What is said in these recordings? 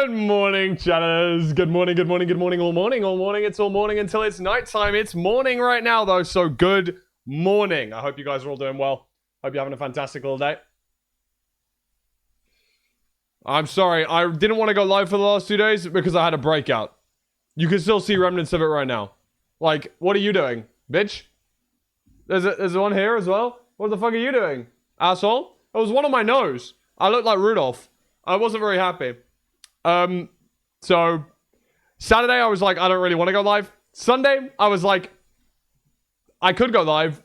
Good morning, chatters. Good morning, good morning, good morning, all morning, all morning. It's all morning until it's nighttime. It's morning right now, though, so good morning. I hope you guys are all doing well. Hope you're having a fantastic little day. I'm sorry, I didn't want to go live for the last 2 days because I had a breakout. You can still see remnants of it right now. Like, what are you doing, bitch? There's one here as well. What the fuck are you doing, asshole? It was one on my nose. I looked like Rudolph. I wasn't very happy. So Saturday I was like, I don't really want to go live. Sunday I was like, I could go live,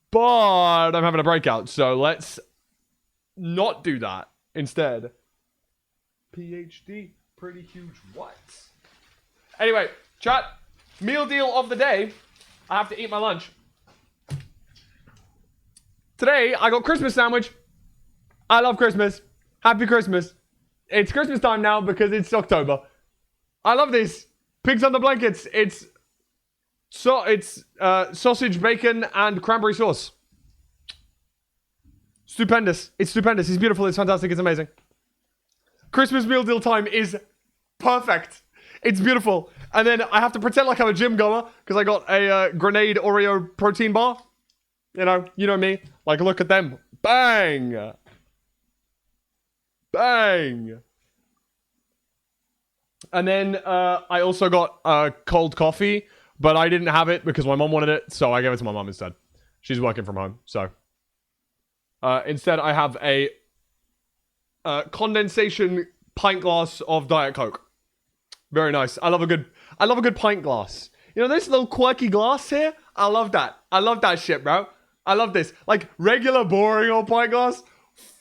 but I'm having a breakout, so let's not do that instead. PhD, pretty huge what? Anyway, chat, meal deal of the day. I have to eat my lunch. Today I got Christmas sandwich. I love Christmas. Happy Christmas. It's Christmas time now because it's October. I love this. Pigs under blankets. It's sausage, bacon, and cranberry sauce. Stupendous. It's stupendous. It's beautiful. It's fantastic. It's amazing. Christmas meal deal time is perfect. It's beautiful. And then I have to pretend like I'm a gym goer because I got a grenade Oreo protein bar. You know me. Like, look at them. Bang. Bang. And then I also got cold coffee, but I didn't have it because my mom wanted it, so I gave it to my mom instead. She's working from home, so instead I have a condensation pint glass of Diet Coke. Very nice. I love a good pint glass. You know this little quirky glass here? I love that. I love that shit, bro. I love this. Like regular boring old pint glass.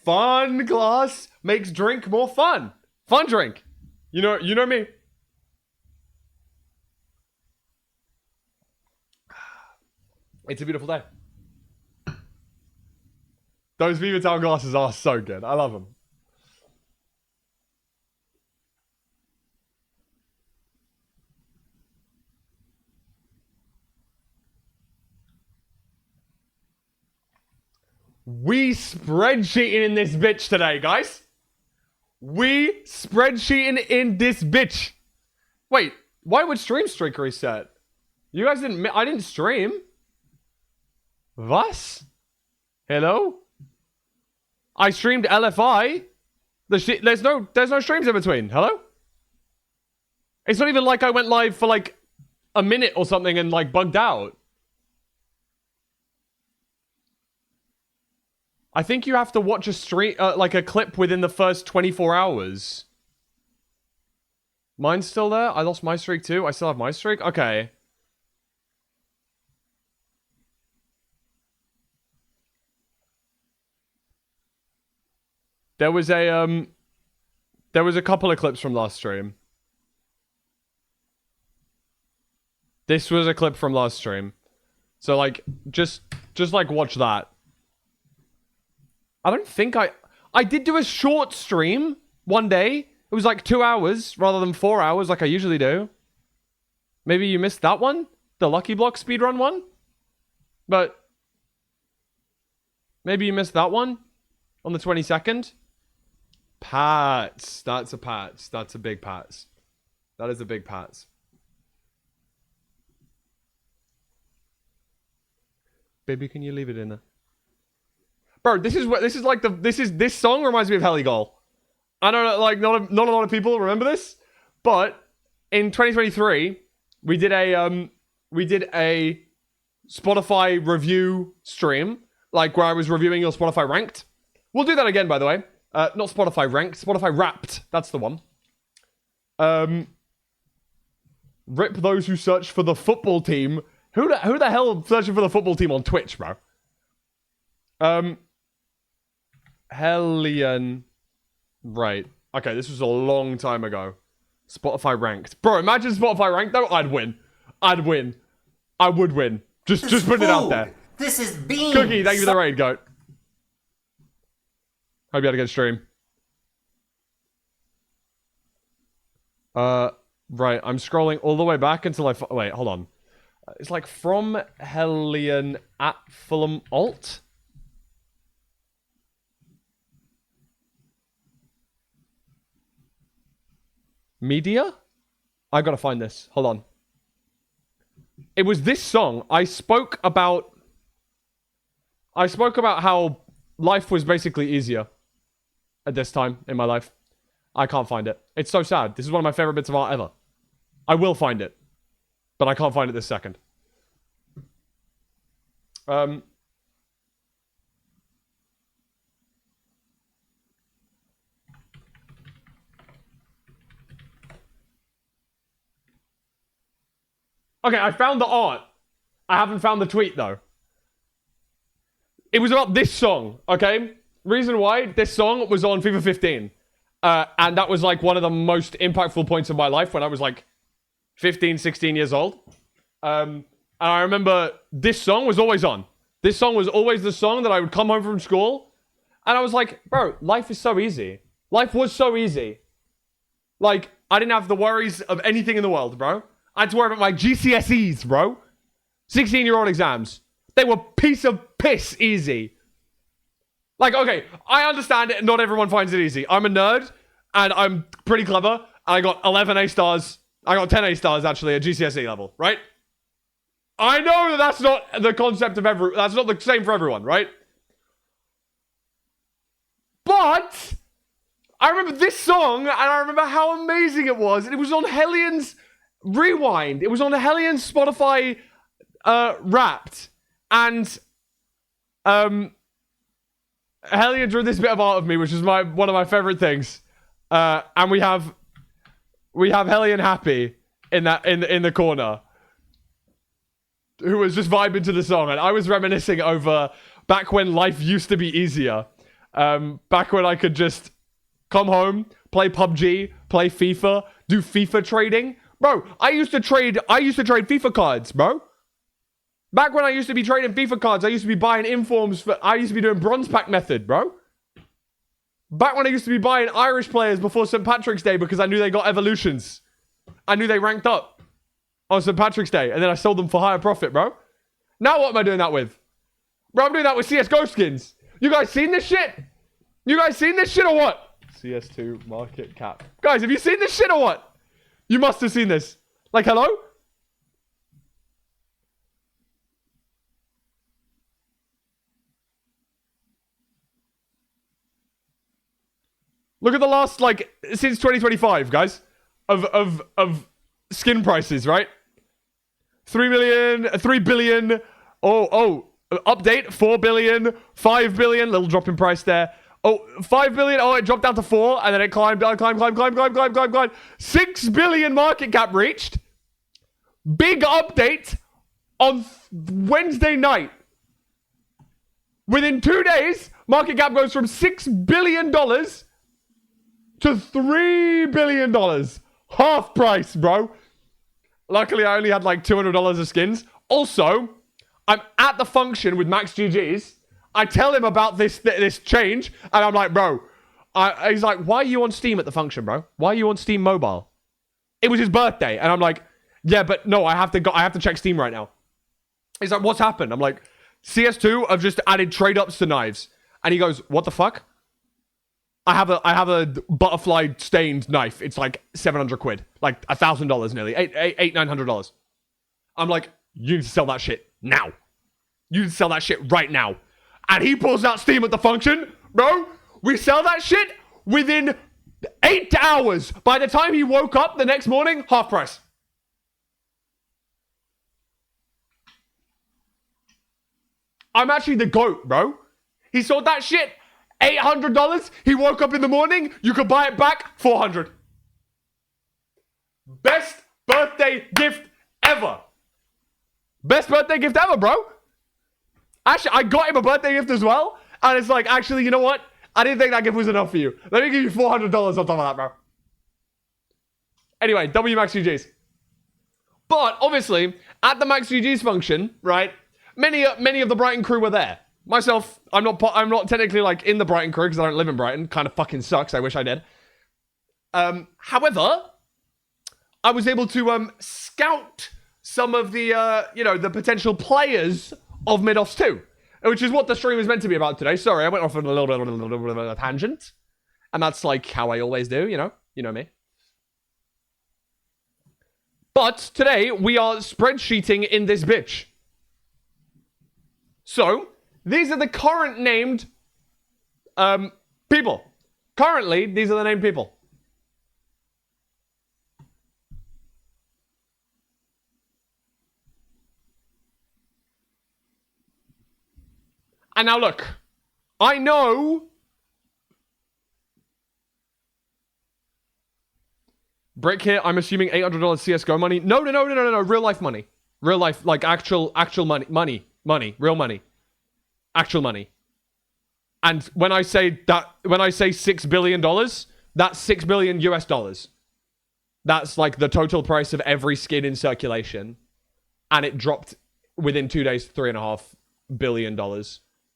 Fun glass makes drink more fun. Fun drink. You know me. It's a beautiful day. Those Viva Town glasses are so good. I love them. We spreadsheeting in this bitch today, guys. We spreadsheeting in this bitch. Wait, why would stream streak reset? You guys didn't... I didn't stream. Was? Hello? I streamed LFI. There's no streams in between. Hello? It's not even like I went live for like a minute or something and like bugged out. I think you have to watch a stream, like a clip within the first 24 hours. Mine's still there? I lost my streak too? I still have my streak? Okay. There was a couple of clips from last stream. This was a clip from last stream. So like, just like watch that. I don't think I did do a short stream one day. It was like 2 hours rather than 4 hours like I usually do. Maybe you missed that one? The Lucky Block speedrun one? But maybe you missed that one on the 22nd? Pats. That's a Pats. That's a big Pats. That is a big Pats. Baby, can you leave it in there? Bro, this song reminds me of Heligoal. I don't know, like not a lot of people remember this, but in 2023 we did a Spotify review stream, like where I was reviewing your Spotify Ranked. We'll do that again, by the way. Not Spotify Ranked, Spotify Wrapped. That's the one. Rip those who search for the football team. Who the hell searching for the football team on Twitch, bro? Hellion. Right. Okay, this was a long time ago. Spotify Ranked. Bro, imagine Spotify Ranked though. I'd win. I would win. Just put it out there. This is beans. Cookie, thank you for the raid, goat. Hope you had a good stream. Right, I'm scrolling all the way back until wait, hold on. It's like from Hellion at Fulham Alt. Media? I gotta find this. Hold on. It was this song. I spoke about how life was basically easier at this time in my life. I can't find it. It's so sad. This is one of my favorite bits of art ever. I will find it, but I can't find it this second. Okay, I found the art. I haven't found the tweet, though. It was about this song, okay? Reason why this song was on FIFA 15. And that was, like, one of the most impactful points of my life when I was, like, 15, 16 years old. And I remember this song was always on. This song was always the song that I would come home from school. And I was like, bro, life is so easy. Life was so easy. Like, I didn't have the worries of anything in the world, bro. I had to worry about my GCSEs, bro. 16-year-old exams. They were piece of piss easy. Like, okay, I understand it. Not everyone finds it easy. I'm a nerd, and I'm pretty clever. I got 11 A stars. I got 10 A stars, actually, at GCSE level, right? I know that that's not the concept of that's not the same for everyone, right? But I remember this song, and I remember how amazing it was. And it was on Hellions Rewind. It was on Hellions Spotify Wrapped. And Hellion drew this bit of art of me, which is one of my favorite things. And we have Hellion Happy in the corner, who was just vibing to the song, and I was reminiscing over back when life used to be easier. Back when I could just come home, play PUBG, play FIFA, do FIFA trading. Bro, I used to trade FIFA cards, bro. Back when I used to be trading FIFA cards, I used to be buying informs I used to be doing bronze pack method, bro. Back when I used to be buying Irish players before St. Patrick's Day because I knew they got evolutions. I knew they ranked up on St. Patrick's Day, and then I sold them for higher profit, bro. Now what am I doing that with? Bro, I'm doing that with CSGO skins. You guys seen this shit? You guys seen this shit or what? CS2 market cap. Guys, have you seen this shit or what? You must have seen this. Like, hello? Look at the last, like, since 2025, guys, of skin prices, right? 3 million, 3 billion, update, 4 billion, 5 billion, little drop in price there. 5 billion, it dropped down to 4, and then it climbed. 6 billion market cap reached. Big update on Wednesday night. Within 2 days, market cap goes from $6 billion to $3 billion. Half price, bro. Luckily, I only had like $200 of skins. Also, I'm at the function with Max GG's. I tell him about this change, and I'm like, bro. He's like, why are you on Steam at the function, bro? Why are you on Steam Mobile? It was his birthday, and I'm like, yeah, but no, I have to check Steam right now. He's like, what's happened? I'm like, CS2 have just added trade ups to knives, and he goes, what the fuck? I have a butterfly stained knife. It's like 700 quid, like $1,000 nearly, $900. I'm like, you need to sell that shit now. You need to sell that shit right now. And he pulls out Steam at the function, bro. We sell that shit within 8 hours. By the time he woke up the next morning, half price. I'm actually the GOAT, bro. He sold that shit $800. He woke up in the morning. You could buy it back $400. Best birthday gift ever. Best birthday gift ever, bro. Actually, I got him a birthday gift as well. And it's like, actually, you know what? I didn't think that gift was enough for you. Let me give you $400 on top of that, bro. Anyway, W Max GG's. But obviously, at the Max GG's function, right? Many of the Brighton crew were there. Myself, I'm not technically like in the Brighton crew because I don't live in Brighton. Kind of fucking sucks. I wish I did. However, I was able to scout some of the the potential players of MIDOFFS 2, which is what the stream is meant to be about today. Sorry, I went off on a little bit of a tangent, and that's like how I always do. You know me. But today, we are spreadsheeting in this bitch. So, these are the current named people. Currently, these are the named people. And now look, I know Brick here, I'm assuming $800 CSGO money. No, real life money. Real life, like actual money, real money. Actual money. And when I say $6 billion, that's 6 billion US dollars. That's like the total price of every skin in circulation. And it dropped within 2 days, $3.5 billion.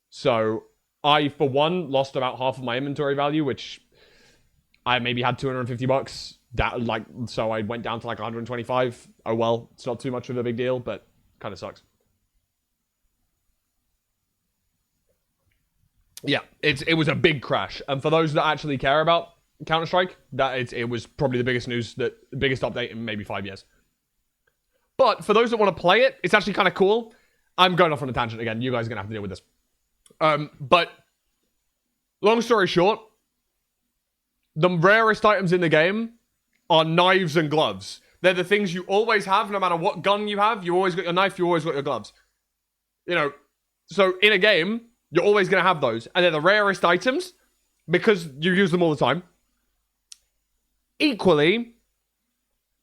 So I, for one, lost about half of my inventory value, which I maybe had $250. That, like, so I went down to like 125. Oh well, it's not too much of a big deal, but kind of sucks. Yeah, it was a big crash, and for those that actually care about Counter-Strike, it was probably the biggest biggest update in maybe 5 years. But for those that want to play it, it's actually kind of cool. I'm going off on a tangent again. You guys are gonna have to deal with this. But long story short, the rarest items in the game are knives and gloves. They're the things you always have, no matter what gun you have. You always got your knife, you always got your gloves. You know, so in a game, you're always going to have those. And they're the rarest items because you use them all the time. Equally,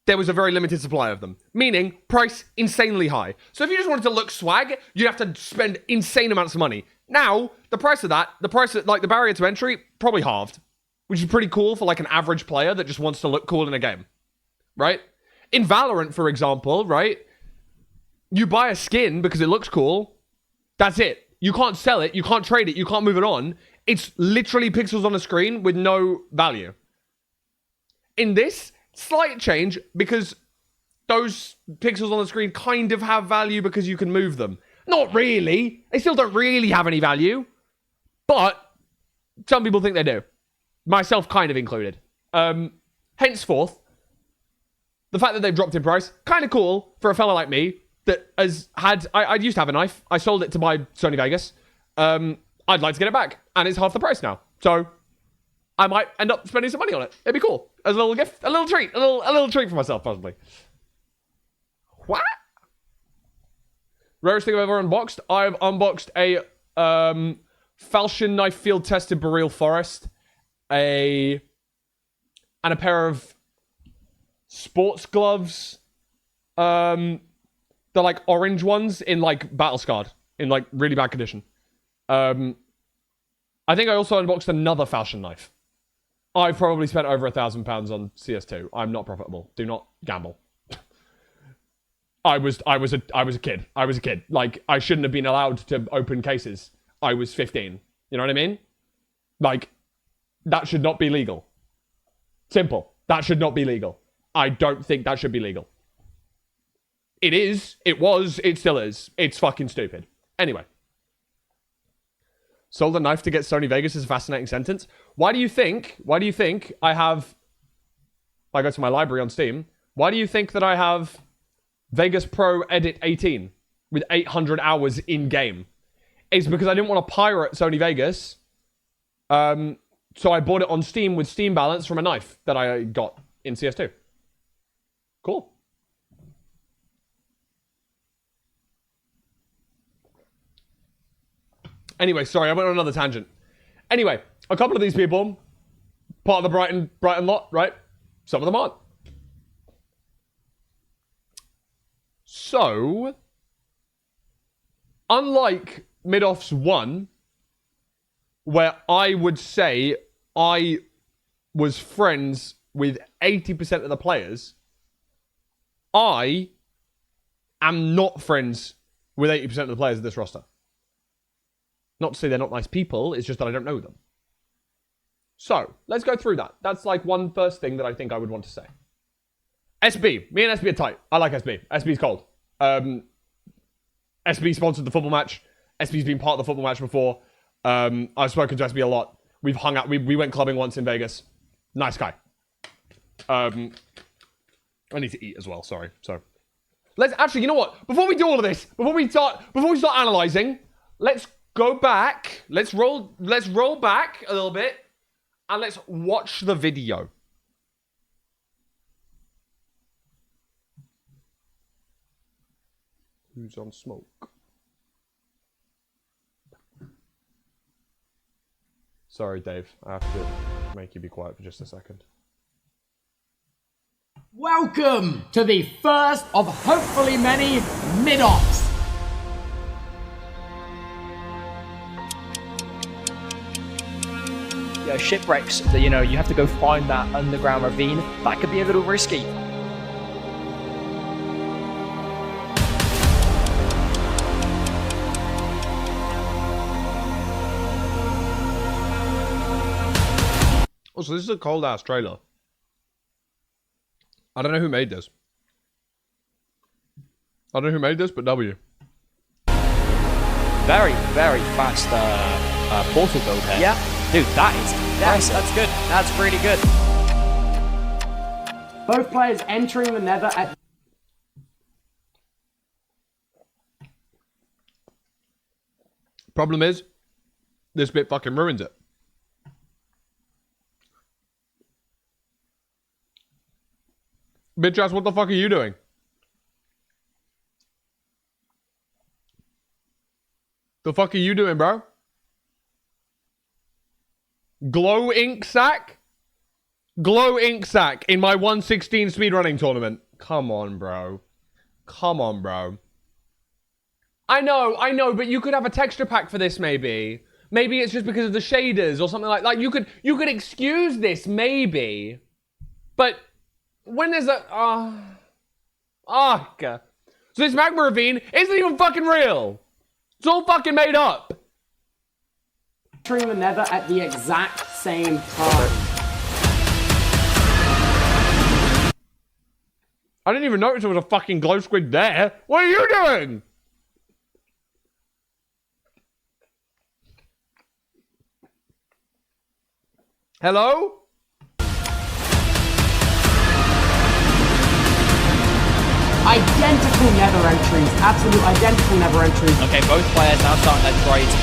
there was a very limited supply of them. Meaning, price insanely high. So if you just wanted to look swag, you'd have to spend insane amounts of money. Now, the price of, like, the barrier to entry, probably halved. Which is pretty cool for, like, an average player that just wants to look cool in a game. Right? In Valorant, for example, right? You buy a skin because it looks cool. That's it. You can't sell it. You can't trade it. You can't move it on. It's literally pixels on a screen with no value. In this, slight change because those pixels on the screen kind of have value because you can move them. Not really. They still don't really have any value. But some people think they do. Myself kind of included. Henceforth, the fact that they've dropped in price, kind of cool for a fella like me that I used to have a knife. I sold it to buy Sony Vegas. I'd like to get it back. And it's half the price now. So I might end up spending some money on it. It'd be cool. As a little gift, a little treat. A little treat for myself, possibly. What? Rarest thing I've ever unboxed? I've unboxed a falchion knife field tested Boreal Forest. And a pair of sports gloves. The like orange ones in like battle scarred. In like really bad condition. I think I also unboxed another falchion knife. I've probably spent over £1,000 on CS2. I'm not profitable. Do not gamble. I was a kid. Like, I shouldn't have been allowed to open cases. I was 15. You know what I mean? Like, that should not be legal. Simple. That should not be legal. I don't think that should be legal. It is. It was. It still is. It's fucking stupid. Anyway. Sold a knife to get Sony Vegas is a fascinating sentence. Why do you think I have... If I go to my library on Steam, why do you think that I have Vegas Pro Edit 18 with 800 hours in-game? It's because I didn't want to pirate Sony Vegas. So I bought it on Steam with Steam balance from a knife that I got in CS2. Cool. Anyway, sorry, I went on another tangent. Anyway, a couple of these people, part of the Brighton lot, right? Some of them aren't. So, unlike MIDOFFS 1, where I would say I was friends with 80% of the players, I am not friends with 80% of the players of this roster. Not to say they're not nice people, it's just that I don't know them. So, let's go through that. That's like one first thing that I think I would want to say. SB. Me and SB are tight. I like SB. SB's cold. SB sponsored the football match. SB's been part of the football match before. I've spoken to SB a lot. We've hung out. We went clubbing once in Vegas. Nice guy. I need to eat as well. Sorry. Let's actually, you know what? Before we do all of this, before we start analyzing, let's go back. Let's roll back a little bit, and let's watch the video. Who's on smoke? Sorry, Dave. I have to make you be quiet for just a second. Welcome to the first of hopefully many MIDOFFS. Yeah, shipwrecks that, you know, you have to go find that underground ravine. That could be a little risky. Oh, so this is a cold ass trailer. I don't know who made this. I don't know who made this, but W. Very, very fast portal build here. Yeah. Dude, that is nice. That's good. That's pretty good. Both players entering the nether at... Problem is, this bit fucking ruins it. Bitch ass, what the fuck are you doing? The fuck are you doing, bro? Glow ink sack? Glow ink sack in my 116 speedrunning tournament. Come on, bro. Come on, bro. I know, but you could have a texture pack for this, maybe. Maybe it's just because of the shaders or something like that. You could excuse this, maybe. But when there's a... So this magma ravine isn't even fucking real. It's all fucking made up. entering the nether at the exact same time. I didn't even notice there was a fucking glow squid there. What are you doing? Hello? Identical nether entries. Absolute identical nether entries. Okay, both players now starting their trades.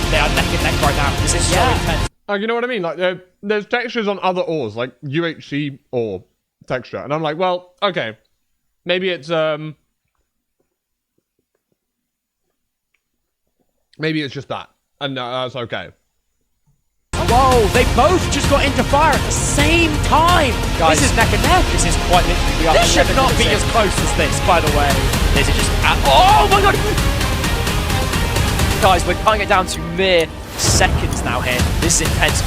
They are neck and neck right now. This is so intense. You know what I mean? Like, there's textures on other ores, like UHC ore texture. And I'm like, well, okay. Maybe it's, maybe it's just that. And that's okay. Whoa, they both just got into fire at the same time. Guys, this is neck and neck. This is quite literally... This should not be as close as this, by the way. This is just... Oh my god! Guys, we're cutting it down to mere seconds now here. This is intense.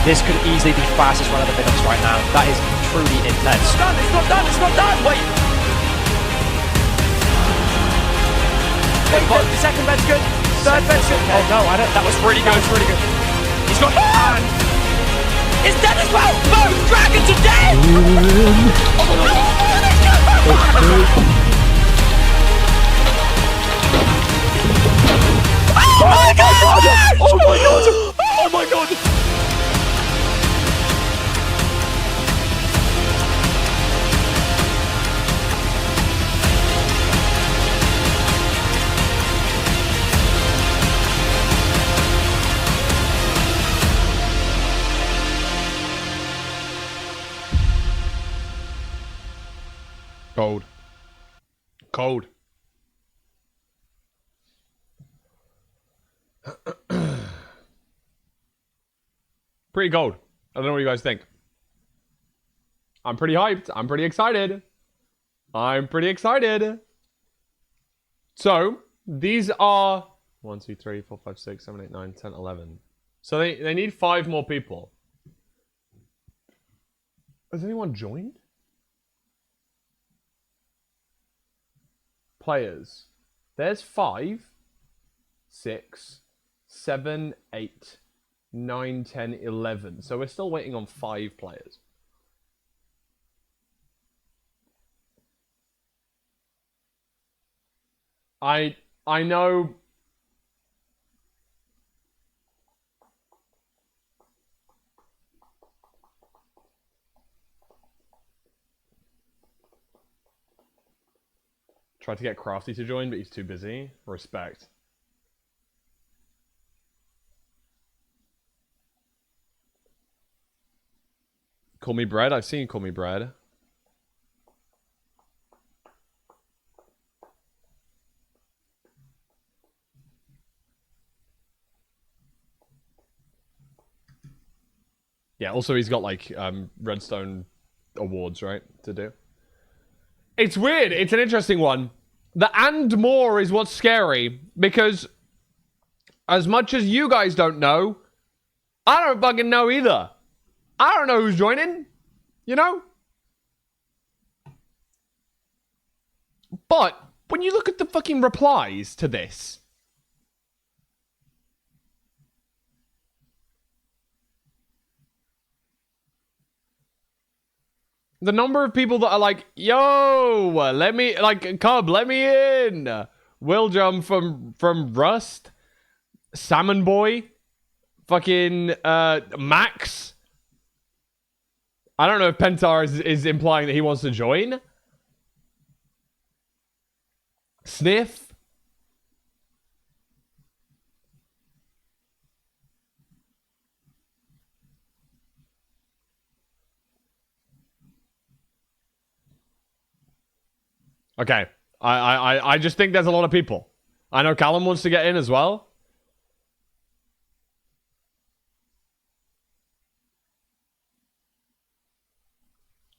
This could easily be fastest run of the MIDOFFS right now. That is truly intense. It's not done, it's not done, it's not done! Wait! The second bed's good. Third bed's good. Oh no, I don't. That was really good. That was really good. He's got. And it's dead as well. Both dragons are dead. Oh my god! Oh my god! Oh my god! Cold. Cold. Pretty cold. I don't know what you guys think. I'm pretty hyped. I'm pretty excited. I'm pretty excited. So, these are 1, 2, 3, 4, 5, 6, 7, 8, 9, 10, 11. So they need 5 more people. Has anyone joined? Players. There's 5, 6, 7, 8, 9, 10, 11. So we're still waiting on 5 players. I know. Tried to get Crafty to join, but he's too busy. Respect. Call me bread. I've seen Call Me Bread. Yeah, also he's got like Redstone awards, right, to do. It's weird. It's an interesting one. The and more is what's scary, because as much as you guys don't know, I don't fucking know either. I don't know who's joining, you know? But when you look at the fucking replies to this, the number of people that are like, yo, let me, like, Cub, let me in. Willjum from Rust. Salmon Boy. Fucking, Max. I don't know if Pentar is implying that he wants to join. Sniff. Okay. I just think there's a lot of people. I know Callum wants to get in as well.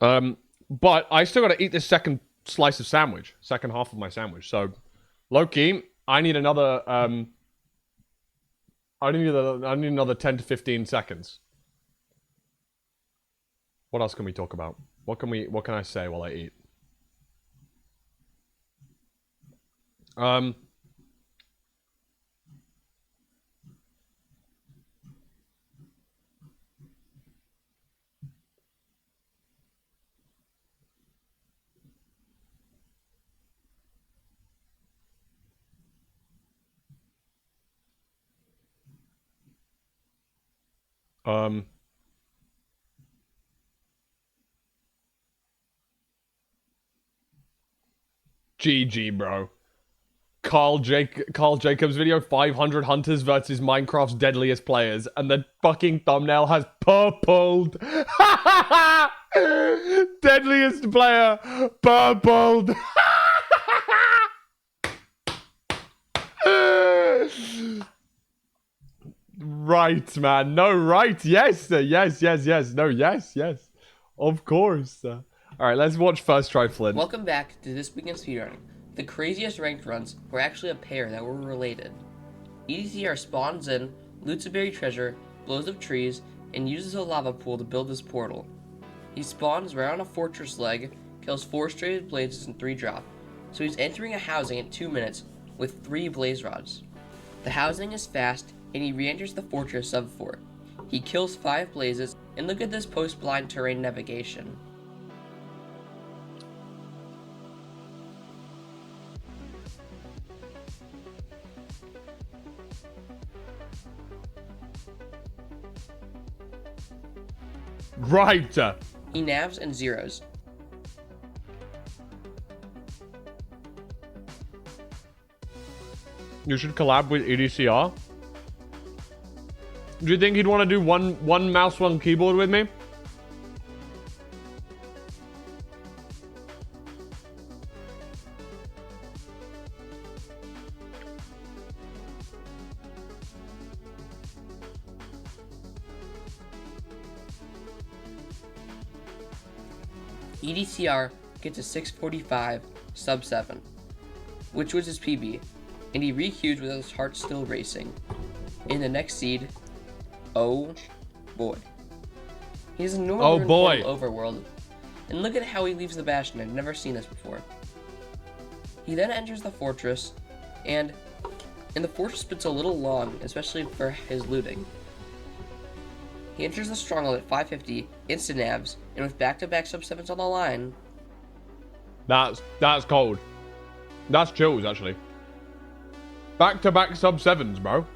But I still gotta eat this second slice of sandwich. Second half of my sandwich. So, low-key, I need another, I need another 10 to 15 seconds. What else can we talk about? What can I say while I eat? GG, bro. Carl Jacobs video, 500 hunters versus Minecraft's deadliest players, and the fucking thumbnail has purpled. Deadliest player, purpled. Right, man. No, right. Yes. Yes. No, yes. Of course. All right, let's watch First Try Flynn. Welcome back to This Week in Speedrunning. The craziest ranked runs were actually a pair that were related. EDCR spawns in, loots a buried treasure, blows up trees, and uses a lava pool to build this portal. He spawns right on a fortress leg, kills 4 straight blazes and 3 drop, so he's entering a housing in 2 minutes with 3 blaze rods. The housing is fast, and he re-enters the fortress sub-4. He kills 5 blazes, and look at this post-blind terrain navigation. Right. He navs and zeros. You should collab with EDCR. Do you think he'd want to do one mouse, one keyboard with me? EDCR gets a 645 sub 7, which was his PB, and he re-queued with his heart still racing. In the next seed, oh boy. He's a northern overworld, and look at how he leaves the bastion. I've never seen this before. He then enters the fortress, and the fortress bit's a little long, especially for his looting. He enters the stronghold at 550, instant nabs, and with back-to-back sub-7s on the line. That's cold. That's chills, actually. Back-to-back sub-7s, bro.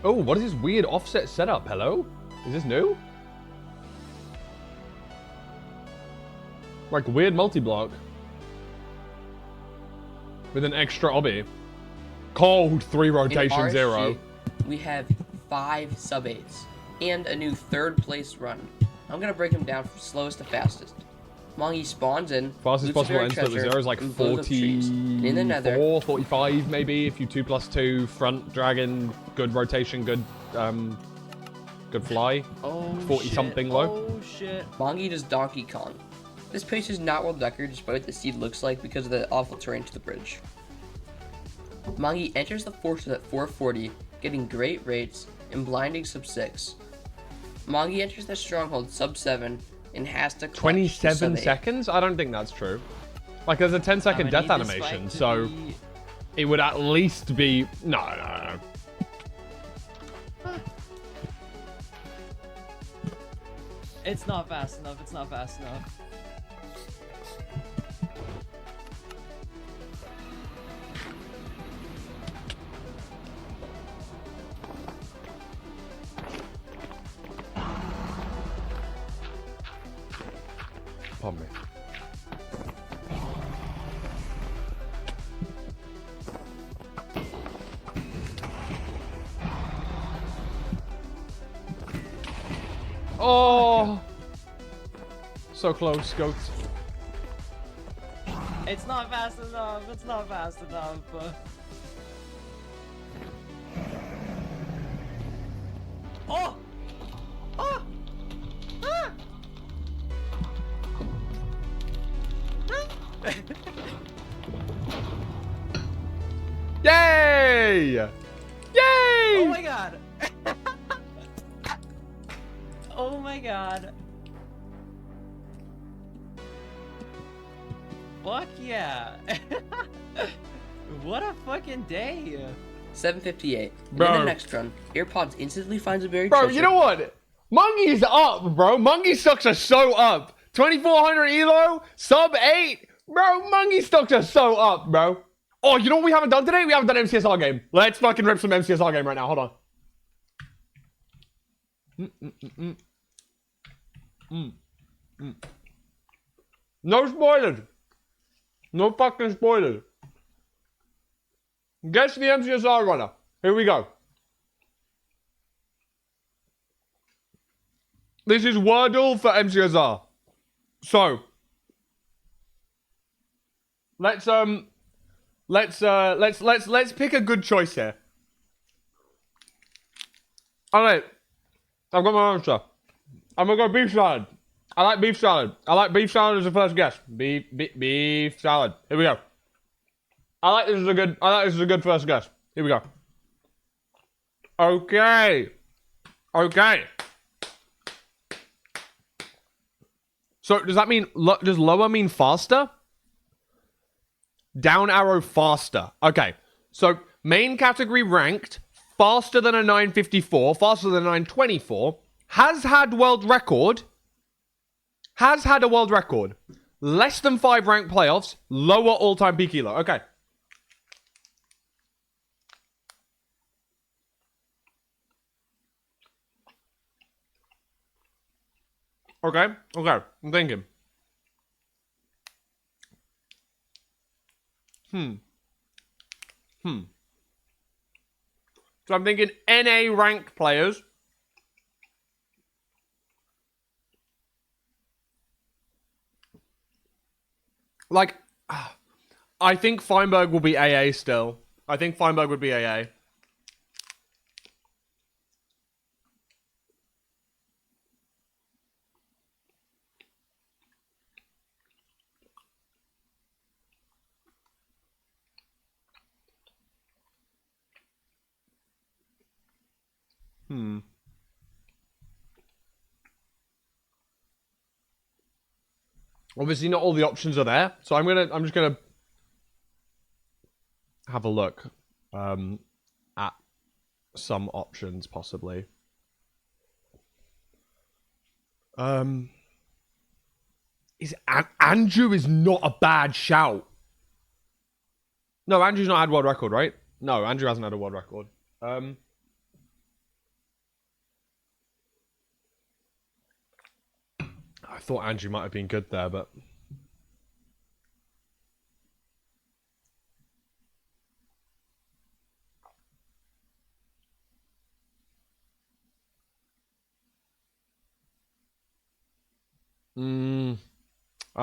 Oh, what is this weird offset setup? Hello? Is this new? Like weird multi-block. With an extra obby. Cold 3 rotation In 0. we have 5 sub-8s and a new 3rd place run. I'm gonna break them down from slowest to fastest. Mongi spawns in. Fastest possible end split with 0 is like 44, 45 maybe. If you 2+2, front, dragon, good rotation, good fly. Oh, 40 something low. Oh shit. Mongi does Donkey Kong. This pace is not world record despite what the seed looks like because of the awful terrain to the bridge. Mongi enters the fortress at 440, getting great rates and blinding sub 6. Mongi enters the stronghold sub 7 and has to clutch 27 sub 8. seconds? I don't think that's true. Like, there's a 10-second death animation, so it would at least be... No. It's not fast enough. It's not fast enough. Pardon me. Oh! So close, goats. It's not fast enough. It's not fast enough. Oh! Oh! Ah! Yay! Yay! Oh my god! Oh my god. Fuck yeah. What a fucking day. 758. And Bro. in the next run, AirPods instantly finds a buried Bro, treasure. you know what? Mungi's up, bro. Mungi stocks are so up. 2400 elo, sub 8. Bro, Mungi stocks are so up, bro. Oh, you know what we haven't done today? We haven't done MCSR game. Let's fucking rip some MCSR game right now. Hold on. No spoilers. No fucking spoilers. Guess the MCSR runner. Here we go. This is Wordle for MCSR. So let's pick a good choice here. Alright. I've got my answer. I'm gonna go beef salad. I like beef salad. I like beef salad as a first guess. Beef salad. Here we go. I like this as a good first guess. Here we go. Okay. So does that mean does lower mean faster? Down arrow faster. Okay. So main category ranked faster than a 954, faster than a 924, has had world record. Has had a world record. Less than 5 ranked playoffs, lower all-time peak elo. Okay. Okay. I'm thinking. So I'm thinking NA ranked players. Like, I think Feinberg will be AA still. I think Feinberg would be AA. Obviously, not all the options are there, so I'm just gonna have a look at some options, possibly. Andrew is not a bad shout. No, Andrew's not had world record, right? No, Andrew hasn't had a world record. I thought Andrew might have been good there, but... I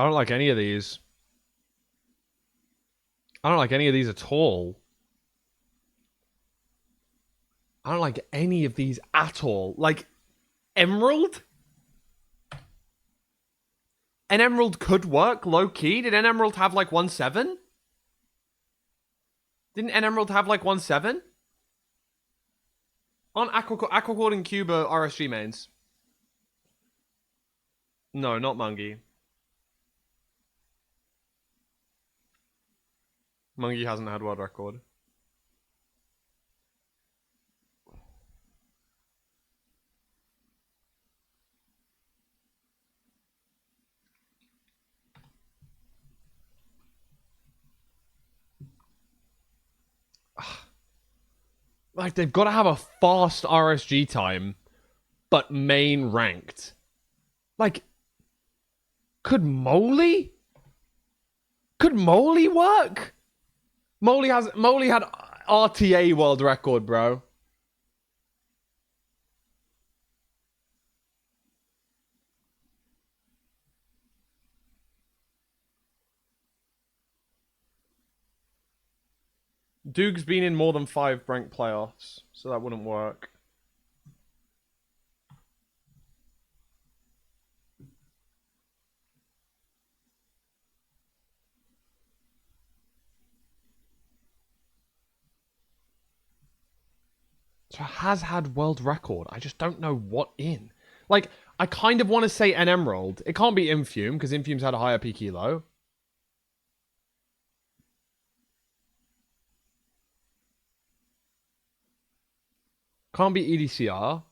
don't like any of these. I don't like any of these at all. I don't like any of these at all. Like, Emerald? An Emerald could work, low-key. Did an Emerald have, like, 1-7? Didn't an Emerald have, like, 1-7? Aren't Aquacord and Cuba RSG mains? No, not Mungie. Mungie hasn't had world record. Like, they've got to have a fast RSG time, but main ranked. Like, could Moly? Could Moly work? Moly had RTA world record, bro. Duke's been in more than 5 ranked playoffs, so that wouldn't work. So has had world record. I just don't know what in. Like, I kind of want to say an Emerald. It can't be Infume, because Infume's had a higher peak elo. Can't be EDCR,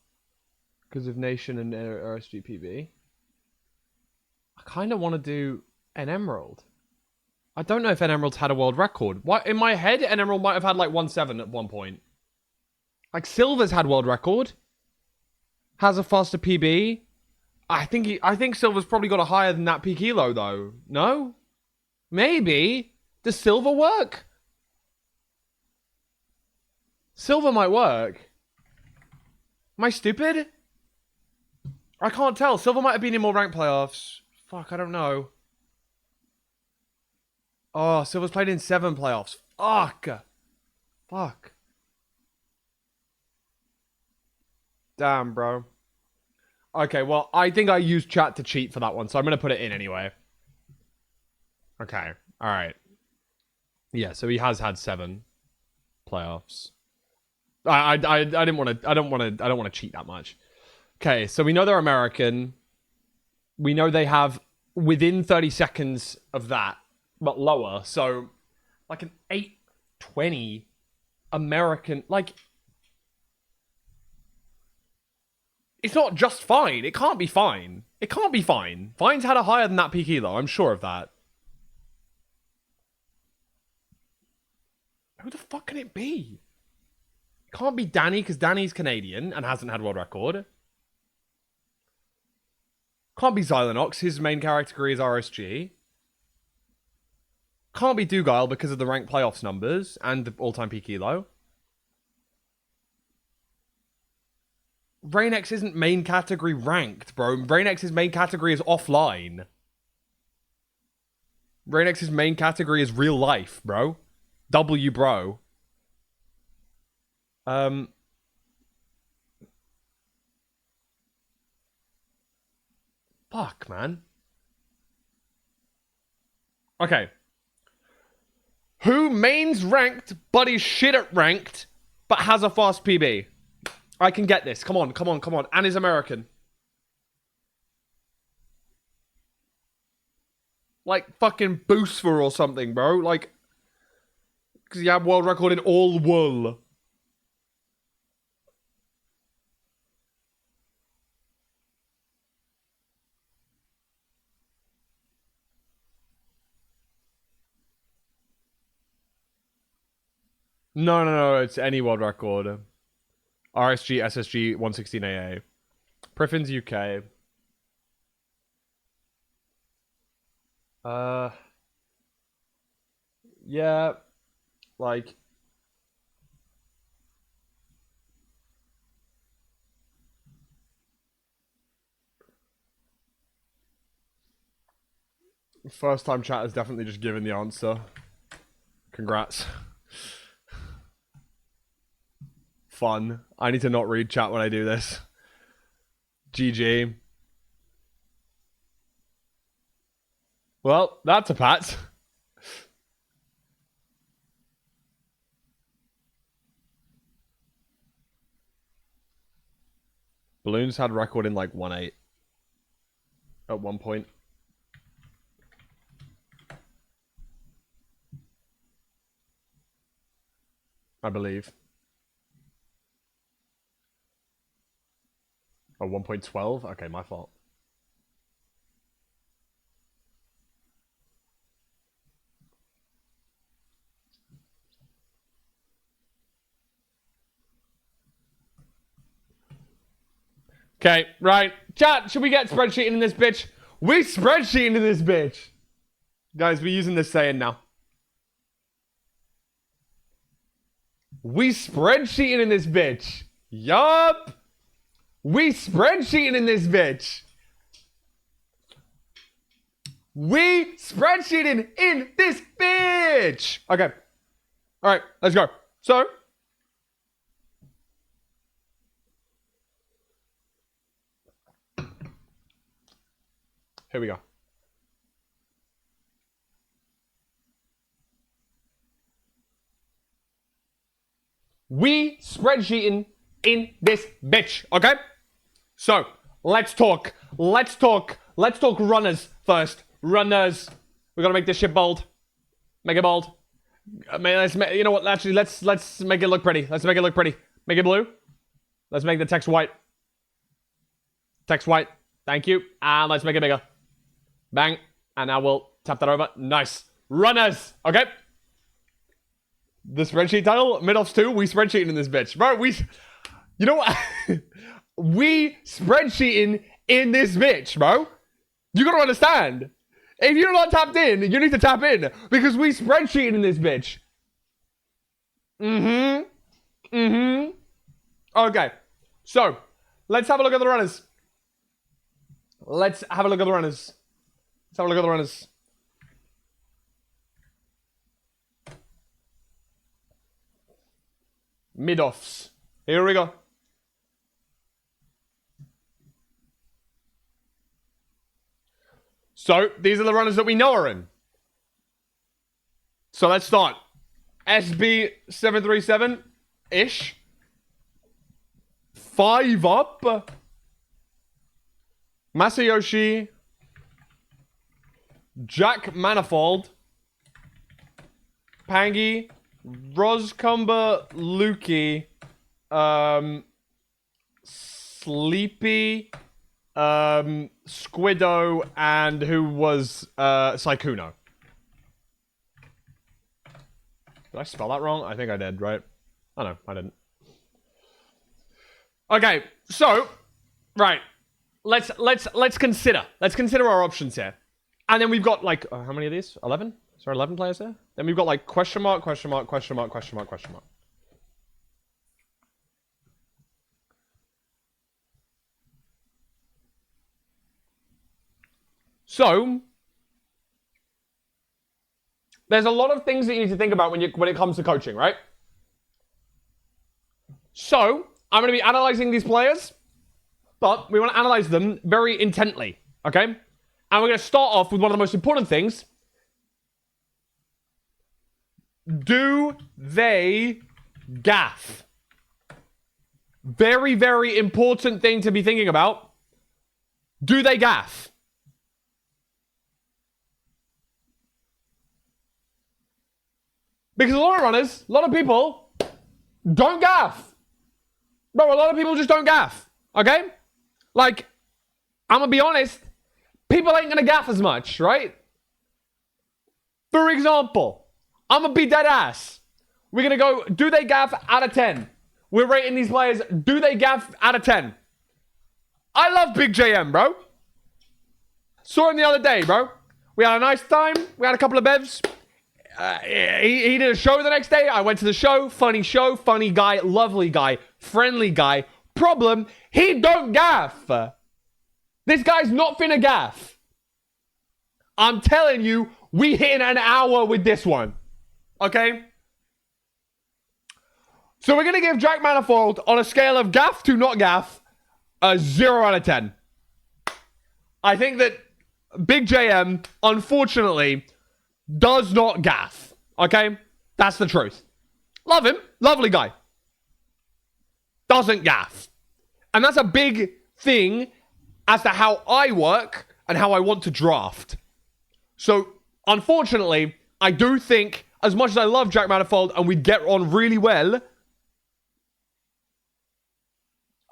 because of Nation and RSGPB. I kind of want to do an Emerald. I don't know if an Emerald's had a world record. What, in my head, an Emerald might have had like 1-7 at one point. Like, Silver's had world record. Has a faster PB. I think Silver's probably got a higher than that peak elo, though. No? Maybe. Does Silver work? Silver might work. Am I stupid? I can't tell. Silver might have been in more ranked playoffs. Fuck, I don't know. Oh, Silver's played in 7 playoffs. Fuck. Fuck. Damn, bro. Okay, well, I think I used chat to cheat for that one, so I'm going to put it in anyway. Okay, alright. Yeah, so he has had 7 playoffs. I don't want to cheat that much. Okay, so we know they're American. We know they have within 30 seconds of that, but lower. So like an 820 American, like, it's not just fine. It can't be fine. It can't be fine. Fine's had a higher than that peak elo. I'm sure of that. Who the fuck can it be? Can't be Danny, because Danny's Canadian and hasn't had world record. Can't be Xylonox, his main category is RSG. Can't be Dugile because of the ranked playoffs numbers and the all-time peak elo. Rainex isn't main category ranked, bro. Rainex's main category is offline. Rainex's main category is real life, bro. W, bro. Fuck, man. Okay. Who mains ranked, but is shit at ranked, but has a fast PB? I can get this. Come on, come on, come on. And is American. Like fucking Boostfor or something, bro. Like, because you have world record in all wool. No. It's any world record. RSG, SSG, 116 AA. Priffin's UK. Yeah. Like. First time chat has definitely just given the answer. Congrats. Fun. I need to not read chat when I do this. GG. Well, that's a pat. Balloons had record in like 1.8 at one point. I believe. Oh, 1.12? Okay, my fault. Okay, right. Chat, should we get spreadsheeting in this bitch? We spreadsheeting in this bitch. Guys, we're using this saying now. We spreadsheeting in this bitch. Yup. We spreadsheeting in this bitch. We spreadsheeting in this bitch. Okay. All right, let's go. So, here we go. We spreadsheeting in this bitch, okay? So, let's talk. Let's talk runners first. Runners. We gotta make this shit bold. Make it bold. You know what? Actually, let's make it look pretty. Let's make it look pretty. Make it blue. Let's make the text white. Text white. Thank you. And let's make it bigger. Bang. And now we'll tap that over. Nice. Runners. Okay. The spreadsheet title, MIDOFFS 2, we spreadsheeting in this bitch. Bro, you know what? We spreadsheeting in this bitch, bro. You gotta understand. If you're not tapped in, you need to tap in. Because we spreadsheeting in this bitch. Okay. So, let's have a look at the runners. Let's have a look at the runners. MIDOFFS. Here we go. So, these are the runners that we know are in. So, let's start. SB737-ish. 5 up. Masayoshi. Jack Manifold. Pangy. Roscumber, Lukey, Sleepy, Squiddo, and who was Saikuno. Did I spell that wrong? I think I did, right? Oh no, I didn't. Okay, so right, let's consider our options here, and then we've got like how many of these? 11. Is there 11 players there? Then we've got like question mark. So, there's a lot of things that you need to think about when it comes to coaching, right? So, I'm going to be analyzing these players, but we want to analyze them very intently, okay? And we're going to start off with one of the most important things. Do they gaff? Very, very important thing to be thinking about. Do they gaff? Because a lot of runners, a lot of people don't gaff. Bro, a lot of people just don't gaff. Okay? Like, I'm gonna be honest, people ain't gonna gaff as much, right? For example, I'm gonna be dead ass. We're going to go, do they gaff out of 10? We're rating these players, do they gaff out of 10? I love Big JM, bro. Saw him the other day, bro. We had a nice time. We had a couple of bevs. He did a show the next day. I went to the show. Funny guy, lovely guy, friendly guy. Problem, he don't gaff. This guy's not finna gaff. I'm telling you, we hit an hour with this one. Okay? So we're going to give Jack Manifold, on a scale of gaff to not gaff, a 0 out of 10. I think that Big JM, unfortunately, does not gaff. Okay? That's the truth. Love him. Lovely guy. Doesn't gaff. And that's a big thing as to how I work and how I want to draft. So, unfortunately, I do think, as much as I love Jack Manifold and we get on really well,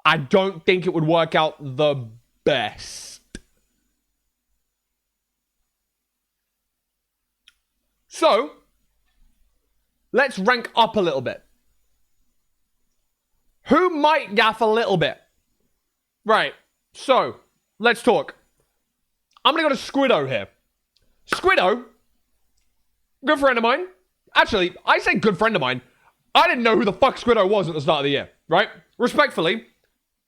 I don't think it would work out the best. So, let's rank up a little bit. Who might gaff a little bit? Right, so, let's talk. I'm going to go to Squiddo here. Squiddo, good friend of mine. Actually, I say good friend of mine. I didn't know who the fuck Squiddo was at the start of the year, right? Respectfully,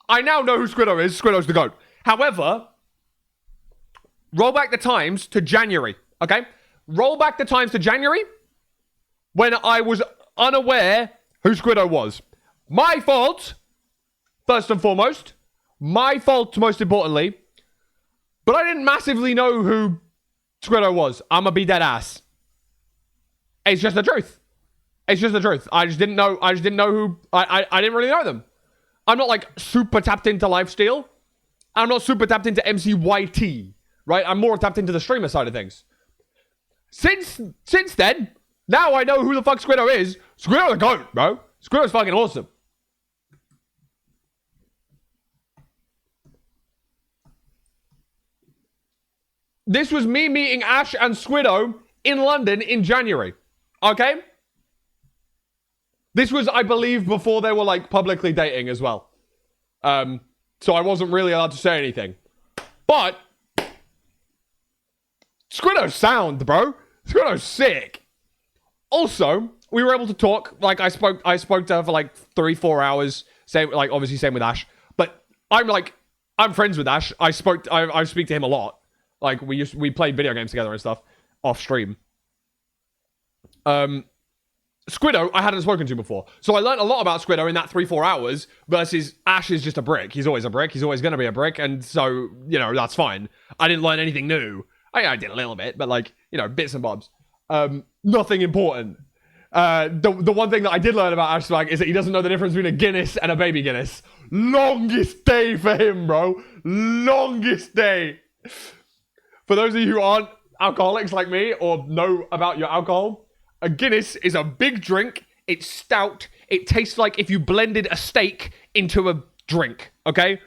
I now know who Squiddo is. Squiddo's the GOAT. However, roll back the times to January, okay? Roll back the times to January when I was unaware who Squiddo was. My fault, first and foremost. My fault, most importantly. But I didn't massively know who Squiddo was. I'ma be dead ass. It's just the truth. It's just the truth. I just didn't know who... I didn't really know them. I'm not, like, super tapped into lifesteal. I'm not super tapped into MCYT, right? I'm more tapped into the streamer side of things. Since then, now I know who the fuck Squiddo is. Squiddo's the GOAT, bro. Squiddo's fucking awesome. This was me meeting Ash and Squiddo in London in January. Okay? This was, I believe, before they were, like, publicly dating as well. So I wasn't really allowed to say anything. But Squiddo's sound, bro. Squiddo's sick. Also, we were able to talk. Like, I spoke to her for, like, 3-4 hours. Same, like, obviously, same with Ash. But I'm friends with Ash. I speak to him a lot. Like, we played video games together and stuff off stream. Squiddo, I hadn't spoken to before. So I learned a lot about Squiddo in that 3-4 hours versus Ash is just a brick. He's always a brick. He's always going to be a brick. And so, you know, that's fine. I didn't learn anything new. I did a little bit, but like, you know, bits and bobs. Nothing important. The one thing that I did learn about Ash Swag is that he doesn't know the difference between a Guinness and a baby Guinness. Longest day for him, bro. Longest day. For those of you who aren't alcoholics like me or know about your alcohol, a Guinness is a big drink. It's stout. It tastes like if you blended a steak into a drink, okay?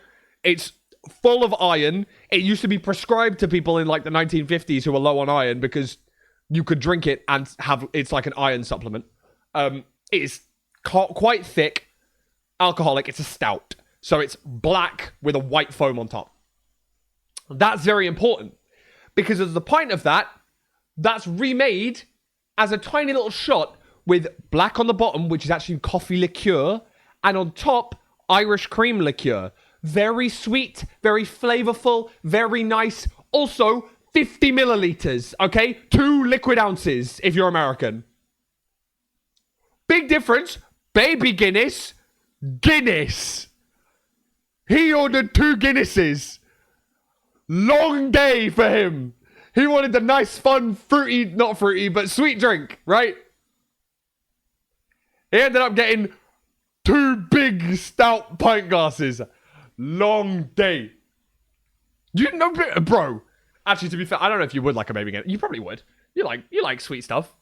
It's full of iron. It used to be prescribed to people in like the 1950s who were low on iron because you could drink it and have, it's like an iron supplement. It is quite thick, alcoholic. It's a stout. So it's black with a white foam on top. That's very important because as the pint of that, that's remade as a tiny little shot with black on the bottom, which is actually coffee liqueur, and on top, Irish cream liqueur. Very sweet, very flavorful, very nice. Also, 50 milliliters, okay? 2 liquid ounces if you're American. Big difference. Baby Guinness, Guinness. He ordered 2 Guinnesses. Long day for him. He wanted the nice, fun, fruity, not fruity, but sweet drink, right? He ended up getting 2 big, stout pint glasses. Long day. You know, bro. Actually, to be fair, I don't know if you would like a baby Guinness. You probably would. You like sweet stuff.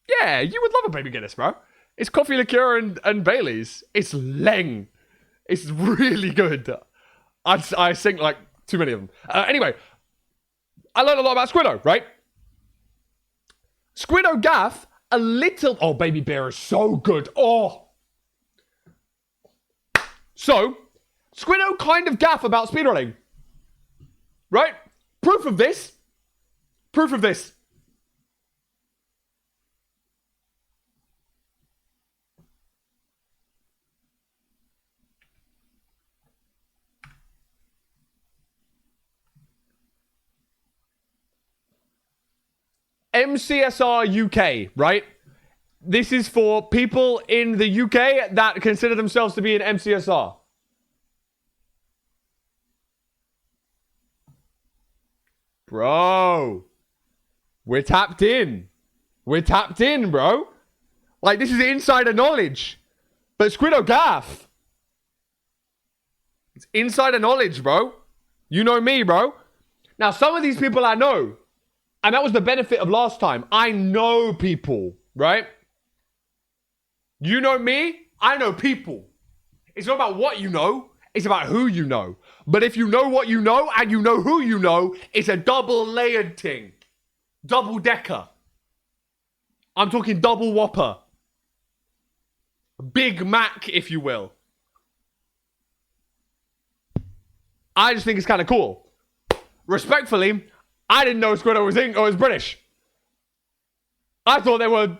Yeah, you would love a baby Guinness, bro. It's coffee liqueur and Bailey's. It's leng. It's really good. I think like too many of them. Anyway, I learned a lot about Squiddo, right? Squiddo gaff a little... Oh, Baby Bear is so good. Oh. So, Squiddo kind of gaff about speedrunning. Right? Proof of this. Proof of this. MCSR UK, right? This is for people in the UK that consider themselves to be an MCSR. Bro. We're tapped in. We're tapped in, bro. Like, this is insider knowledge. But Squiddo gaff. It's insider knowledge, bro. You know me, bro. Now, some of these people I know. And that was the benefit of last time. I know people, right? You know me, I know people. It's not about what you know, it's about who you know. But if you know what you know and you know who you know, it's a double-layered thing. Double-decker. I'm talking double whopper. Big Mac, if you will. I just think it's kind of cool. Respectfully, I didn't know Squiddo was British. I thought they were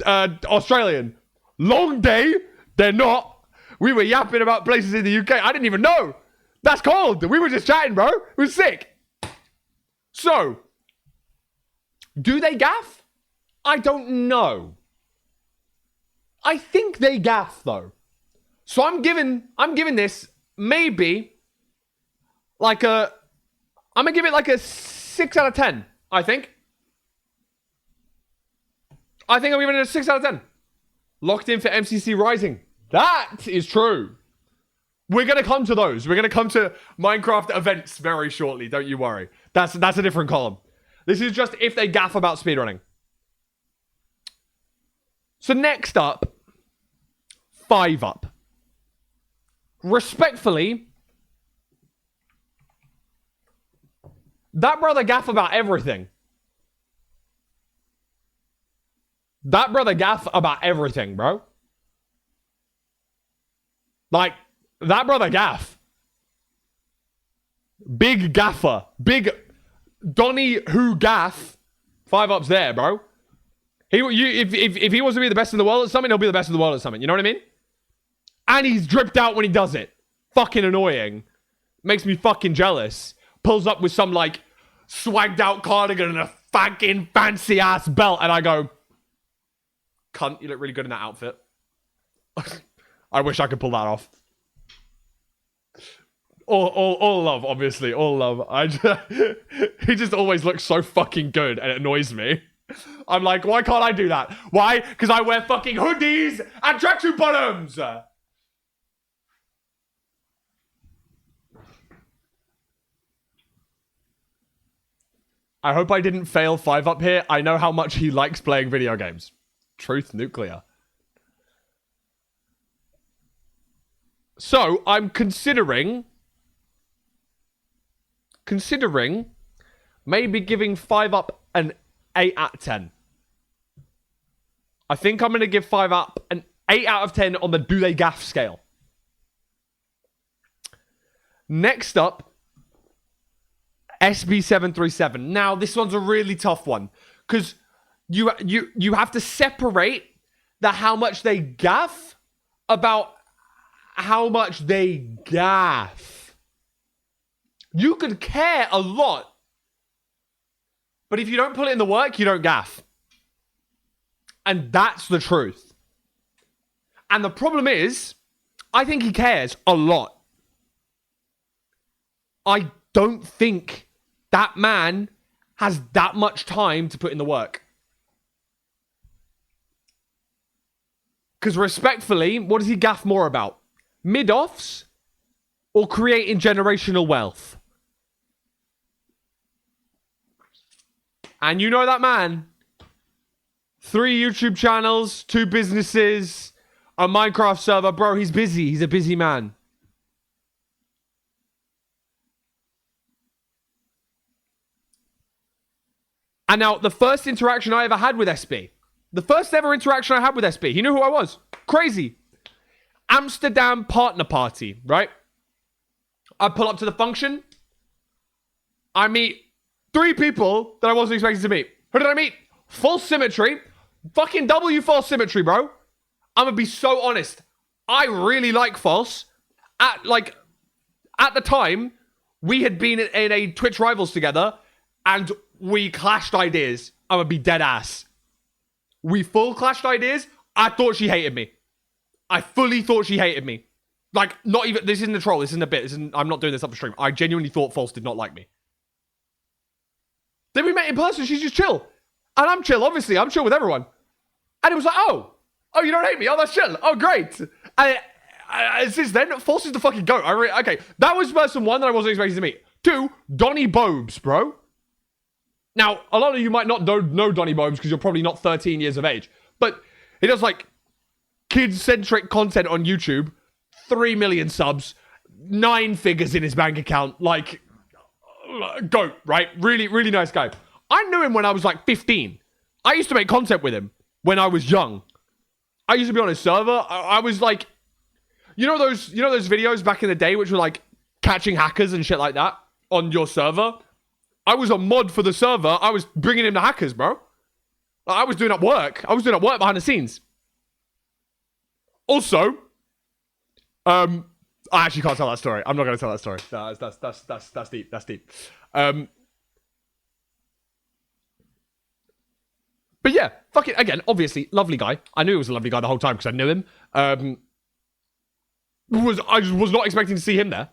Australian. Long day, they're not. We were yapping about places in the UK. I didn't even know. That's cold. We were just chatting, bro. It was sick. So, do they gaff? I don't know. I think they gaff though. So I'm giving this maybe like I'm gonna give it like a 6 out of 10, I think. I'm giving it a 6 out of 10. Locked in for MCC Rising. That is true. We're going to come to those. We're going to come to Minecraft events very shortly. Don't you worry. That's a different column. This is just if they gaff about speedrunning. So next up, 5 Up. Respectfully, that brother gaff about everything. That brother gaff about everything, bro. Like, that brother gaff. Big gaffer. Big Donny who gaff. 5 Up's there, bro. If he wants to be the best in the world at something, he'll be the best in the world at something. You know what I mean? And he's dripped out when he does it. Fucking annoying. Makes me fucking jealous. Pulls up with some, like, swagged out cardigan and a fucking fancy ass belt. And I go, cunt, you look really good in that outfit. I wish I could pull that off. All love, obviously. All love. He just always looks so fucking good and it annoys me. I'm like, why can't I do that? Why? Because I wear fucking hoodies and tracksuit bottoms. I hope I didn't fail 5 Up here. I know how much he likes playing video games. Truth nuclear. So, I'm considering maybe giving 5 Up an 8 out of 10. I think I'm going to give 5 Up an 8 out of 10 on the do they gaff scale. Next up, SB737. Now, this one's a really tough one because you have to separate the how much they gaff about how much they gaff. You could care a lot, but if you don't put it in the work, you don't gaff. And that's the truth. And the problem is, I think he cares a lot. I don't think that man has that much time to put in the work. Because respectfully, what does he gaff more about? MIDOFFS or creating generational wealth? And you know that man. 3 YouTube channels, 2 businesses, a Minecraft server. Bro, he's busy. He's a busy man. And now, the first interaction I ever had with SB The first ever interaction I had with SB. He knew who I was. Crazy. Amsterdam partner party, right? I pull up to the function. I meet 3 people that I wasn't expecting to meet. Who did I meet? False symmetry. Fucking W false symmetry, bro. I'm gonna be so honest. I really like false. At the time, we had been in a Twitch Rivals together, and we clashed ideas. I'm gonna be dead ass. We full clashed ideas. I thought she hated me. I fully thought she hated me. Like, not even, this isn't a troll, this isn't a bit, I'm not doing this up the stream. I genuinely thought False did not like me. Then we met in person, she's just chill. And I'm chill, obviously, I'm chill with everyone. And it was like, oh, you don't hate me? Oh, that's chill. Oh, great. And since then, False is the fucking goat. Okay, that was person 1 that I wasn't expecting to meet. 2, Donny Bobes, bro. Now, a lot of you might not know Donny Bobes because you're probably not 13 years of age. But he does, like, kid-centric content on YouTube. 3 million subs. 9 figures in his bank account. Like, goat, right? Really, really nice guy. I knew him when I was, like, 15. I used to make content with him when I was young. I used to be on his server. I was, like... You know those videos back in the day which were, like, catching hackers and shit like that on your server? I was a mod for the server. I was bringing in the hackers, bro. I was doing up work. I was doing up work behind the scenes. Also, I actually can't tell that story. I'm not going to tell that story. That's deep. That's deep. But yeah, fuck it. Again, obviously, lovely guy. I knew he was a lovely guy the whole time because I knew him. I was not expecting to see him there.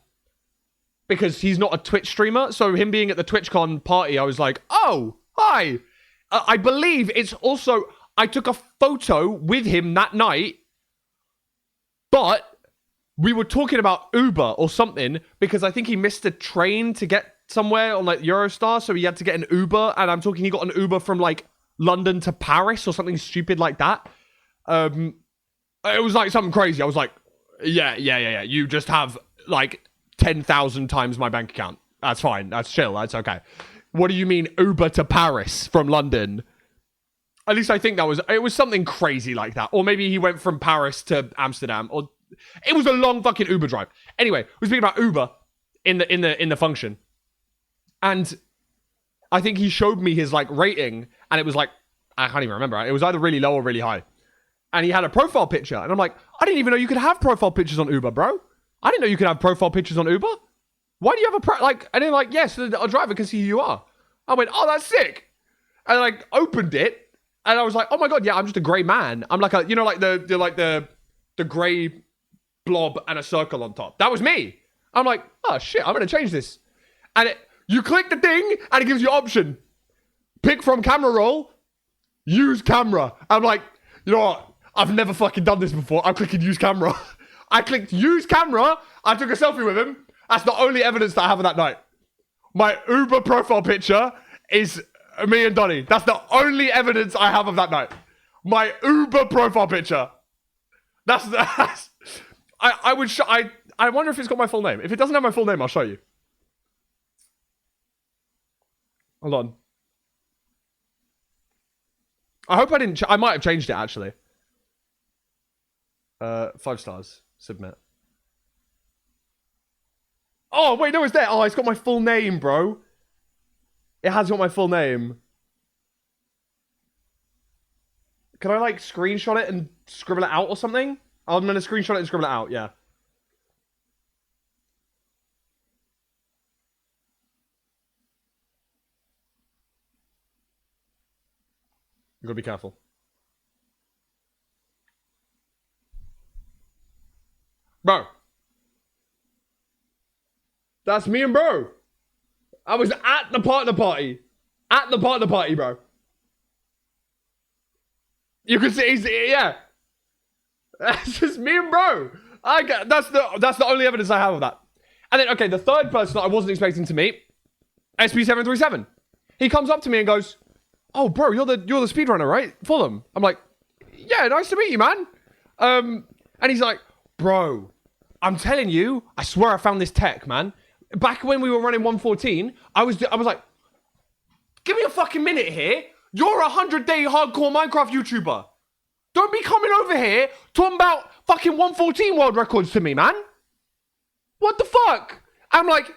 Because he's not a Twitch streamer, so him being at the TwitchCon party, I was like, oh, hi. I believe it's also, I took a photo with him that night, but we were talking about Uber or something, because I think he missed a train to get somewhere on, like, Eurostar, so he had to get an Uber, and I'm talking he got an Uber from, like, London to Paris or something stupid like that. It was, like, something crazy. I was like, yeah, you just have, like... 10,000 times my bank account. That's fine. That's chill. That's okay. What do you mean Uber to Paris from London? At least I think it was something crazy like that. Or maybe he went from Paris to Amsterdam. Or it was a long fucking Uber drive. Anyway, we're speaking about Uber in the function. And I think he showed me his, like, rating, and it was like, I can't even remember. It was either really low or really high. And he had a profile picture. And I'm like, I didn't even know you could have profile pictures on Uber, bro. I didn't know you could have profile pictures on Uber. Why do you have and then, like, yes, a driver can see who you are. I went, oh, that's sick. And I, like, opened it, and I was like, oh my god, yeah, I'm just a grey man. I'm like the grey blob and a circle on top. That was me. I'm like, oh shit, I'm gonna change this. And you click the thing, and it gives you option. Pick from camera roll, use camera. I'm like, you know what? I've never fucking done this before. I'm clicking use camera. I clicked use camera. I took a selfie with him. That's the only evidence that I have of that night. My Uber profile picture is me and Donny. That's the only evidence I have of that night. My Uber profile picture. I wonder if it's got my full name. If it doesn't have my full name, I'll show you. Hold on. I hope I didn't. I might have changed it actually. 5 stars. Submit. Oh, wait, no, it's there. Oh, it's got my full name, bro. It has got my full name. Can I, like, screenshot it and scribble it out or something? I'm going to screenshot it and scribble it out, yeah. You gotta be careful. Bro. That's me and bro. I was at the partner party. At the partner party, bro. You can see, yeah. That's just me and bro. That's the only evidence I have of that. And then, okay, the third person that I wasn't expecting to meet, SP737. He comes up to me and goes, oh, bro, you're the speedrunner, right? Fulham. I'm like, yeah, nice to meet you, man. And he's like, bro, I'm telling you, I swear I found this tech, man. Back when we were running 114, I was like, give me a fucking minute here. You're a 100-day hardcore Minecraft YouTuber. Don't be coming over here talking about fucking 114 world records to me, man. What the fuck? I'm like,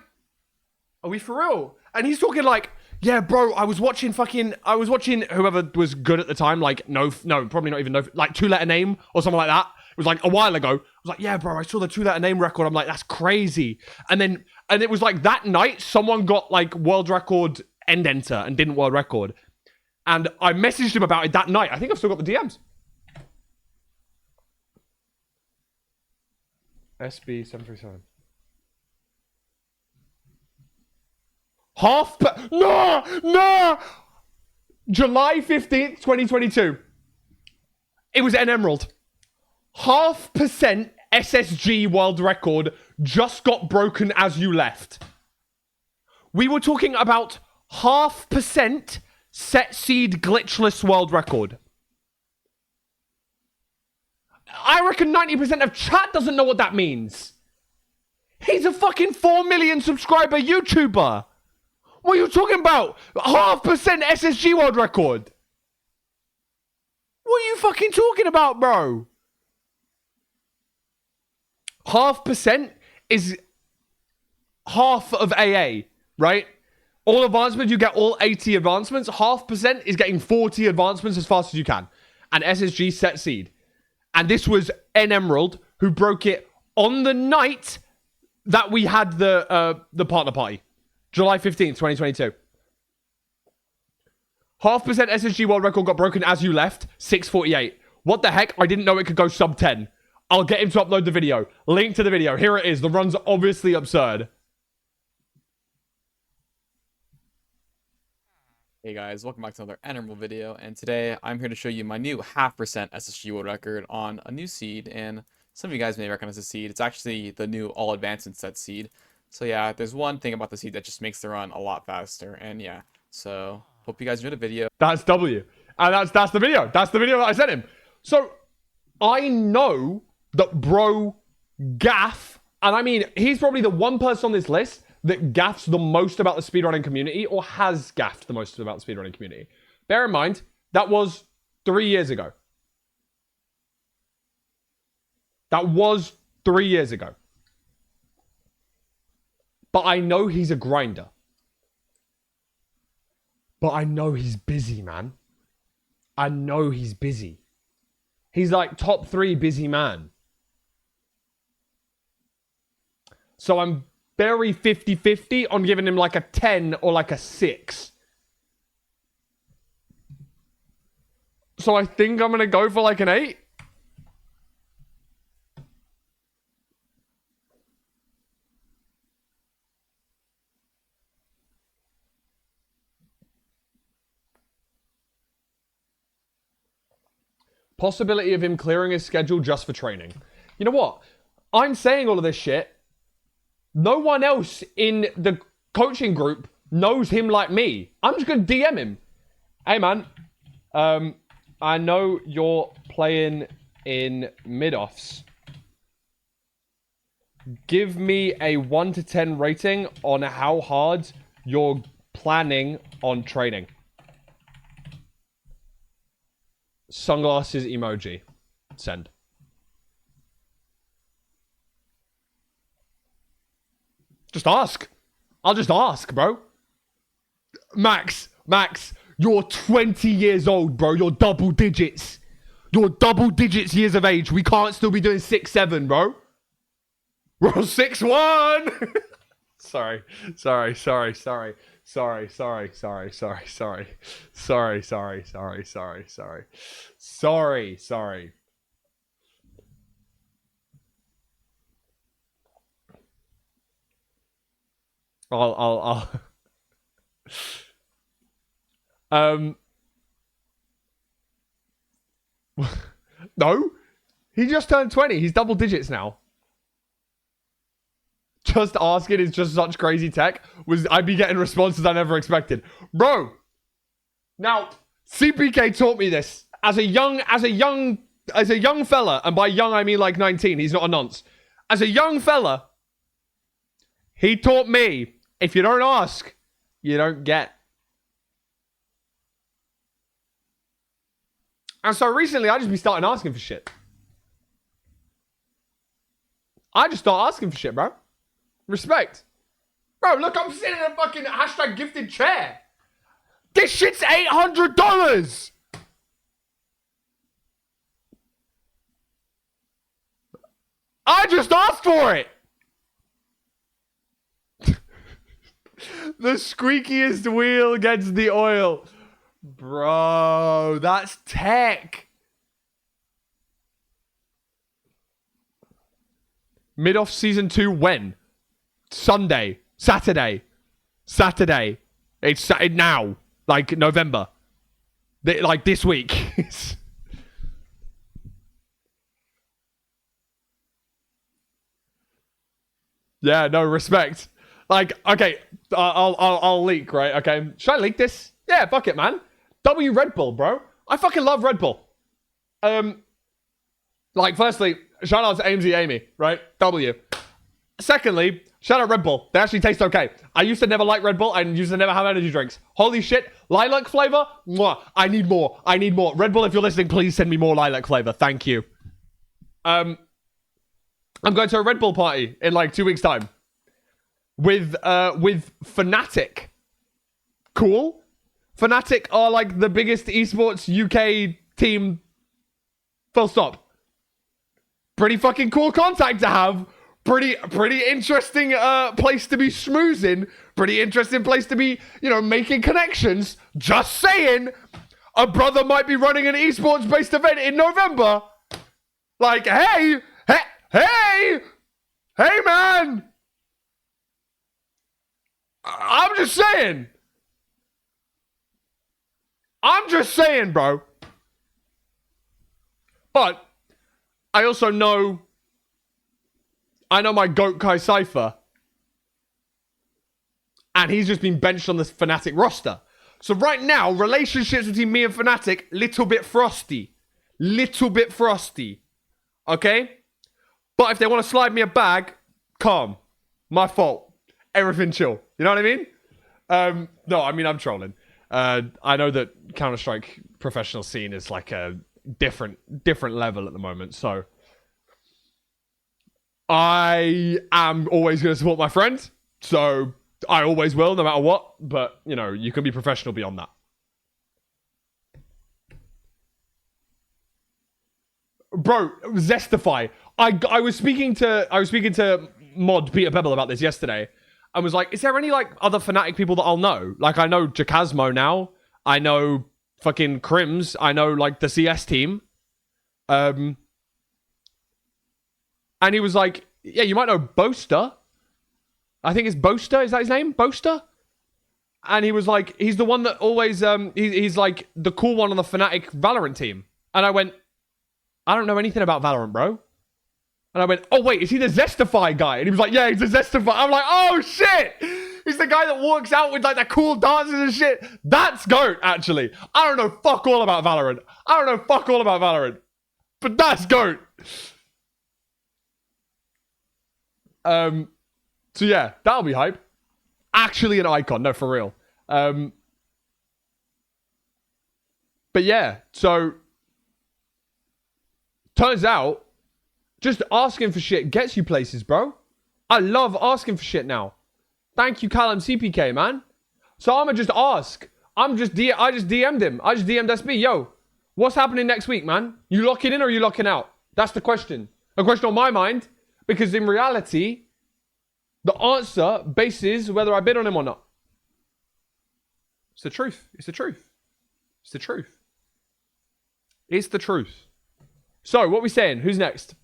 are we for real? And he's talking like, yeah, bro, I was watching whoever was good at the time, like, no, probably not even no, like 2-letter name or something like that. It was like a while ago. I was like, yeah, bro, I saw the 2-letter name record. I'm like, that's crazy. And it was like that night, someone got like world record end enter and didn't world record. And I messaged him about it that night. I think I've still got the DMs. SB737. No! July 15th, 2022. It was an emerald. 0.5% SSG world record just got broken as you left. We were talking about 0.5% set seed glitchless world record. I reckon 90% of chat doesn't know what that means. He's a fucking 4 million subscriber YouTuber. What are you talking about? 0.5% SSG world record. What are you fucking talking about, bro? 0.5% is half of AA, right? All advancements, you get all 80 advancements. 0.5% is getting 40 advancements as fast as you can. And SSG set seed. And this was N Emerald who broke it on the night that we had the partner party. July 15th, 2022. 0.5% SSG world record got broken as you left. 6:48. What the heck? I didn't know it could go sub 10. I'll get him to upload the video. Link to the video. Here it is. The run's obviously absurd. Hey guys, welcome back to another Emerald video, and today I'm here to show you my new 0.5% SSG world record on a new seed, and some of you guys may recognize the seed. It's actually the new all advancement set seed. So yeah, there's one thing about the seed that just makes the run a lot faster, and yeah, so hope you guys enjoyed the video. That's W. And that's the video. That's the video that I sent him. So I know that bro gaff, and I mean, he's probably the one person on this list that gaffs the most about the speedrunning community, or has gaffed the most about the speedrunning community. Bear in mind, that was 3 years ago. That was 3 years ago. But I know he's a grinder. But I know he's busy, man. I know he's busy. He's like top 3 busy man. So I'm very 50-50 on giving him like a 10 or like a 6. So I think I'm going to go for like an 8. Possibility of him clearing his schedule just for training. You know what? I'm saying all of this shit. No one else in the coaching group knows him like me. I'm just going to DM him. Hey, man. I know you're playing in MIDOFFS. Give me a 1 to 10 rating on how hard you're planning on training. Sunglasses emoji. Send. Just ask. I'll just ask, bro. Max, you're 20 years old, bro. You're double digits. You're double digits years of age. We can't still be doing 6'7", bro. We're on 6'1". Sorry. I'll no, he just turned 20. He's double digits now. Just asking is just such crazy tech. I'd be getting responses I never expected, bro. Now, CPK taught me this as a young fella, and by young I mean like 19. He's not a nonce. As a young fella, he taught me, if you don't ask, you don't get. And so recently, I just be starting asking for shit. I just start asking for shit, bro. Respect. Bro, look, I'm sitting in a fucking hashtag gifted chair. This shit's $800. I just asked for it. The squeakiest wheel gets the oil. Bro, that's tech. MIDOFFS Season 2 when? Sunday. Saturday. It's now. Like November. Like this week. Yeah, no, respect. Like, okay, I'll leak, right? Okay, should I leak this? Yeah, fuck it, man. W Red Bull, bro. I fucking love Red Bull. Like, firstly, shout out to AMZ Amy, right? W. Secondly, shout out Red Bull. They actually taste okay. I used to never like Red Bull. I used to never have energy drinks. Holy shit, lilac flavor? Mwah. I need more. Red Bull, if you're listening, please send me more lilac flavor. Thank you. I'm going to a Red Bull party in like 2 weeks' time. With Fnatic. Cool. Fnatic are like the biggest esports UK team. Full stop. Pretty fucking cool contact to have. Pretty interesting place to be schmoozing. Pretty interesting place to be, you know, making connections. Just saying. A brother might be running an esports based event in November. Like, hey man. I'm just saying, bro. But I also know my GOAT Kai Cypher. And he's just been benched on this Fnatic roster. So right now, relationships between me and Fnatic, little bit frosty. Okay? But if they want to slide me a bag, calm. My fault. Everything chill. You know what I mean? No, I mean, I'm trolling. I know that Counter-Strike professional scene is like a different level at the moment. So I am always going to support my friend. So I always will, no matter what. But, you know, you can be professional beyond that. Bro, Zestify. I was speaking to Mod Peter Pebble about this yesterday. I was like, is there any, like, other Fnatic people that I'll know? Like, I know Jacasmo now. I know fucking Crims. I know, like, the CS team. And he was like, yeah, you might know Boaster. I think it's Boaster. Is that his name? Boaster? And he was like, he's the one that always, he's like the cool one on the Fnatic Valorant team. And I went, I don't know anything about Valorant, bro. And I went, oh, wait, is he the Zestify guy? And he was like, yeah, he's the Zestify. I'm like, oh, shit. He's the guy that walks out with, like, the cool dances and shit. That's GOAT, actually. I don't know fuck all about Valorant. But that's GOAT. So, yeah, that'll be hype. Actually an icon. No, for real. But, yeah, so turns out just asking for shit gets you places, bro. I love asking for shit now. Thank you, Callum CPK, man. So I'ma just ask. I just DM'd him. I just DM'd SB. Yo, what's happening next week, man? You locking in or you locking out? That's the question. A question on my mind. Because in reality, the answer bases whether I bid on him or not. It's the truth. So, what we saying? Who's next?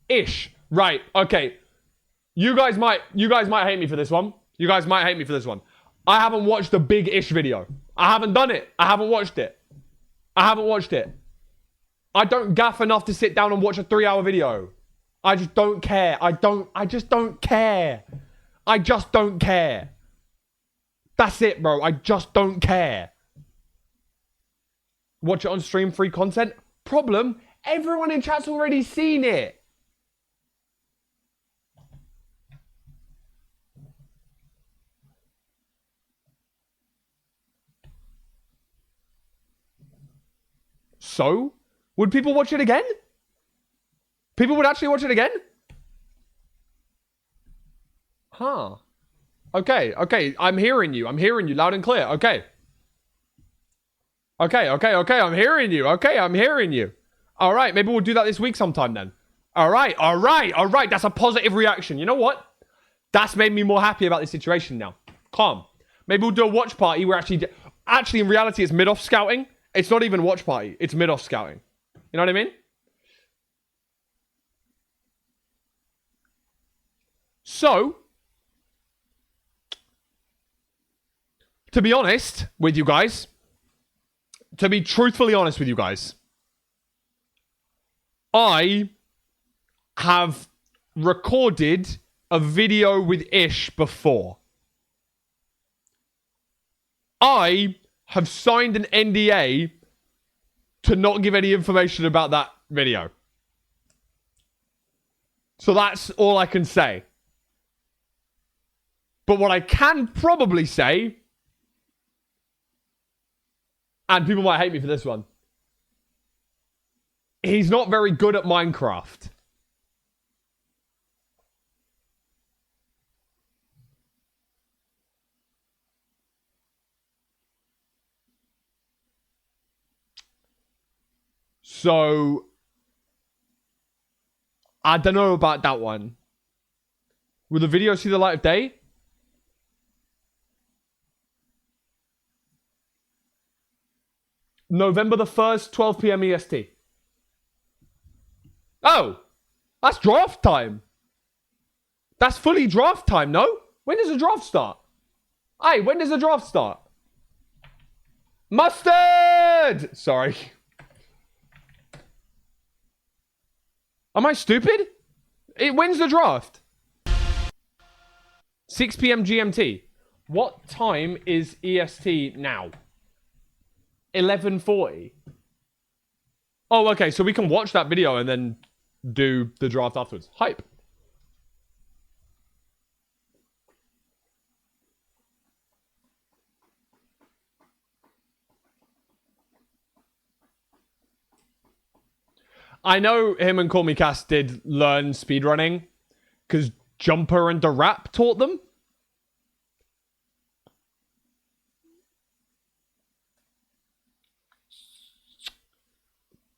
Ish. Right. Okay. You guys might hate me for this one. I haven't watched the big Ish video. I haven't done it. I haven't watched it. I don't gaff enough to sit down and watch a 3-hour video. I just don't care. I just don't care. That's it, bro. I just don't care. Watch it on stream, free content. Problem, everyone in chat's already seen it. So, Would people watch it again? People would actually watch it again? Huh. Okay, okay. I'm hearing you. I'm hearing you loud and clear. Okay. Okay, okay, okay. I'm hearing you. Okay, I'm hearing you. All right, maybe we'll do that this week sometime then. All right, all right, all right. That's a positive reaction. You know what? That's made me more happy about this situation now. Calm. Maybe we'll do a watch party where actually in reality it's mid-off scouting. It's not even watch party. It's mid-off scouting. You know what I mean? So, to be honest with you guys, to be truthfully honest with you guys, I have recorded a video with Ish before. I have signed an NDA to not give any information about that video. So that's all I can say. But what I can probably say, and people might hate me for this one, he's not very good at Minecraft. So, I don't know about that one. Will the video see the light of day? November the 1st, 12 p.m. EST. Oh, that's draft time. That's fully draft time, no? When does the draft start? Hey, when does the draft start? Mustard! Sorry. Am I stupid? When's the draft? 6 p.m. GMT. What time is EST now? 11:40. Oh, okay. So we can watch that video and then do the draft afterwards. Hype. I know him and Call Me Cass did learn speedrunning because Jumper and the Rap taught them.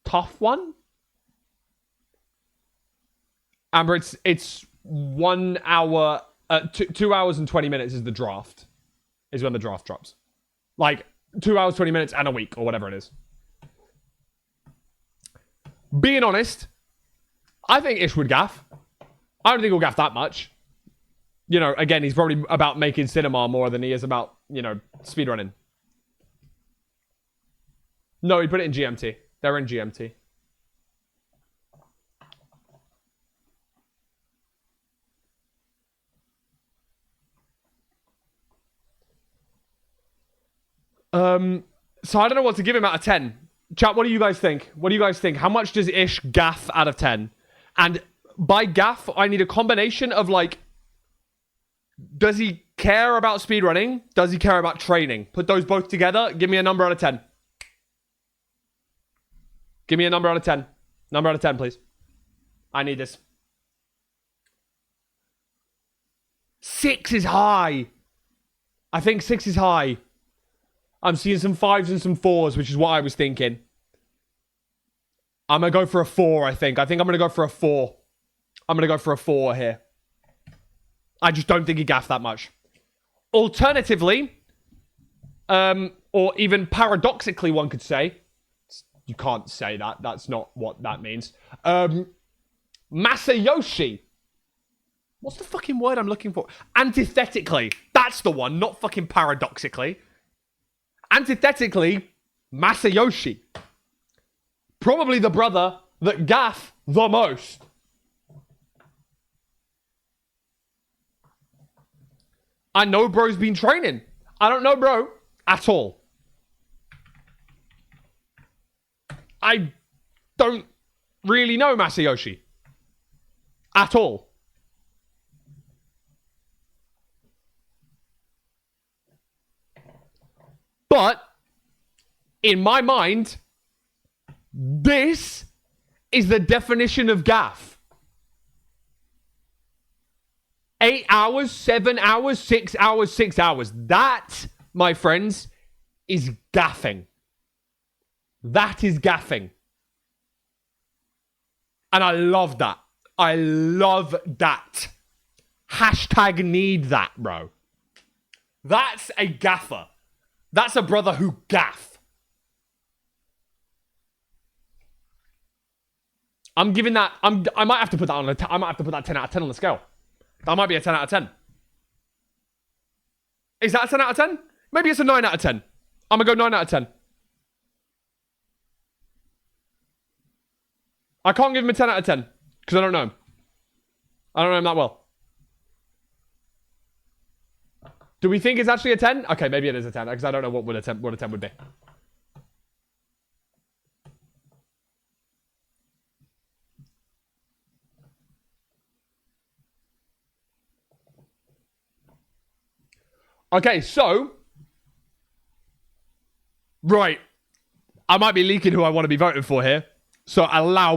Tough one. Amber, it's 1 hour, 2 hours and 20 minutes is the draft. Is when the draft drops. Like 2 hours, 20 minutes and a week or whatever it is. Being honest, I think Ish would gaff. I don't think he'll gaff that much. You know, again, he's probably about making cinema more than he is about, you know, speedrunning. No, he put it in GMT. They're in GMT. So I don't know what to give him out of 10. Chat, what do you guys think? What do you guys think? How much does Ish gaff out of 10? And by gaff, I need a combination of like, does he care about speedrunning? Does he care about training? Put those both together. Give me a number out of 10. Give me a number out of 10. Number out of 10, please. I need this. 6 is high. I think 6 is high. I'm seeing some 5s and some 4s, which is what I was thinking. I'm going to go for a 4, I think. I think I'm going to go for a 4. I'm going to go for a 4 here. I just don't think he gaffed that much. Alternatively, or even paradoxically, one could say, you can't say that. That's not what that means. Masayoshi. What's the fucking word I'm looking for? Antithetically. That's the one, not fucking paradoxically. Antithetically, Masayoshi. Probably the brother that gaff the most. I know bro's been training. I don't know bro at all. I don't really know Masayoshi. At all. But, in my mind, This is the definition of gaff. 8 hours, 7 hours, 6 hours, 6 hours. That, my friends, is gaffing. That is gaffing. And I love that. I love that. Hashtag need that, bro. That's a gaffer. That's a brother who gaff. I'm giving that. I might have to put that on. I might have to put that 10 out of 10 on the scale. That might be a 10 out of 10. Is that a 10 out of 10? Maybe it's a 9 out of 10. I'm gonna go 9 out of 10. I can't give him a 10 out of 10 because I don't know him. I don't know him that well. Do we think it's actually a 10? Okay, maybe it is a 10 because I don't know what a 10 would be. Okay, so right, I might be leaking who I want to be voting for here. So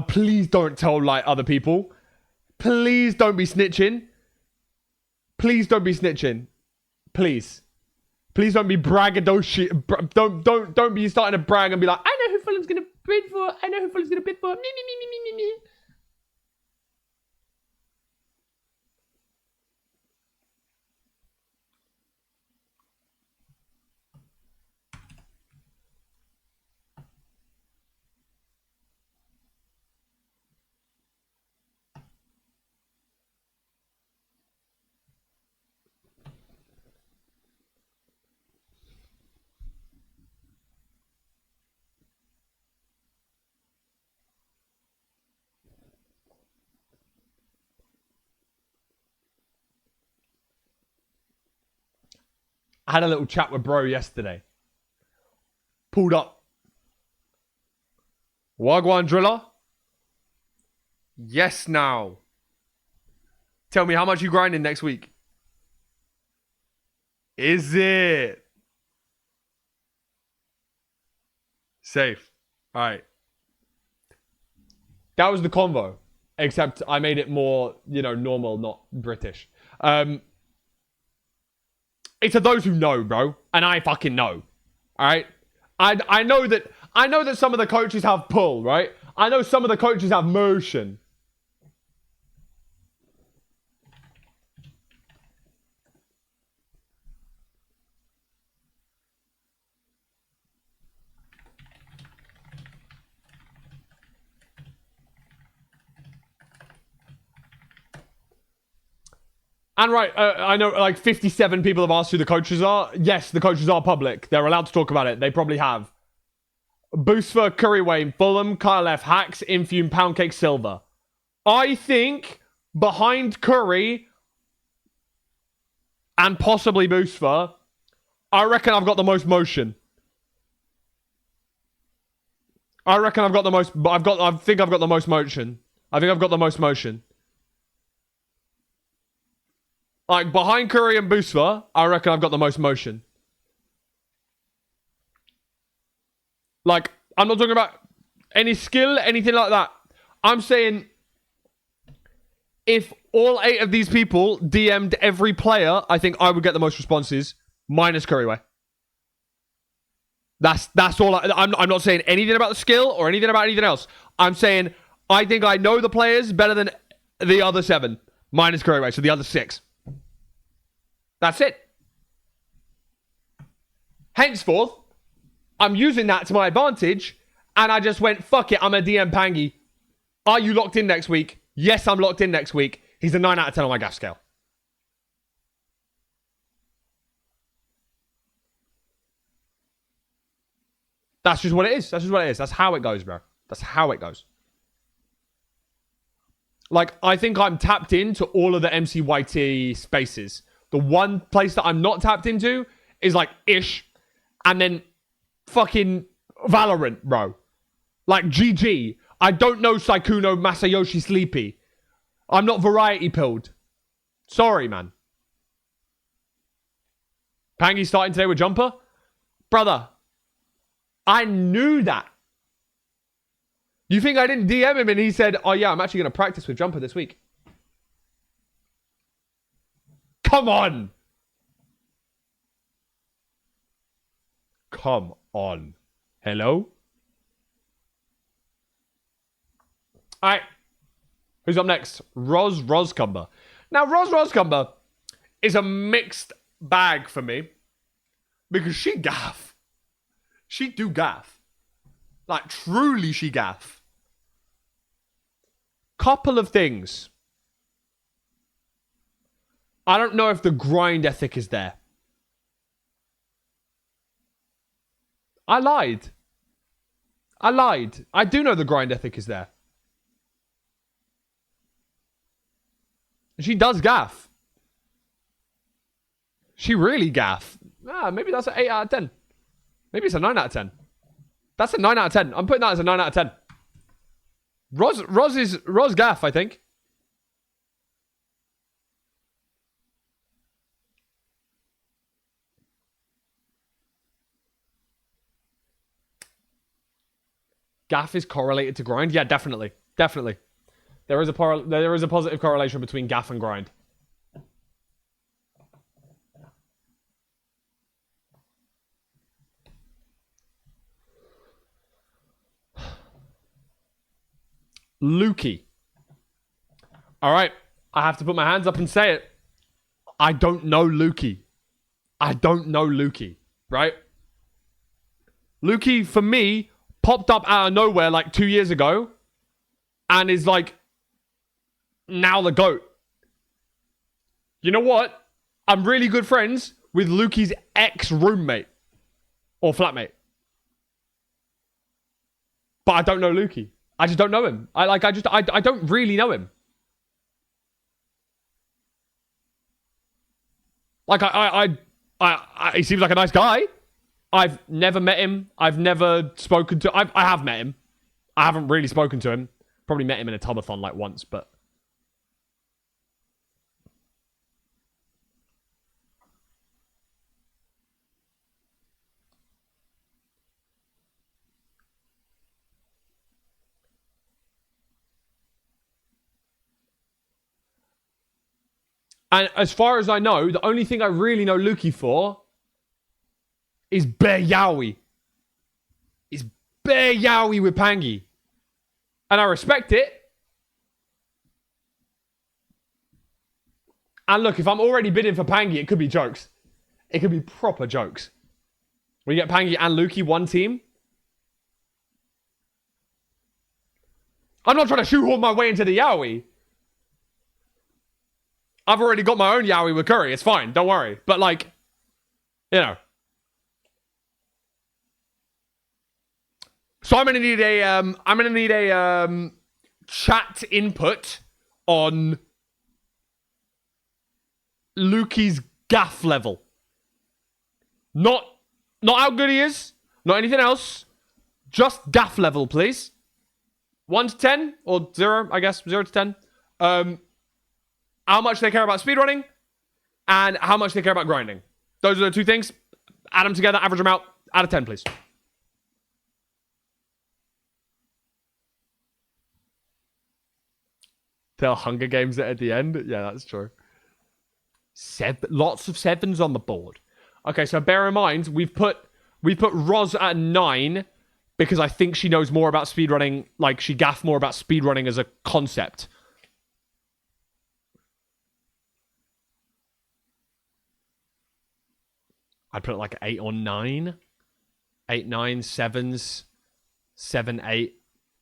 please don't tell like other people. Please don't be snitching. Please don't be snitching. Please. Please don't be braggadocio. Don't be starting to brag and be like, I know who Fulham's gonna bid for. I know who Fulham's gonna bid for. Me. I had a little chat with bro yesterday. Pulled up. Wagwan driller? Yes now. Tell me how much you grinding next week. Is it? Safe. Alright. That was the convo. Except I made it more, normal, not British. It's to those who know, bro. And I fucking know. Alright? I know that some of the coaches have pull, right? I know some of the coaches have motion. And right, I know like 57 people have asked who the coaches are. Yes, the coaches are public. They're allowed to talk about it. They probably have. Boostfer, Curry Wayne, Fulham, Kyle F, Hacks, Infume, Poundcake, Silver. I think behind Curry and possibly Boostfer, I reckon I've got the most motion. I think I've got the most motion. I think I've got the most motion. Like, behind Curry and Boostfer, I reckon I've got the most motion. Like, I'm not talking about any skill, anything like that. I'm saying if all 8 of these people DM'd every player, I think I would get the most responses, minus Curryway. That's all. I'm not saying anything about the skill or anything about anything else. I'm saying I think I know the players better than the other 7, minus Curryway, so the other 6. That's it. Henceforth, I'm using that to my advantage, and I just went, fuck it, I'm a DM Pangy. Are you locked in next week? Yes, I'm locked in next week. He's a 9 out of 10 on my gaff scale. That's just what it is. That's how it goes, bro. That's how it goes. Like, I think I'm tapped into all of the MCYT spaces. The one place that I'm not tapped into is like Ish and then fucking Valorant, bro. Like GG. I don't know Saikuno Masayoshi Sleepy. I'm not variety pilled. Sorry, man. Pangy starting today with Jumper? Brother, I knew that. You think I didn't DM him and he said, oh yeah, I'm actually going to practice with Jumper this week. Come on. Come on. Hello? Alright. Who's up next? Roscumber. Now, Roscumber is a mixed bag for me. Because she gaff. She do gaff. Like, truly she gaff. Couple of things. I don't know if the grind ethic is there. I lied. I do know the grind ethic is there. She does gaff. She really gaff. Maybe that's an 8 out of 10. Maybe it's a 9 out of 10. That's a 9 out of 10. I'm putting that as a 9 out of 10. Ros gaff, I think. Gaff is correlated to grind? Yeah, definitely. Definitely. There is a positive correlation between gaff and grind. Lukey. All right. I have to put my hands up and say it. I don't know Lukey. Right? Lukey, for me, popped up out of nowhere like 2 years ago and is like now the GOAT. You know what? I'm really good friends with Lukey's ex-roommate or flatmate. But I don't know Lukey. I just don't know him. I don't really know him. Like he seems like a nice guy. I've never met him. I've never spoken to... I have met him. I haven't really spoken to him. Probably met him in a Tubathon like once, but... And as far as I know, the only thing I really know Lukey for is Bear Yowie. Is Bear Yowie with Pangy. And I respect it. And look, if I'm already bidding for Pangy, it could be jokes. It could be proper jokes. We get Pangy and Lukey one team. I'm not trying to shoehorn my way into the Yowie. I've already got my own Yowie with Curry. It's fine. Don't worry. But like, you know. So I'm gonna need a chat input on Lukey's gaff level. Not how good he is, not anything else. Just gaff level, please. 1 to 10 or 0, I guess 0 to 10. How much they care about speedrunning and how much they care about grinding. Those are the two things. Add them together, average them out. Out of 10, please. They'll Hunger Games it at the end. Yeah, that's true. Lots of 7s on the board. Okay, so bear in mind, we've put Roz at 9 because I think she knows more about speedrunning. Like, she gaffed more about speedrunning as a concept. I'd put it like 8 or 9. 8, 9, 7s. 7, 8.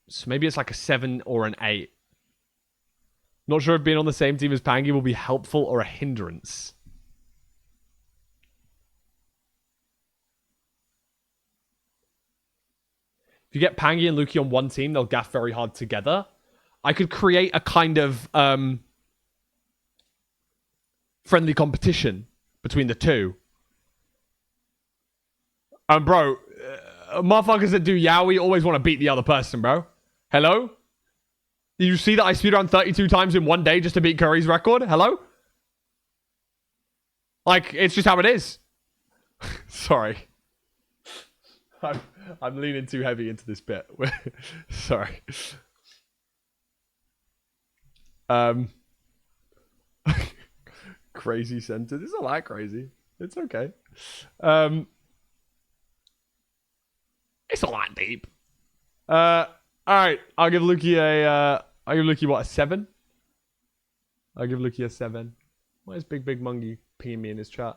So maybe it's like a 7 or an 8. Not sure if being on the same team as Pangy will be helpful or a hindrance. If you get Pangy and Lukey on one team, they'll gaff very hard together. I could create a kind of friendly competition between the two. Bro, motherfuckers that do Yowie always want to beat the other person, bro. Hello? Did you see that I speedrun 32 times in one day just to beat Curry's record? Hello? Like, it's just how it is. Sorry. I'm leaning too heavy into this bit. Sorry. Crazy sentence. It's not that crazy. It's okay. It's not that deep. All right. I'll give Lukey a 7. I'll give Lukey a 7. Why is Big Mungie pinging me in his chat?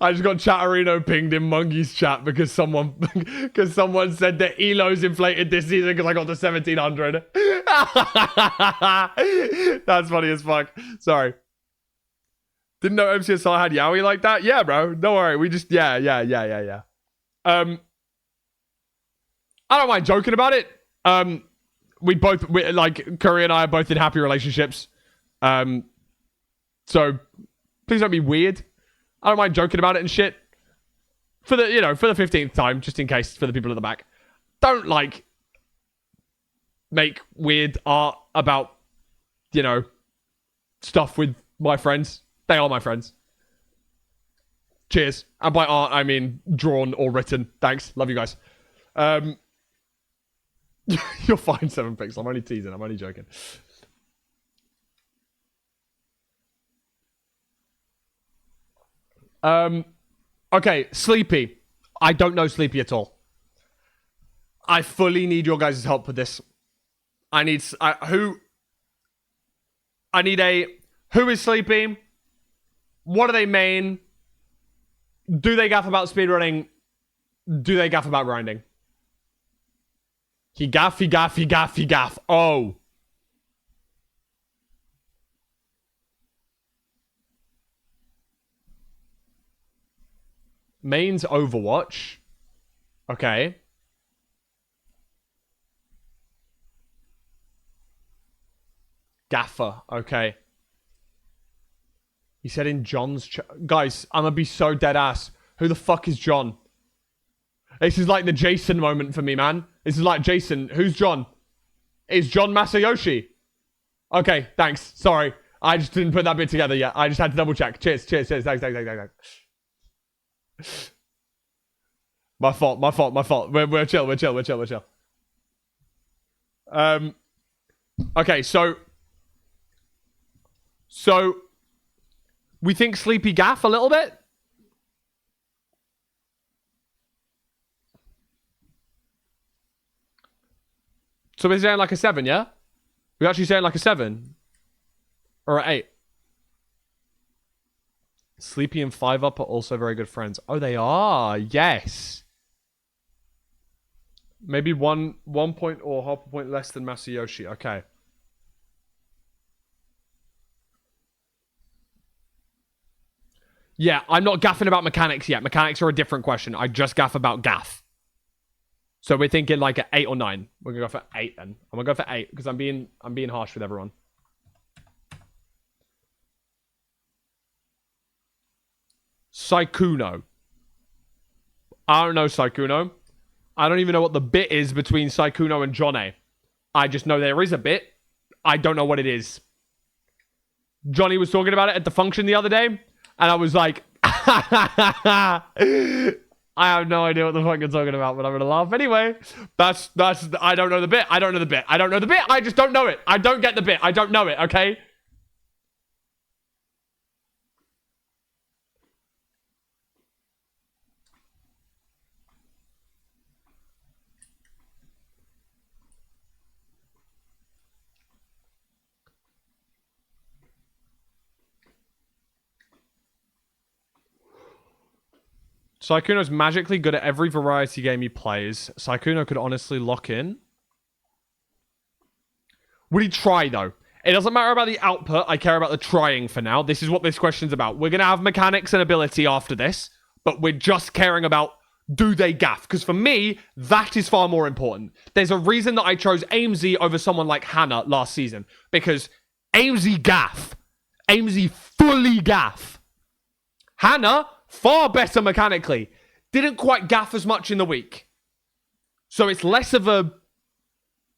I just got Chatterino pinged in Mungie's chat because someone said that Elo's inflated this season because I got to 1700. That's funny as fuck. Sorry. Didn't know MCSR had Yowie like that? Yeah, bro. Don't worry. We just yeah. I don't mind joking about it. We like Curry and I are both in happy relationships. So please don't be weird. I don't mind joking about it and shit. For the 15th time, just in case, for the people at the back. Don't, make weird art about, stuff with my friends. They are my friends. Cheers. And by art, I mean drawn or written. Thanks. Love you guys. You're fine, 7 picks. I'm only teasing. I'm only joking. Okay, Sleepy. I don't know Sleepy at all. I fully need your guys' help with this. Who is Sleepy? What do they mean? Do they gaff about speedrunning? Do they gaff about grinding? He gaff. Oh. Main's Overwatch. Okay. Gaffer. Okay. He said in John's guys, I'm gonna be so dead ass. Who the fuck is John? This is like the Jason moment for me, man. This is like Jason. Who's John? Is John Masayoshi? Okay, thanks. Sorry. I just didn't put that bit together yet. I just had to double check. Cheers. Thanks. My fault. We're chill. Okay, so we think Sleepy gaff a little bit. So we're saying like a 7, yeah? We're actually saying like a 7 or an 8. Sleepy and 5UP are also very good friends. Oh, they are. Yes. Maybe 1 point or half a point less than Masayoshi. Okay. Yeah, I'm not gaffing about mechanics yet. Mechanics are a different question. I just gaff about gaff. So we're thinking like an 8 or 9. We're gonna go for 8 then. I'm gonna go for 8 because I'm being harsh with everyone. Saikuno. I don't know Saikuno. I don't even know what the bit is between Saikuno and Johnny. I just know there is a bit. I don't know what it is. Johnny was talking about it at the function the other day, and I was like, I have no idea what the fuck you're talking about, but I'm gonna laugh anyway. That's I don't know the bit. I just don't know it. I don't get the bit. I don't know it, okay? Saikuno's magically good at every variety game he plays. Saikuno could honestly lock in. Would he try, though? It doesn't matter about the output. I care about the trying for now. This is what this question's about. We're going to have mechanics and ability after this, but we're just caring about, do they gaff? Because for me, that is far more important. There's a reason that I chose AimZ over someone like Hannah last season, because AIMSy gaff. AIMSy fully gaff. Hannah, far better mechanically. Didn't quite gaff as much in the week. So it's less about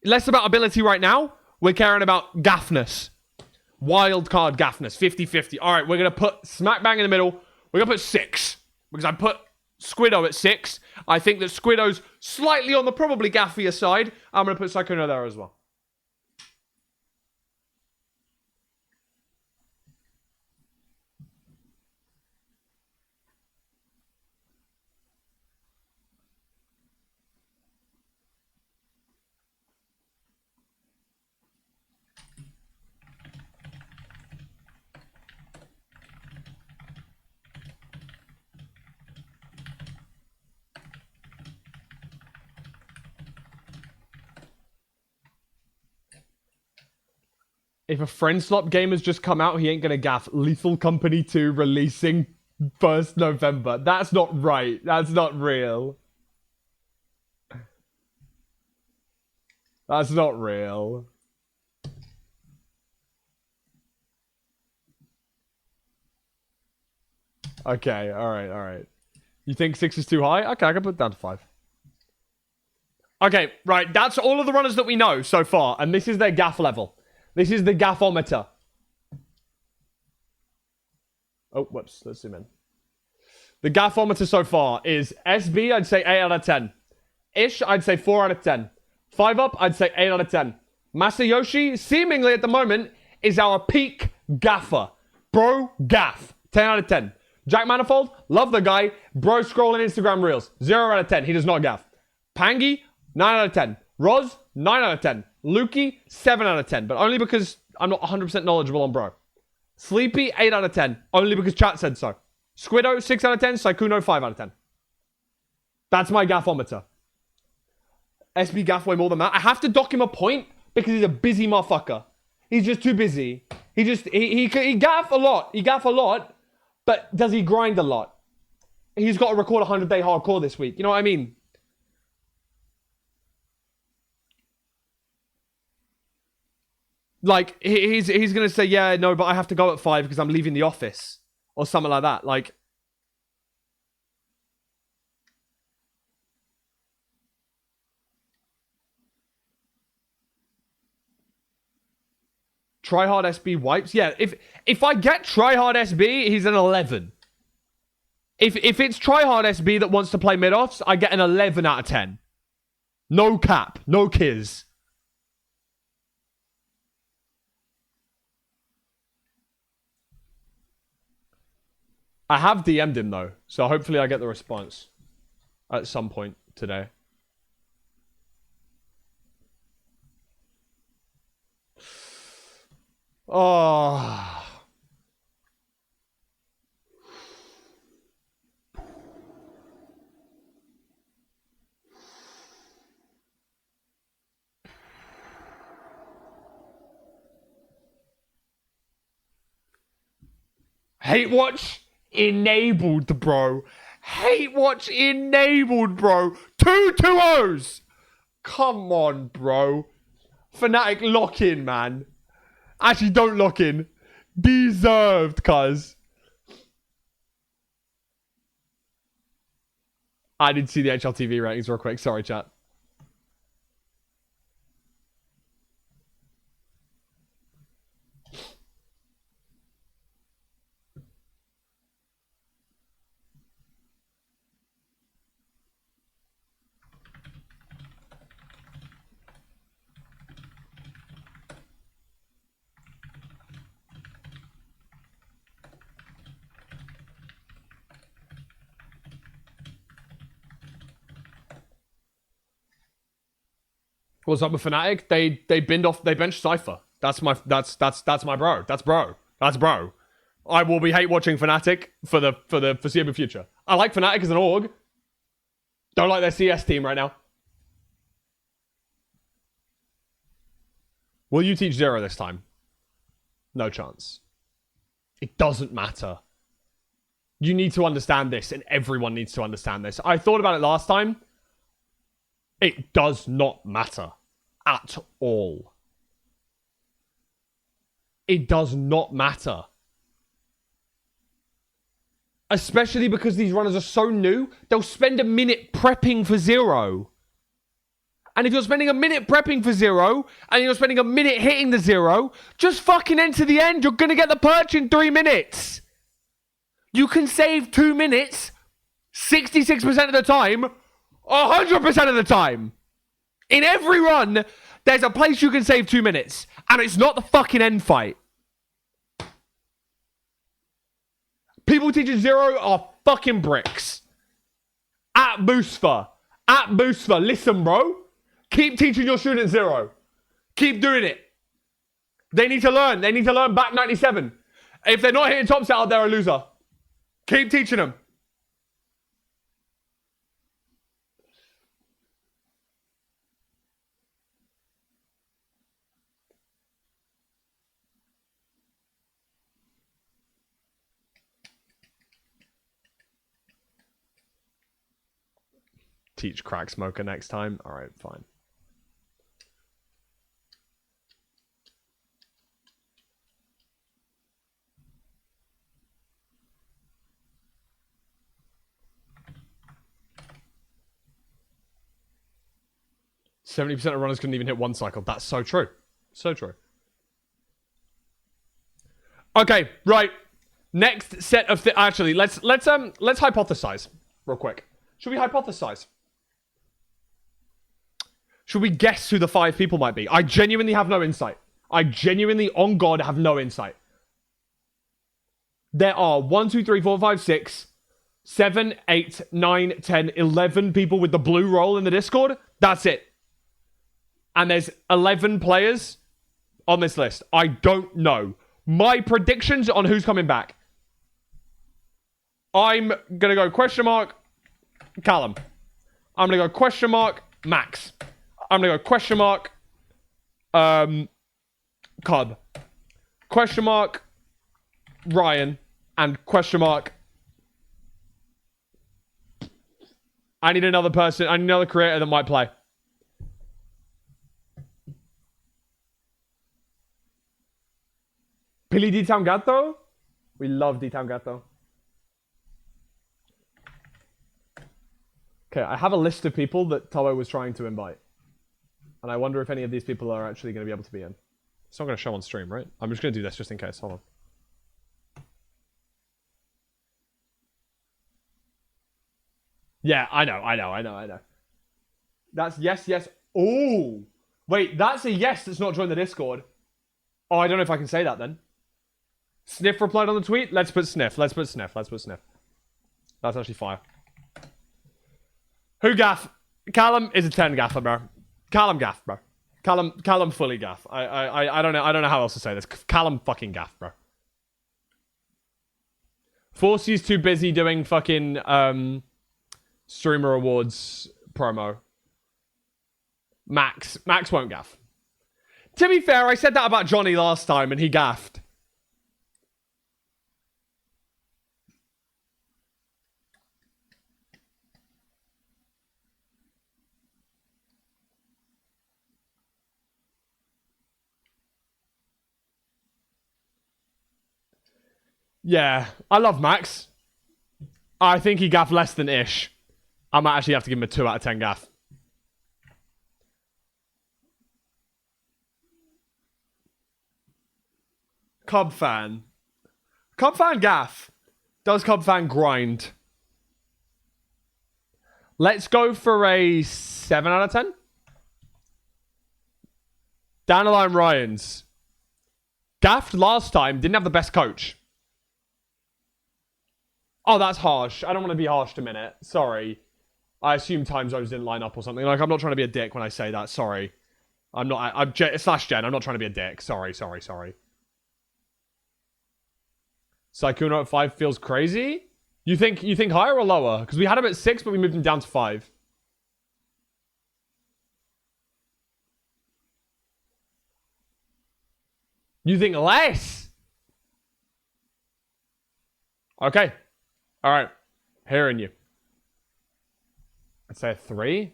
ability right now. We're caring about gaffness. Wild card gaffness. 50-50. All right, we're going to put smack bang in the middle. We're going to put 6. Because I put Squiddo at 6. I think that Squiddo's slightly on the probably gaffier side. I'm going to put Sykkuno there as well. If a friend swap game has just come out, he ain't gonna gaff. Lethal Company 2 releasing 1st November. That's not right. That's not real. That's not real. Okay, alright. You think 6 is too high? Okay, I can put it down to 5. Okay, right, that's all of the runners that we know so far, and this is their gaff level. This is the gaffometer. Oh, whoops. Let's zoom in. The gaffometer so far is SB, I'd say 8 out of 10. Ish, I'd say 4 out of 10. 5 Up, I'd say 8 out of 10. Masayoshi, seemingly at the moment, is our peak gaffer. Bro, gaff. 10 out of 10. Jack Manifold, love the guy. Bro scrolling Instagram reels. 0 out of 10. He does not gaff. Pangy, 9 out of 10. Roz, 9 out of 10. Lukey, 7 out of 10. But only because I'm not 100% knowledgeable on Bro. Sleepy, 8 out of 10. Only because chat said so. Squiddo, 6 out of 10. Sykkuno, 5 out of 10. That's my gaffometer. SB gaff way more than that. I have to dock him a point because he's a busy motherfucker. He's just too busy. He gaff a lot. He gaff a lot. But does he grind a lot? He's got to record 100-day hardcore this week. You know what I mean? Like, he's going to say, yeah, no, but I have to go at 5 because I'm leaving the office. Or something like that. Like, Tryhard SB wipes. Yeah, if I get Tryhard SB, he's an 11. If it's Tryhard SB that wants to play mid-offs, I get an 11 out of 10. No cap. No kiz. I have DM'd him, though. So hopefully I get the response at some point today. Oh. Hate watch enabled, bro. Hate watch enabled, bro. 2 2-0s. Come on, bro. Fnatic, lock in, man. Actually, don't lock in. Deserved, cuz. I didn't see the HLTV ratings real quick. Sorry, chat. What's up with Fnatic? They benched Cypher. That's my bro. That's bro. I will be hate watching Fnatic for the foreseeable future. I like Fnatic as an org. Don't like their CS team right now. Will you teach Zero this time? No chance. It doesn't matter. You need to understand this, and everyone needs to understand this. I thought about it last time. It does not matter. At all. It does not matter. Especially because these runners are so new, they'll spend a minute prepping for 0. And if you're spending a minute prepping for 0, and you're spending a minute hitting the 0, just fucking enter the end. You're going to get the perch in 3 minutes. You can save 2 minutes 66% of the time, 100% of the time. In every run, there's a place you can save 2 minutes. And it's not the fucking end fight. People teaching 0 are fucking bricks. At Boostfer. Listen, bro. Keep teaching your students 0. Keep doing it. They need to learn. They need to learn back 97. If they're not hitting top set out, they're a loser. Keep teaching them. Teach crack smoker next time. All right, fine. %70% of runners couldn't even hit one cycle. That's so true. So true. Okay, right. Next set of actually, let's hypothesize real quick. Should we hypothesize? Should we guess who the 5 people might be? I genuinely have no insight. I genuinely, on God, have no insight. There are 1, 2, 3, 4, 5, 6, 7, 8, 9, 10, 11 people with the blue roll in the Discord. That's it. And there's 11 players on this list. I don't know. My predictions on who's coming back. I'm going to go question mark, Callum. I'm going to go question mark, Max. I'm going to go question mark, Cub. Question mark, Ryan. And question mark, I need another person. I need another creator that might play. Pili di Tangato? We love di Tangato. Okay, I have a list of people that Tobo was trying to invite. And I wonder if any of these people are actually going to be able to be in. It's not going to show on stream, right? I'm just going to do this just in case. Hold on. Yeah, I know. That's yes. Oh! Wait, that's a yes that's not joined the Discord. Oh, I don't know if I can say that then. Sniff replied on the tweet. Let's put Sniff. Let's put Sniff. That's actually fire. Who gaff? Callum is a 10 gaffer, bro. Callum gaff, bro. Callum fully gaff. I don't know how else to say this. Callum fucking gaff, bro. Forcey's too busy doing fucking streamer awards promo. Max won't gaff. To be fair, I said that about Johnny last time and he gaffed. Yeah, I love Max. I think he gaffed less than Ish. I might actually have to give him a 2 out of 10 gaff. Cub fan. Cub fan gaff. Does Cub fan grind? Let's go for a 7 out of 10. Down the line Ryans. Gaffed last time, didn't have the best coach. Oh, that's harsh. I don't want to be harsh to minute. Sorry. I assume time zones didn't line up or something. Like, I'm not trying to be a dick when I say that. Sorry. I'm not... I'm slash Jen. I'm not trying to be a dick. Sorry. Sykkuno at 5 feels crazy? You think higher or lower? Because we had him at 6, but we moved him down to 5. You think less? Okay. All right. Hearing you. I'd say a 3.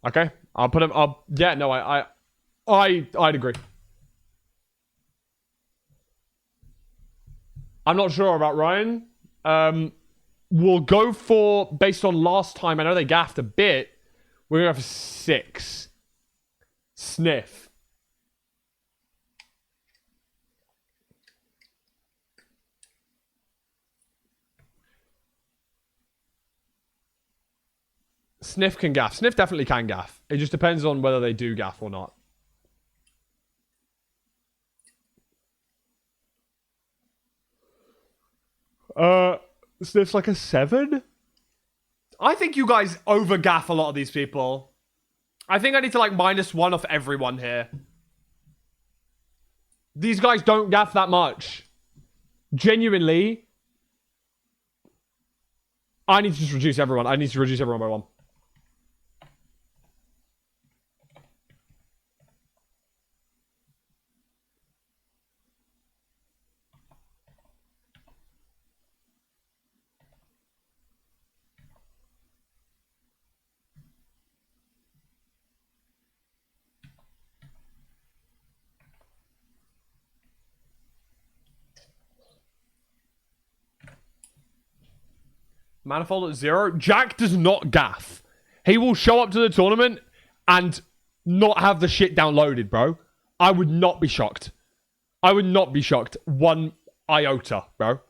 Okay. I'll put him up. Yeah, no, I'd agree. I'm not sure about Ryan. We'll go for, based on last time, I know they gaffed a bit. We're going to go for 6. Sniff. Sniff can gaff. Sniff definitely can gaff. It just depends on whether they do gaff or not. Sniff's like a 7? I think you guys over gaff a lot of these people. I think I need to like -1 off everyone here. These guys don't gaff that much. Genuinely. I need to just reduce everyone. I need to reduce everyone by 1. Manifold at 0. Jack does not gaff. He will show up to the tournament and not have the shit downloaded, bro. I would not be shocked. I would not be shocked 1 iota, bro.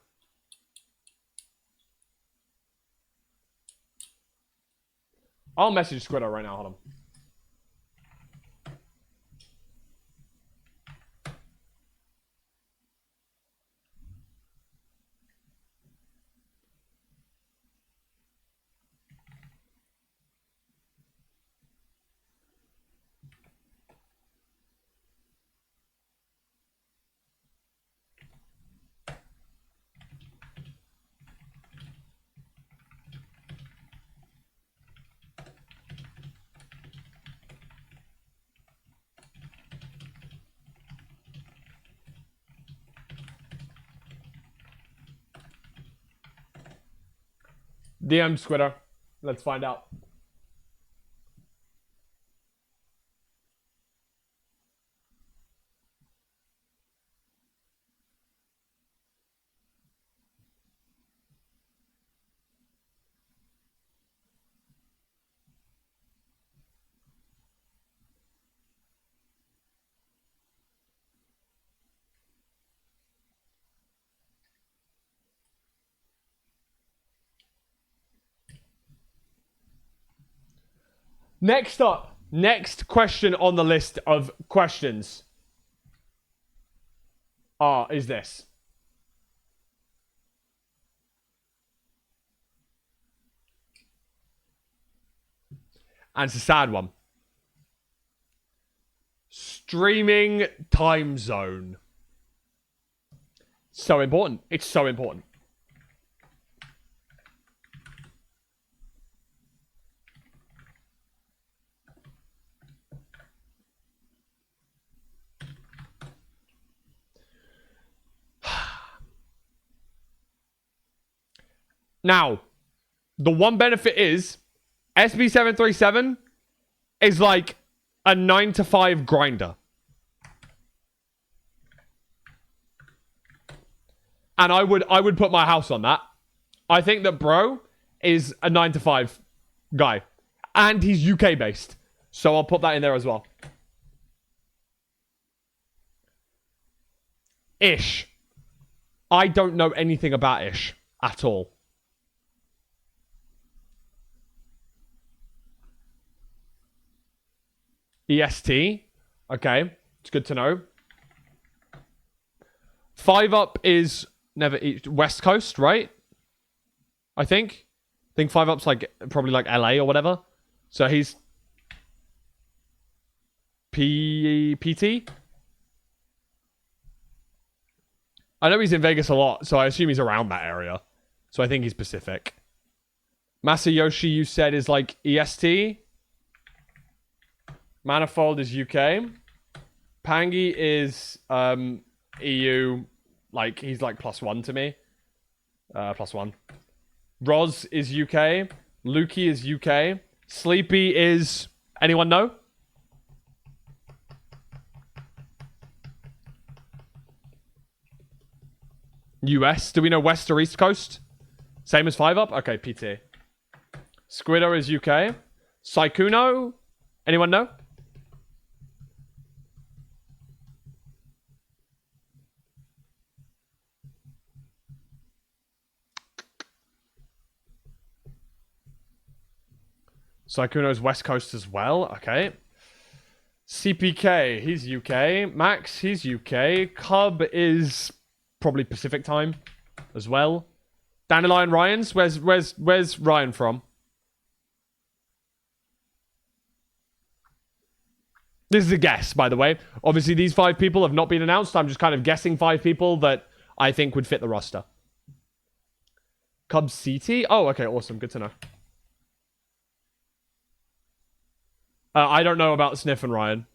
I'll message Squiddo right now. Hold on. DM Squiddo. Let's find out. Next up, next question on the list of questions is this. And it's a sad one. Streaming time zone. So important. It's so important. Now, the one benefit is SB737 is like a 9 to 5 grinder. And I would put my house on that. I think that bro is a 9 to 5 guy. And he's UK based. So I'll put that in there as well. Ish. I don't know anything about Ish at all. EST. Okay. It's good to know. 5 up is never West Coast, right? I think 5 up's like probably like LA or whatever. So he's PT. I know he's in Vegas a lot, so I assume he's around that area. So I think he's Pacific. Masayoshi, you said, is like EST. Manifold is UK. Pangy is EU. Like, he's like +1 to me. +1. Roz is UK. Lukey is UK. Sleepy is... Anyone know? US. Do we know West or East Coast? Same as 5-Up? Okay, PT. Squiddo is UK. Saikuno? Anyone know? Saikuno's West Coast as well. Okay. CPK, he's UK. Max, he's UK. Cub is probably Pacific time as well. Dandelion Ryans, where's Ryan from? This is a guess, by the way. Obviously, these 5 people have not been announced. I'm just kind of guessing 5 people that I think would fit the roster. Cub CT? Oh, okay, awesome. Good to know. I don't know about Sniff and Ryan.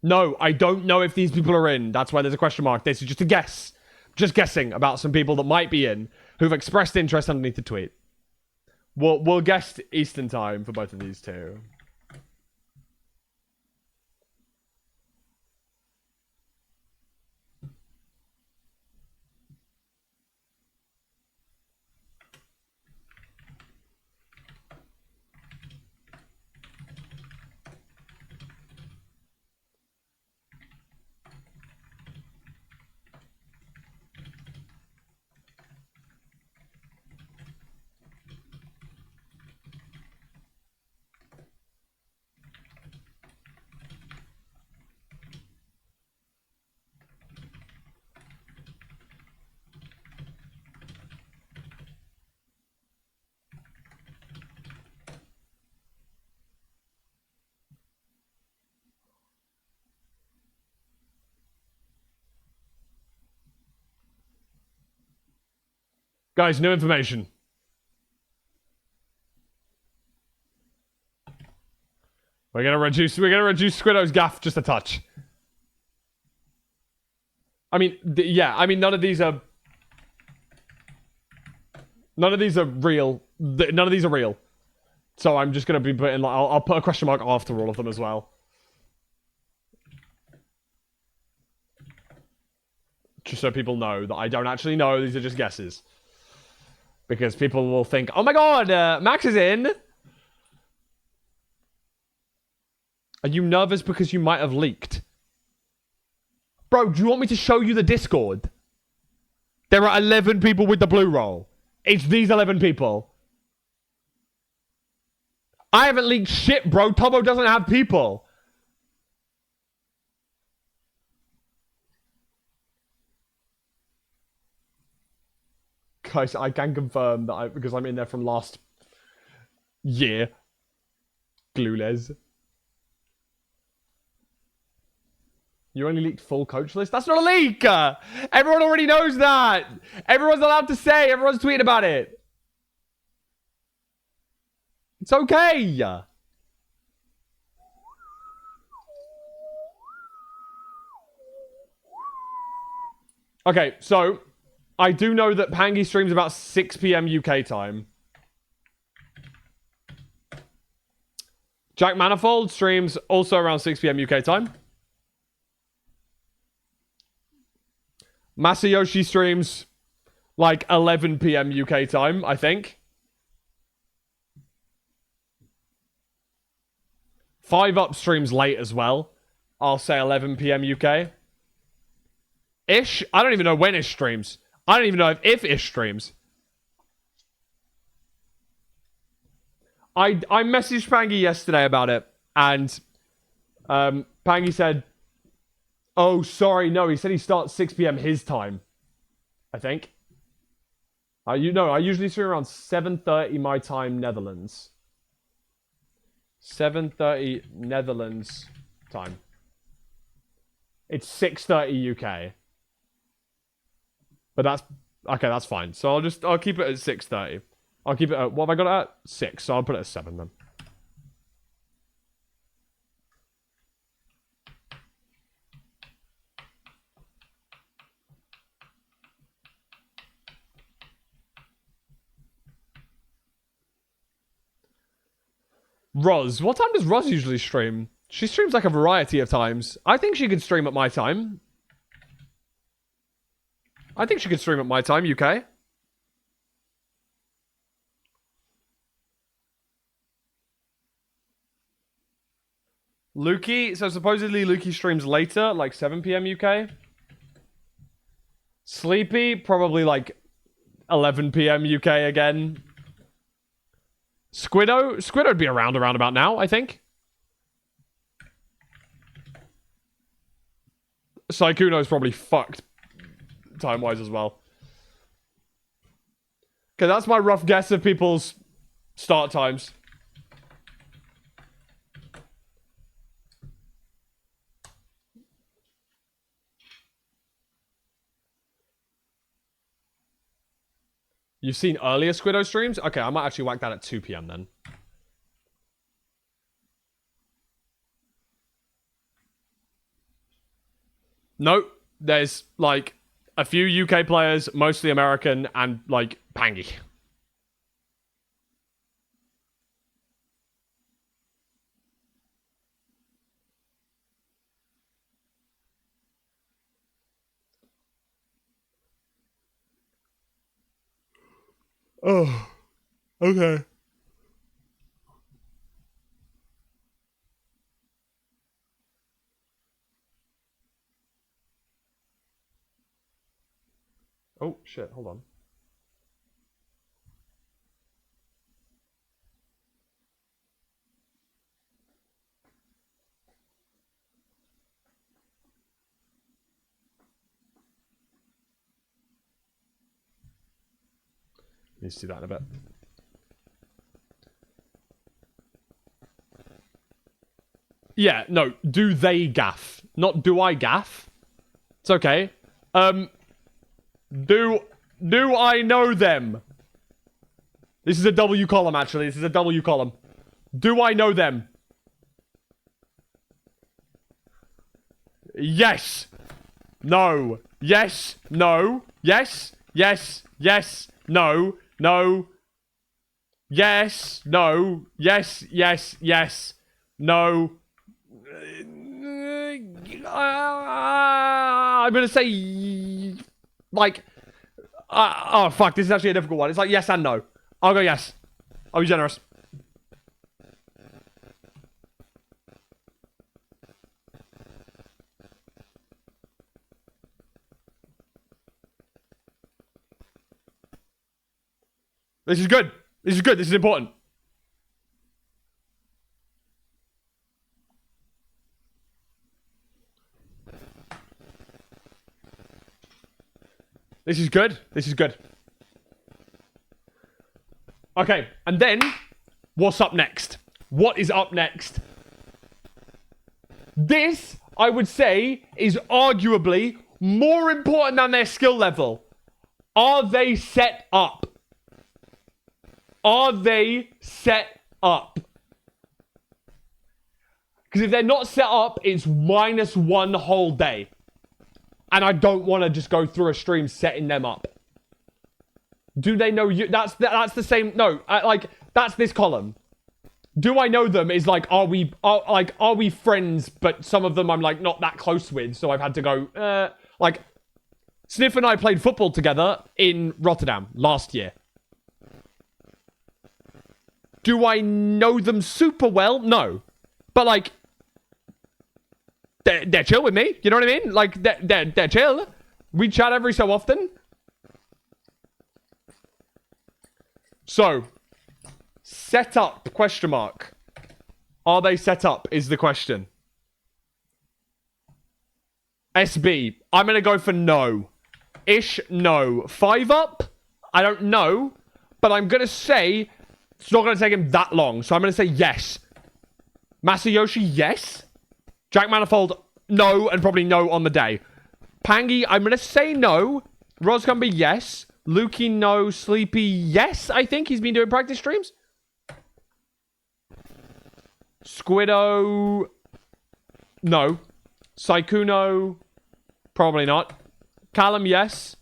No, I don't know if these people are in. That's why there's a question mark. This is just a guess. Just guessing about some people that might be in who've expressed interest underneath the tweet. We'll guess Eastern time for both of these two. Guys, new information. We're gonna reduce Squiddo's gaff just a touch. I mean, yeah, I mean none of these are real. None of these are real. So I'm just gonna be putting like I'll put a question mark after all of them as well. Just so people know that I don't actually know, these are just guesses. Because people will think, oh my god, Max is in. Are you nervous because you might have leaked? Bro, do you want me to show you the Discord? There are 11 people with the blue roll. It's these 11 people. I haven't leaked shit, bro. Tobo doesn't have people. Guys, I can confirm that because I'm in there from last year. Glueless. You only leaked full coach list? That's not a leak! Everyone already knows that! Everyone's allowed to say, everyone's tweeting about it. It's okay! Okay, so I do know that Pangy streams about 6 p.m. UK time. Jack Manifold streams also around 6 p.m. UK time. Masayoshi streams like 11 p.m. UK time, I think. 5-Up streams late as well. I'll say 11 p.m. UK. Ish? I don't even know when Ish streams. I don't even know if Ish streams. I messaged Pangy yesterday about it, and Pangy said, oh, sorry, no, he said he starts 6 p.m. his time, I think. I usually stream around 7:30 my time, Netherlands. 7:30 Netherlands time. It's 6:30 UK. But that's okay, that's fine. So I'll keep it at 6:30. I'll keep it at, what have I got it at? 6, so I'll put it at 7 then. Roz, what time does Roz usually stream? She streams like a variety of times. I think she could stream at my time. I think she could stream at my time, UK. Lukey, so supposedly Lukey streams later, like 7 p.m. UK. Sleepy, probably like 11 p.m. UK again. Squiddo'd be around about now, I think. Saikuno's probably fucked time-wise as well. Okay, that's my rough guess of people's start times. You've seen earlier Squiddo streams? Okay, I might actually whack that at 2 p.m. then. Nope. There's, like, a few UK players, mostly American, and, like, Pangy. Oh, okay. Oh, shit, hold on. Need to do that in a bit. Yeah, no, do they gaff? Not do I gaff? It's okay. Do I know them? This is a W column, actually. This is a W column. Do I know them? Yes. No. Yes. No. Yes. Yes. Yes. No. No. Yes. No. Yes. Yes. Yes. No. I'm gonna say, like, oh fuck, this is actually a difficult one. It's like yes and no. I'll go yes. I'll be generous. This is good. This is good. This is important. This is good. This is good. Okay, and then, what's up next? What is up next? This, I would say, is arguably more important than their skill level. Are they set up? Are they set up? Because if they're not set up, it's -1 whole day. And I don't want to just go through a stream setting them up. Do they know you? That's the same. No, like, that's this column. Do I know them is like, are we friends? But some of them I'm like not that close with, so I've had to go. Like, Sniff and I played football together in Rotterdam last year. Do I know them super well? No, but like, they're chill with me. You know what I mean? Like, they're chill. We chat every so often. So, set up, question mark. Are they set up is the question. SB, I'm going to go for no. Ish, no. 5 up? I don't know. But I'm going to say it's not going to take him that long. So I'm going to say yes. Masayoshi, yes. Jack Manifold, no. And probably no on the day. Pangy, I'm going to say no. Roscombe, yes. Lukey, no. Sleepy, yes. I think he's been doing practice streams. Squiddo, no. Saikuno, probably not. Callum, yes.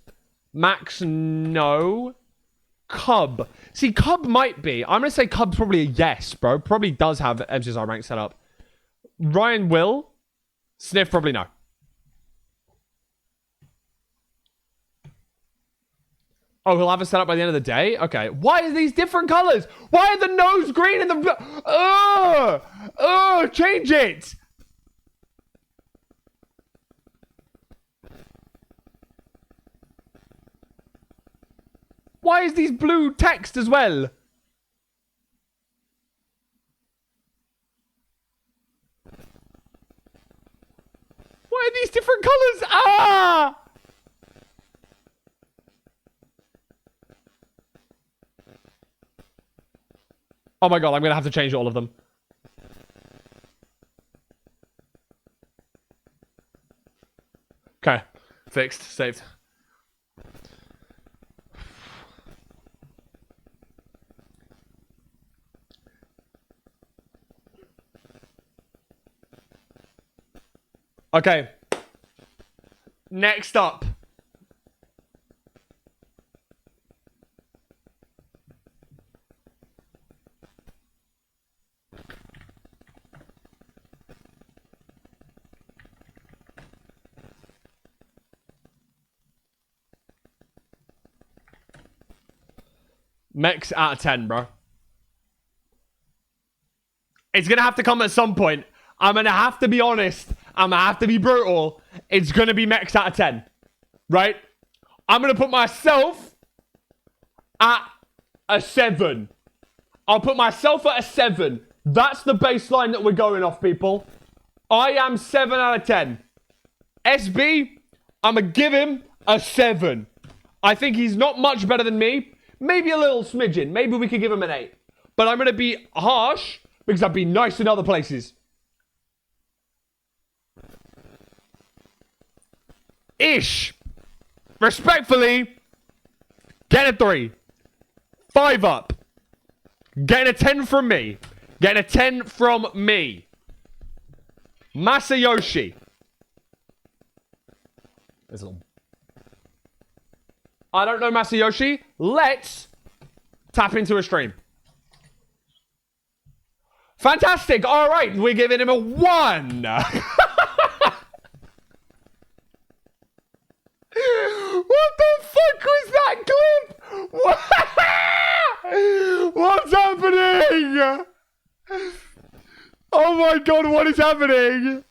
Max, no. Cub. See, Cub might be. I'm going to say Cub's probably a yes, bro. Probably does have MCSR rank set up. Ryan will. Sniff, probably no. Oh, he'll have a setup by the end of the day? Okay. Why are these different colors? Why are the nose green and the... change it! Why is these blue text as well? Why are these different colors? Ah! Oh my god, I'm gonna have to change all of them. Okay. Fixed. Saved. Okay. Next up. Mechs out of 10, bro. It's gonna have to come at some point. I'm gonna have to be honest. I'm gonna have to be brutal. It's gonna be Mechs out of 10. Right? I'm gonna put myself at a 7. I'll put myself at a 7. That's the baseline that we're going off, people. I am 7 out of 10. SB, I'm gonna give him a 7. I think he's not much better than me. Maybe a little smidgen. Maybe we could give him an 8. But I'm gonna be harsh because I've been nice in other places. Ish. Respectfully, get a 3. 5 up. Getting a 10 from me. Getting a 10 from me. Masayoshi. There's a little... I don't know Masayoshi. Let's tap into a stream. Fantastic. All right. We're giving him a 1. What the fuck was that clip? What? What's happening? Oh my god, what is happening?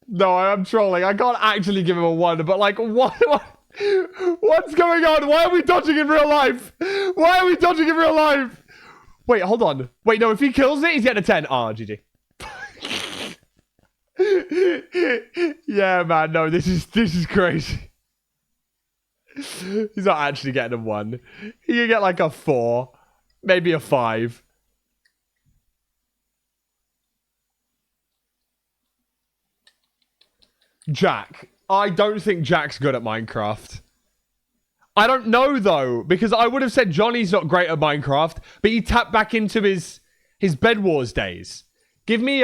No, I'm trolling. I can't actually give him a 1, but like, what's going on? Why are we dodging in real life? Why are we dodging in real life? Wait, hold on. Wait, no, if he kills it, he's getting a 10. Oh, GG. Yeah, man, no, this is crazy. He's not actually getting a 1. He can get like a 4, maybe a 5. Jack. I don't think Jack's good at Minecraft. I don't know though, because I would have said Johnny's not great at Minecraft, but he tapped back into his Bed Wars days. Give me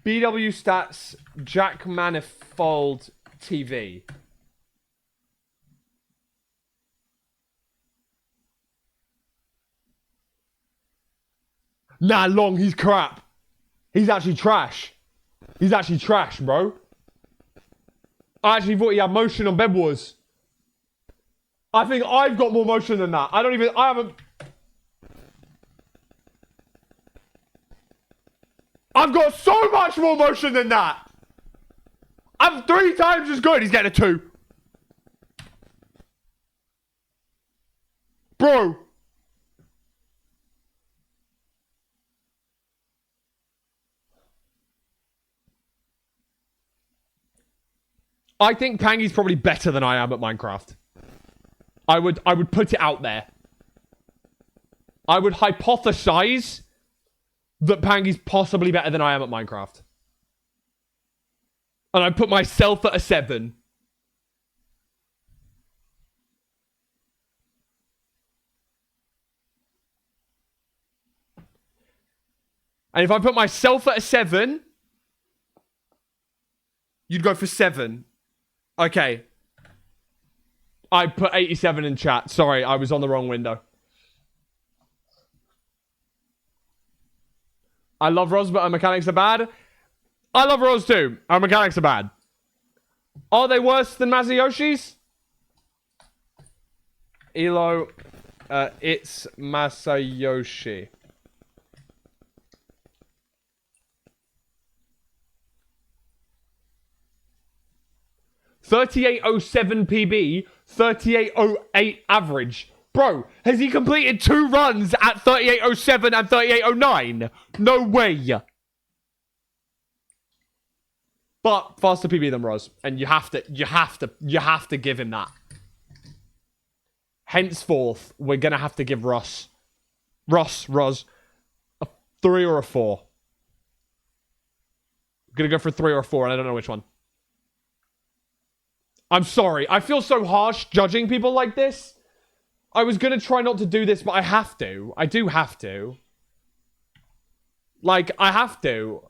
BW Stats Jack Manifold TV. Nah, Long, he's crap. He's actually trash. He's actually trash, bro. I actually thought he had motion on Bed Wars. I think I've got more motion than that. I haven't... I've got so much more motion than that. I'm 3 times as good. He's getting a 2. Bro. I think Pangy's probably better than I am at Minecraft. I would put it out there. I would hypothesize that Pangy's possibly better than I am at Minecraft. And I put myself at a 7. And if I put myself at a 7, you'd go for 7. Okay. I put 87 in chat. Sorry, I was on the wrong window. I love Roz, but our mechanics are bad. I love Roz too. Our mechanics are bad. Are they worse than Masayoshi's? Elo, it's Masayoshi. $38.07 PB, 38.08 average. Bro, has he completed 2 runs at 38.07 and 38.09? No way. But faster PB than Roz, and you have to give him that. Henceforth, we're gonna have to give Roz a 3 or a 4. I'm gonna go for a 3 or a 4, and I don't know which one. I'm sorry. I feel so harsh judging people like this. I was gonna try not to do this, but I have to. I do have to. Like, I have to.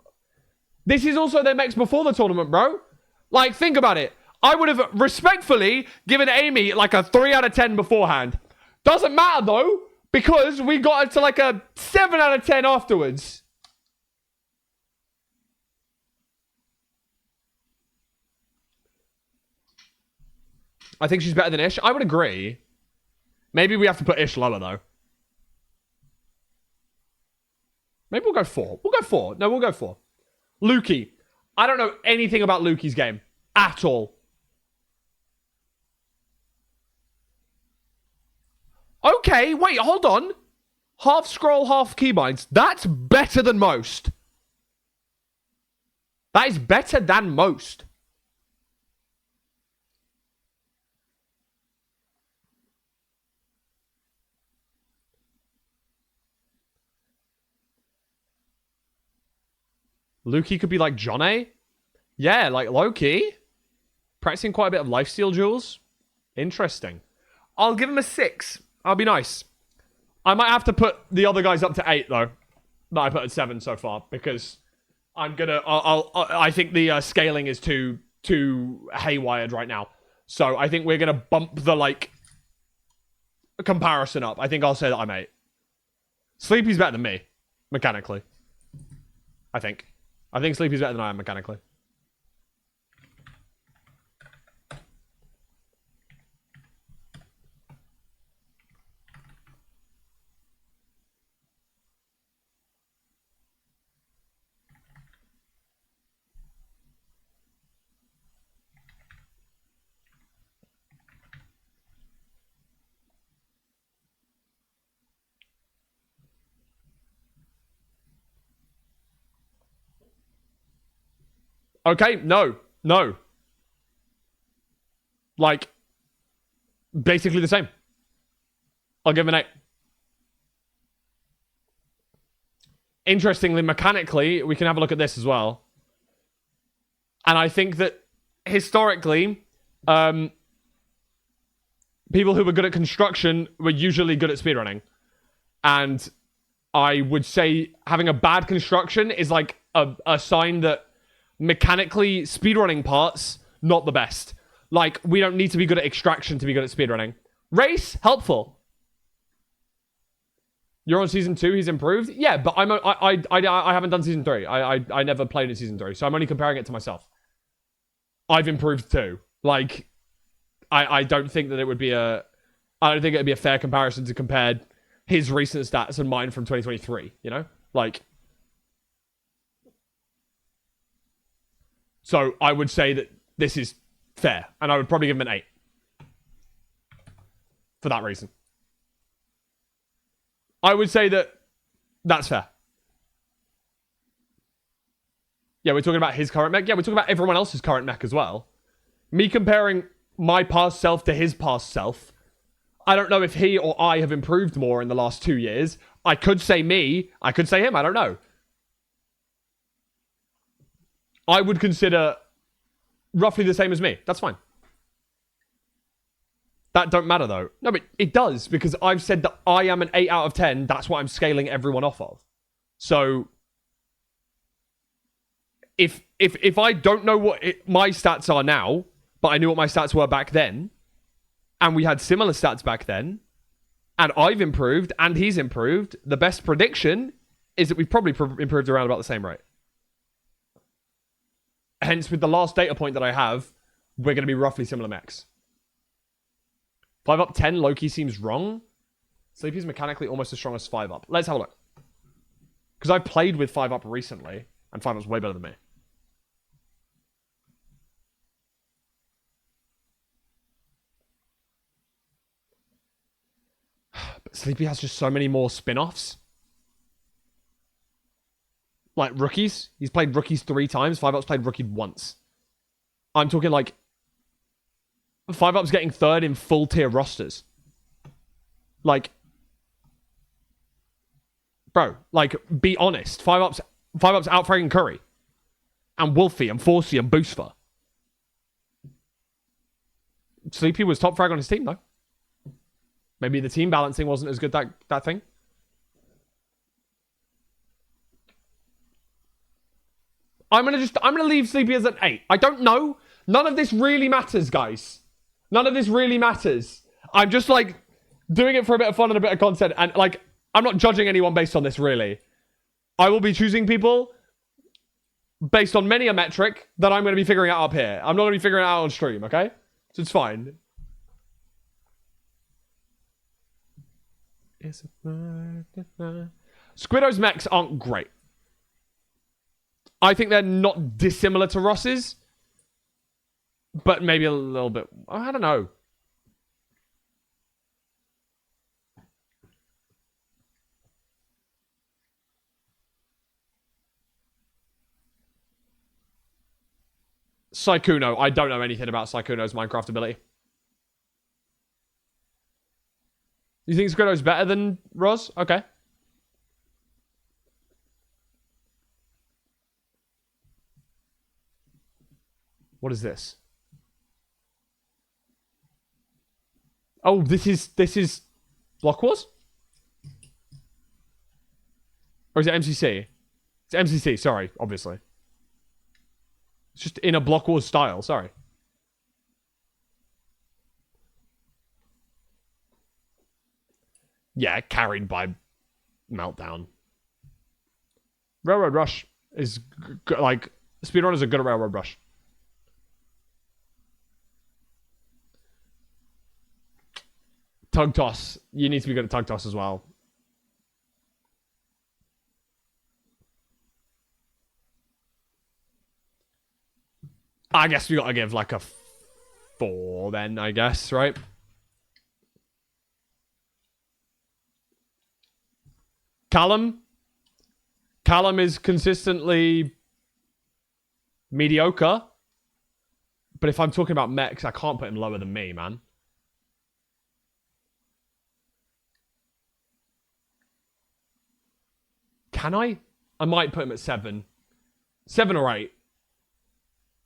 This is also their mechs before the tournament, bro. Like, think about it. I would have respectfully given Amy like a 3 out of 10 beforehand. Doesn't matter, though, because we got it to like a 7 out of 10 afterwards. I think she's better than Ish. I would agree. Maybe we have to put Ish lower, though. Maybe we'll go 4. We'll go 4. No, we'll go 4. Lukey. I don't know anything about Lukey's game. At all. Okay, wait, hold on. Half scroll, half keybinds. That's better than most. That is better than most. Lukey could be like John A. Yeah, like low-key. Practicing quite a bit of lifesteal duels. Interesting. I'll give him a 6. I'll be nice. I might have to put the other guys up to 8, though. That I put at 7 so far, because I'm gonna... I think the scaling is too haywired right now. So I think we're gonna bump the, like, comparison up. I think I'll say that I'm 8. Sleepy's better than me, mechanically. I think Sleepy's better than I am mechanically. Okay, no. Like, basically the same. I'll give him an 8. Interestingly, mechanically, we can have a look at this as well. And I think that, historically, people who were good at construction were usually good at speedrunning. And I would say having a bad construction is like a sign that mechanically, speedrunning parts, not the best. Like, we don't need to be good at extraction to be good at speedrunning. Race, helpful. You're on season 2, he's improved? Yeah, but I haven't done season 3. I never played in season 3, so I'm only comparing it to myself. I've improved too. Like, I don't think that it would be I don't think it would be a fair comparison to compare his recent stats and mine from 2023, you know? Like... So I would say that this is fair. And I would probably give him an 8. For that reason. I would say that that's fair. Yeah, we're talking about his current mech. Yeah, we're talking about everyone else's current mech as well. Me comparing my past self to his past self. I don't know if he or I have improved more in the last 2 years. I could say me. I could say him. I don't know. I would consider roughly the same as me. That's fine. That don't matter, though. No, but it does, because I've said that I am an 8 out of 10. That's what I'm scaling everyone off of. So, if I don't know what my stats are now, but I knew what my stats were back then, and we had similar stats back then, and I've improved, and he's improved, the best prediction is that we've probably improved around about the same rate. Hence, with the last data point that I have, we're going to be roughly similar mechs. 5 up 10, Loki seems wrong. Sleepy's mechanically almost as strong as 5 up. Let's have a look. Because I played with 5 up recently, and 5 up's way better than me. But Sleepy has just so many more spin-offs. Like rookies. He's played rookies 3 times. 5 up's played rookie once. I'm talking like 5 up's getting 3rd in full tier rosters. Like, bro, like, be honest. 5 up's out fragging Curry. And Wolfie and Forsey and Boostfer. Sleepy was top frag on his team though. Maybe the team balancing wasn't as good that thing. I'm gonna leave Sleepy as an 8. I don't know. None of this really matters, guys. None of this really matters. I'm just like doing it for a bit of fun and a bit of content, and like I'm not judging anyone based on this really. I will be choosing people based on many a metric that I'm going to be figuring out up here. I'm not going to be figuring it out on stream, okay? So it's fine. Squiddo's mechs aren't great. I think they're not dissimilar to Ross's, but maybe a little bit. I don't know. Saikuno. I don't know anything about Saikuno's Minecraft ability. You think Squiddo's better than Roz? Okay. What is this? Oh, this is Block Wars? Or is it MCC? It's MCC, sorry, obviously. It's just in a Block Wars style, sorry. Yeah, carried by Meltdown. Railroad Rush is like speedrunners are good at Railroad Rush. Tug Toss. You need to be good at Tug Toss as well. I guess we gotta give like a 4 then, I guess, right? Callum is consistently mediocre. But if I'm talking about mechs, I can't put him lower than me, man. Can I? I might put him at 7. 7 or 8.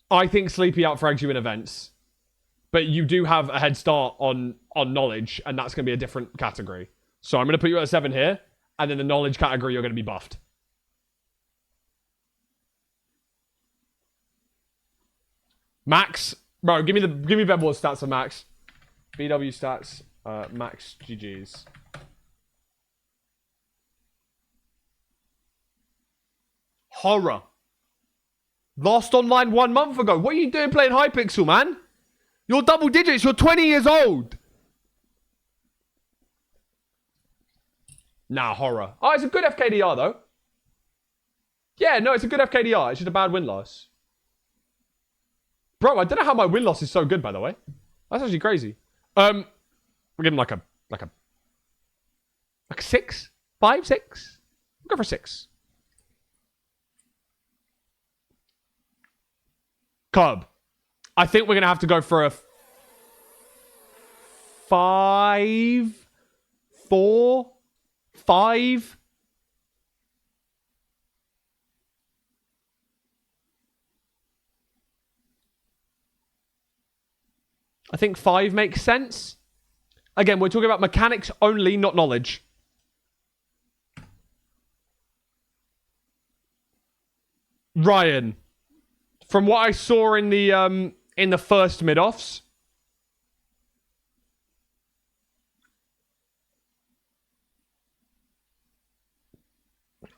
I think Sleepy outfrags you in events. But you do have a head start on knowledge, and that's going to be a different category. So I'm going to put you at a 7 here. And then the knowledge category, you're going to be buffed. Max. Bro, give me Bed Wars stats of Max. BW stats. Max GG's. Horror. Lost online 1 month ago. What are you doing playing Hypixel, man? You're double digits. You're 20 years old. Nah, horror. Oh, it's a good FKDR, though. Yeah, no, it's a good FKDR. It's just a bad win-loss. Bro, I don't know how my win-loss is so good, by the way. That's actually crazy. We'll give him like a 6? 5, 6? We'll go for 6. Cub. I think we're going to have to go for a 5, 4, 5. I think 5 makes sense. Again, we're talking about mechanics only, not knowledge. Ryan. From what I saw in the first MIDOFFS,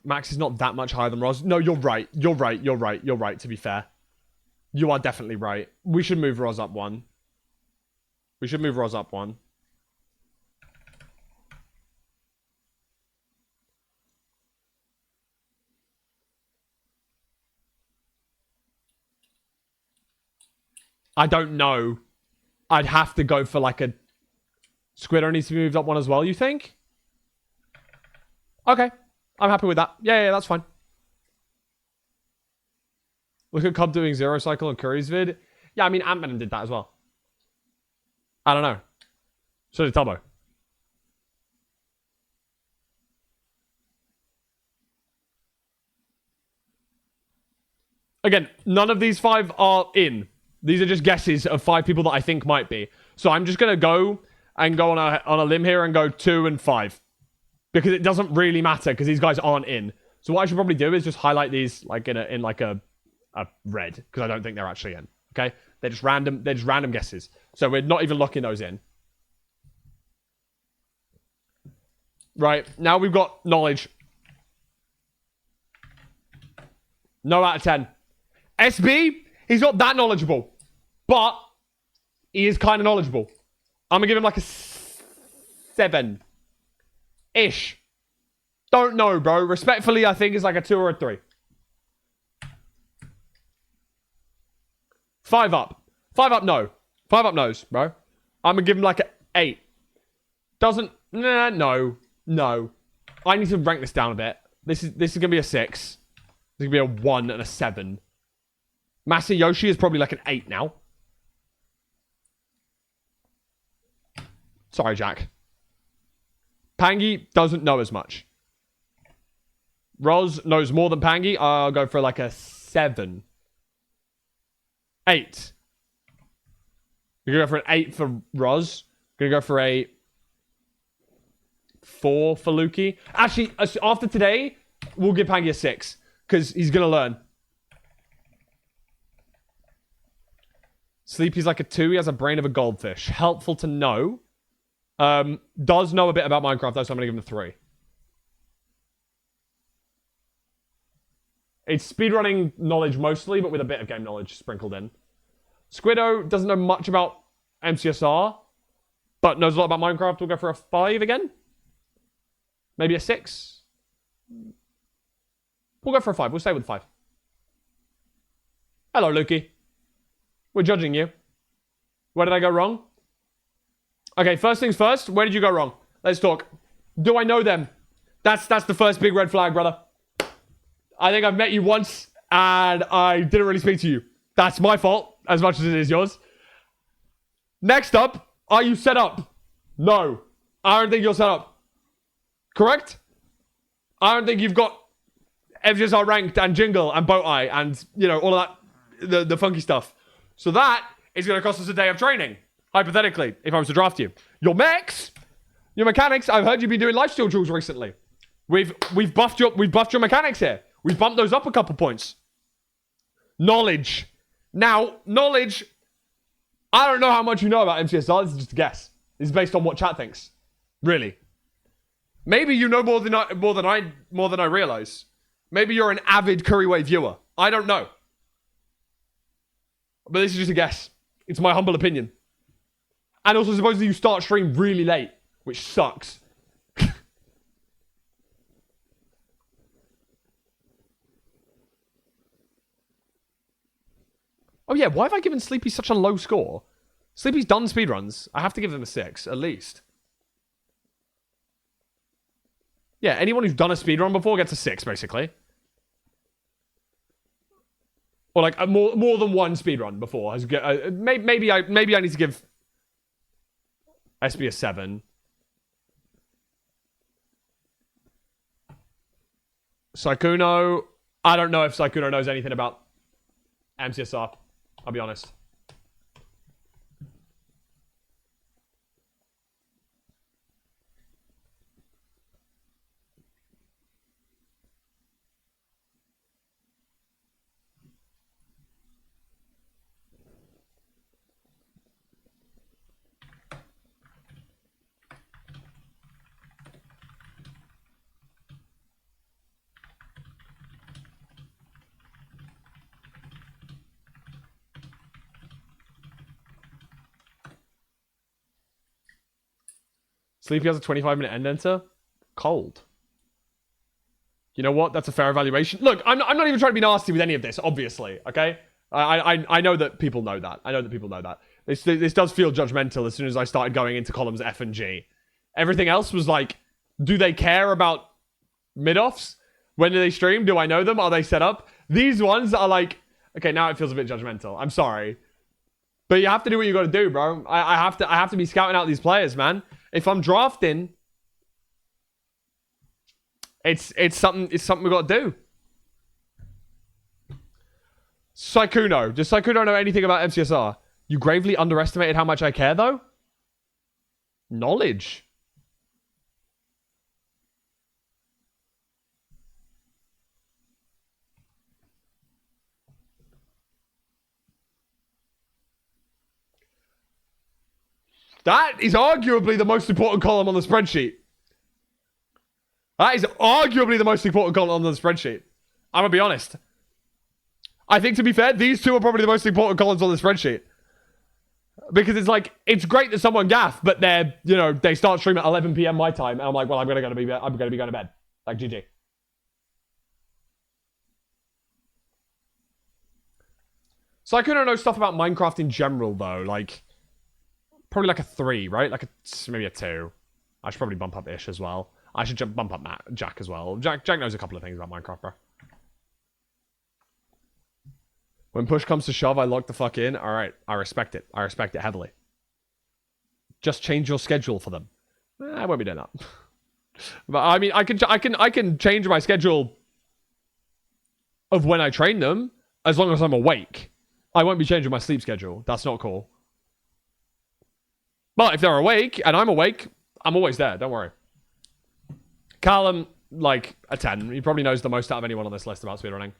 Max is not that much higher than Roz. No, you're right. You're right, to be fair. You are definitely right. We should move Roz up one. I don't know. I'd have to go for like a... Squiddo needs to be moved up one as well, you think? Okay. I'm happy with that. Yeah, that's fine. Look at Cub doing Zero Cycle and Curry's vid. Yeah, I mean, Ant-Man did that as well. I don't know. So did Tubbo. Again, none of these 5 are in. These are just guesses of 5 people that I think might be. So I'm just going to go on a limb here and go 2 and 5. Because it doesn't really matter because these guys aren't in. So what I should probably do is just highlight these like in a red because I don't think they're actually in. Okay? They're just random guesses. So we're not even locking those in. Right. Now we've got knowledge. No out of 10. SB, he's not that knowledgeable. But he is kind of knowledgeable. I'm going to give him like a 7-ish. Don't know, bro. Respectfully, I think it's like a 2 or a 3. 5 up. 5 up, no. 5 up, no's, bro. I'm going to give him like an 8. Doesn't... Nah, no. No. I need to rank this down a bit. This is going to be a 6. This is going to be a 1 and a 7. Masayoshi is probably like an 8 now. Sorry, Jack. Pangy doesn't know as much. Roz knows more than Pangy. I'll go for like a 7. 8. We're going to go for an 8 for Roz. Going to go for a 4 for Lukey. Actually, after today, we'll give Pangy a 6. Because he's going to learn. Sleepy's like a 2. He has a brain of a goldfish. Helpful to know. Does know a bit about Minecraft, though, so I'm going to give him a 3. It's speedrunning knowledge mostly, but with a bit of game knowledge sprinkled in. Squiddo doesn't know much about MCSR, but knows a lot about Minecraft. We'll go for a 5 again. Maybe a 6. We'll go for a 5. We'll stay with 5. Hello, Lukey. We're judging you. Where did I go wrong? Okay, first things first. Where did you go wrong? Let's talk. Do I know them? That's the first big red flag, brother. I think I've met you once, and I didn't really speak to you. That's my fault, as much as it is yours. Next up, are you set up? No. I don't think you're set up. Correct? I don't think you've got MCSR ranked and Jingle and Bowtie and, you know, all of that, the funky stuff. So that is going to cost us a day of training, hypothetically, if I was to draft you. Your mechs, your mechanics, I've heard you've been doing lifesteal jewels recently. We've buffed your mechanics here. We've bumped those up a couple points. Knowledge. Now, knowledge, I don't know how much you know about MCSR. This is just a guess. This is based on what chat thinks. Really. Maybe you know more than I realize. Maybe you're an avid Curryway viewer. I don't know. But this is just a guess. It's my humble opinion. And also, supposedly you start stream really late, which sucks. Oh yeah, why have I given Sleepy such a low score? Sleepy's done speedruns. I have to give them a 6, at least. Yeah, anyone who's done a speedrun before gets a 6, basically. Or like more than one speedrun before. Maybe I need to give SB a 7. Saikuno, I don't know if Saikuno knows anything about MCSR. I'll be honest. Sleepy has a 25-minute end enter. Cold. You know what? That's a fair evaluation. Look, I'm not even trying to be nasty with any of this, obviously, okay? I know that people know that. I know that people know that. This does feel judgmental as soon as I started going into columns F and G. Everything else was like, do they care about MIDOFFS? When do they stream? Do I know them? Are they set up? These ones are like, okay, now it feels a bit judgmental. I'm sorry. But you have to do what you got to do, bro. I have to be scouting out these players, man. If I'm drafting, it's something we got to do. Saikuno. Does Saikuno know anything about MCSR? You gravely underestimated how much I care, though? Knowledge. That is arguably the most important column on the spreadsheet. That is arguably the most important column on the spreadsheet. I'm going to be honest. I think, to be fair, these two are probably the most important columns on the spreadsheet. Because it's like, it's great that someone gaff, but they're, you know, they start streaming at 11 p.m. my time, and I'm like, well, I'm gonna be going to bed. Like, GG. So I couldn't know stuff about Minecraft in general, though. Like, probably like a 3, right? Like maybe a 2. I should probably bump up Ish as well. I should bump up Jack as well. Jack knows a couple of things about Minecraft, bro. When push comes to shove, I log the fuck in. All right, I respect it. I respect it heavily. Just change your schedule for them. I won't be doing that. But I mean, I can change my schedule of when I train them as long as I'm awake. I won't be changing my sleep schedule. That's not cool. But if they're awake and I'm awake, I'm always there. Don't worry. Callum, like a 10. He probably knows the most out of anyone on this list about speedrunning.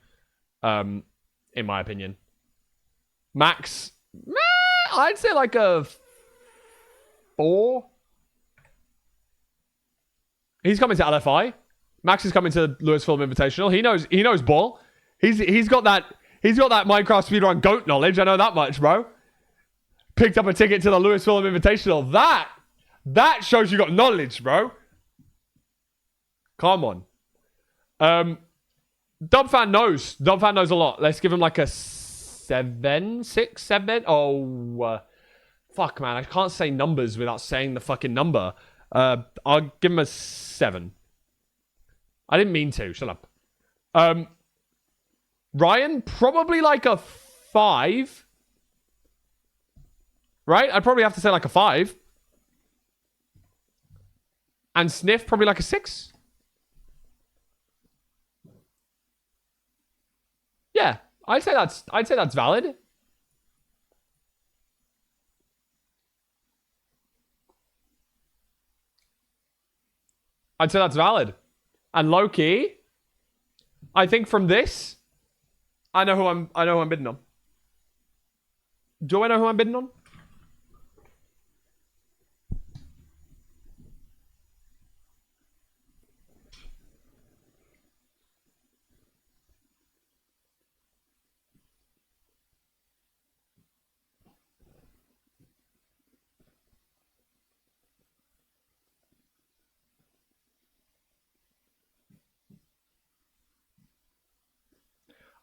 In my opinion. Max, I'd say like a 4. He's coming to LFI. Max is coming to Lewis Film Invitational. He knows ball. He's got that Minecraft speedrun GOAT knowledge. I know that much, bro. Picked up a ticket to the Lewis Film Invitational. That shows you got knowledge, bro. Come on. Dubfan knows. Dubfan knows a lot. Let's give him like a 7, 6, 7. Oh, fuck, man. I can't say numbers without saying the fucking number. I'll give him a 7. I didn't mean to. Shut up. Ryan, probably like a 5. Right? I'd probably have to say like a 5. And Sniff, probably like a 6. Yeah, I'd say that's valid. I'd say that's valid. And low-key, I think from this, I know who I'm bidding on. Do I know who I'm bidding on?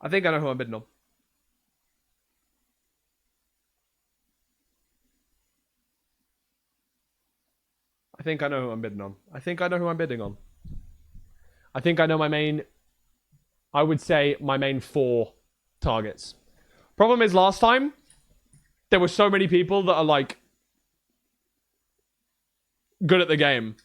I think I know who I'm bidding on. I think I know who I'm bidding on. I think I know who I'm bidding on. I think I know my main... I would say my main 4 targets. Problem is, last time, there were so many people that are, like, good at the game.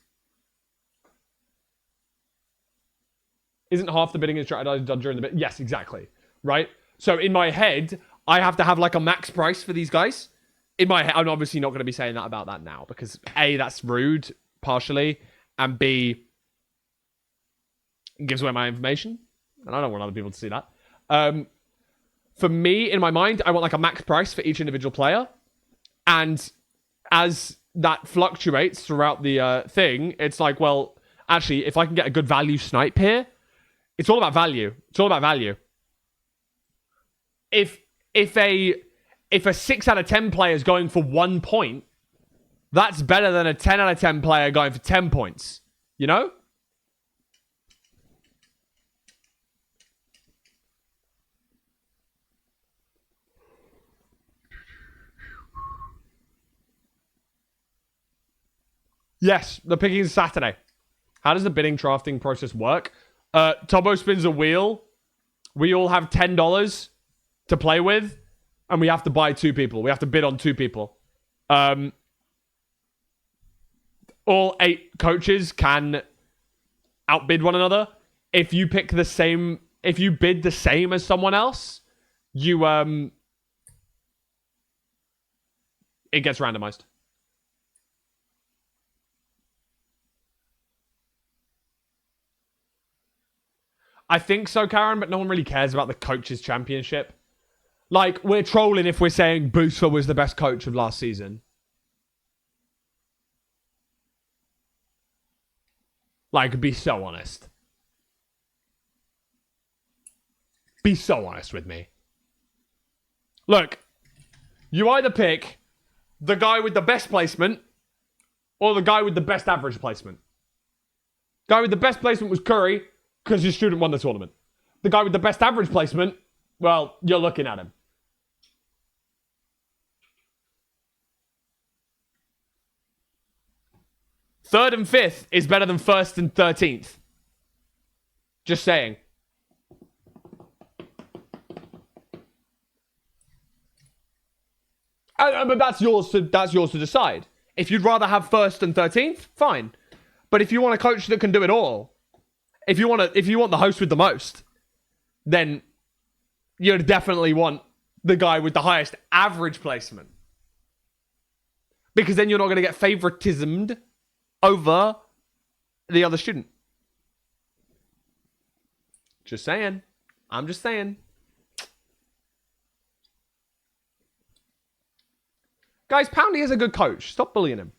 Isn't half the bidding and strategizing done during the bid? Yes, exactly. Right? So in my head, I have to have like a max price for these guys. In my head, I'm obviously not going to be saying that about that now because A, that's rude, partially, and B, it gives away my information. And I don't want other people to see that. For me, in my mind, I want like a max price for each individual player. And as that fluctuates throughout the thing, it's like, well, actually, if I can get a good value snipe here, it's all about value. It's all about value. If a 6 out of 10 player is going for 1 point, That's better than a 10 out of 10 player going for 10 points. You know? Yes, the picking is Saturday. How does the bidding drafting process work? Tobo spins a wheel. We all have $10 to play with, and we have to buy 2 people. We have to bid on 2 people. All 8 coaches can outbid one another. If you pick the same, if you bid the same as someone else, you it gets randomized. I think so, Karen, but no one really cares about the coaches' championship. Like, we're trolling if we're saying Booster was the best coach of last season. Like, be so honest. Be so honest with me. Look, you either pick the guy with the best placement or the guy with the best average placement. Guy with the best placement was Curry, because your student won the tournament. The guy with the best average placement, well, you're looking at him. Third and 5th is better than 1st and 13th. Just saying. But that's yours to decide. If you'd rather have 1st and 13th, fine. But if you want a coach that can do it all, if you want the host with the most, then you'd definitely want the guy with the highest average placement. Because then you're not going to get favoritismed over the other student. Just saying. I'm just saying. Guys, Poundy is a good coach. Stop bullying him.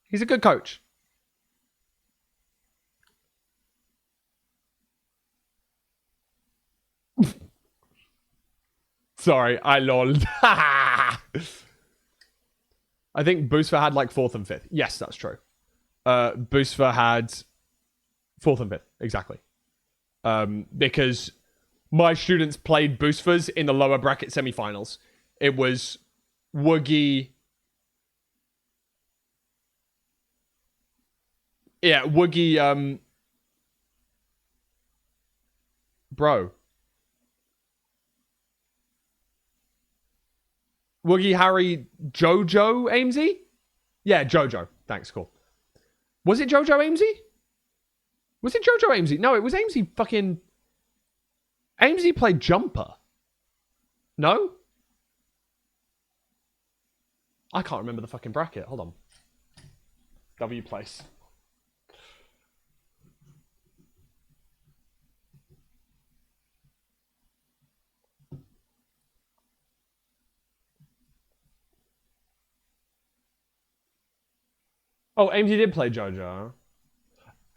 He's a good coach. Sorry, I lolled. I think Boostver had like 4th and 5th. Yes, that's true. Boostver had 4th and 5th, exactly. Because my students played Boostvers in the lower bracket semifinals. It was Woogie. Yeah, Woogie. Bro. Woogie, Harry, Jojo, Amesy? Yeah, Jojo. Thanks, cool. Was it Jojo Amesy? Was it Jojo Amesy? No, it was Amesy fucking... Amesy played Jumper. No? I can't remember the fucking bracket. Hold on. W place. Oh, AMZ did play JoJo.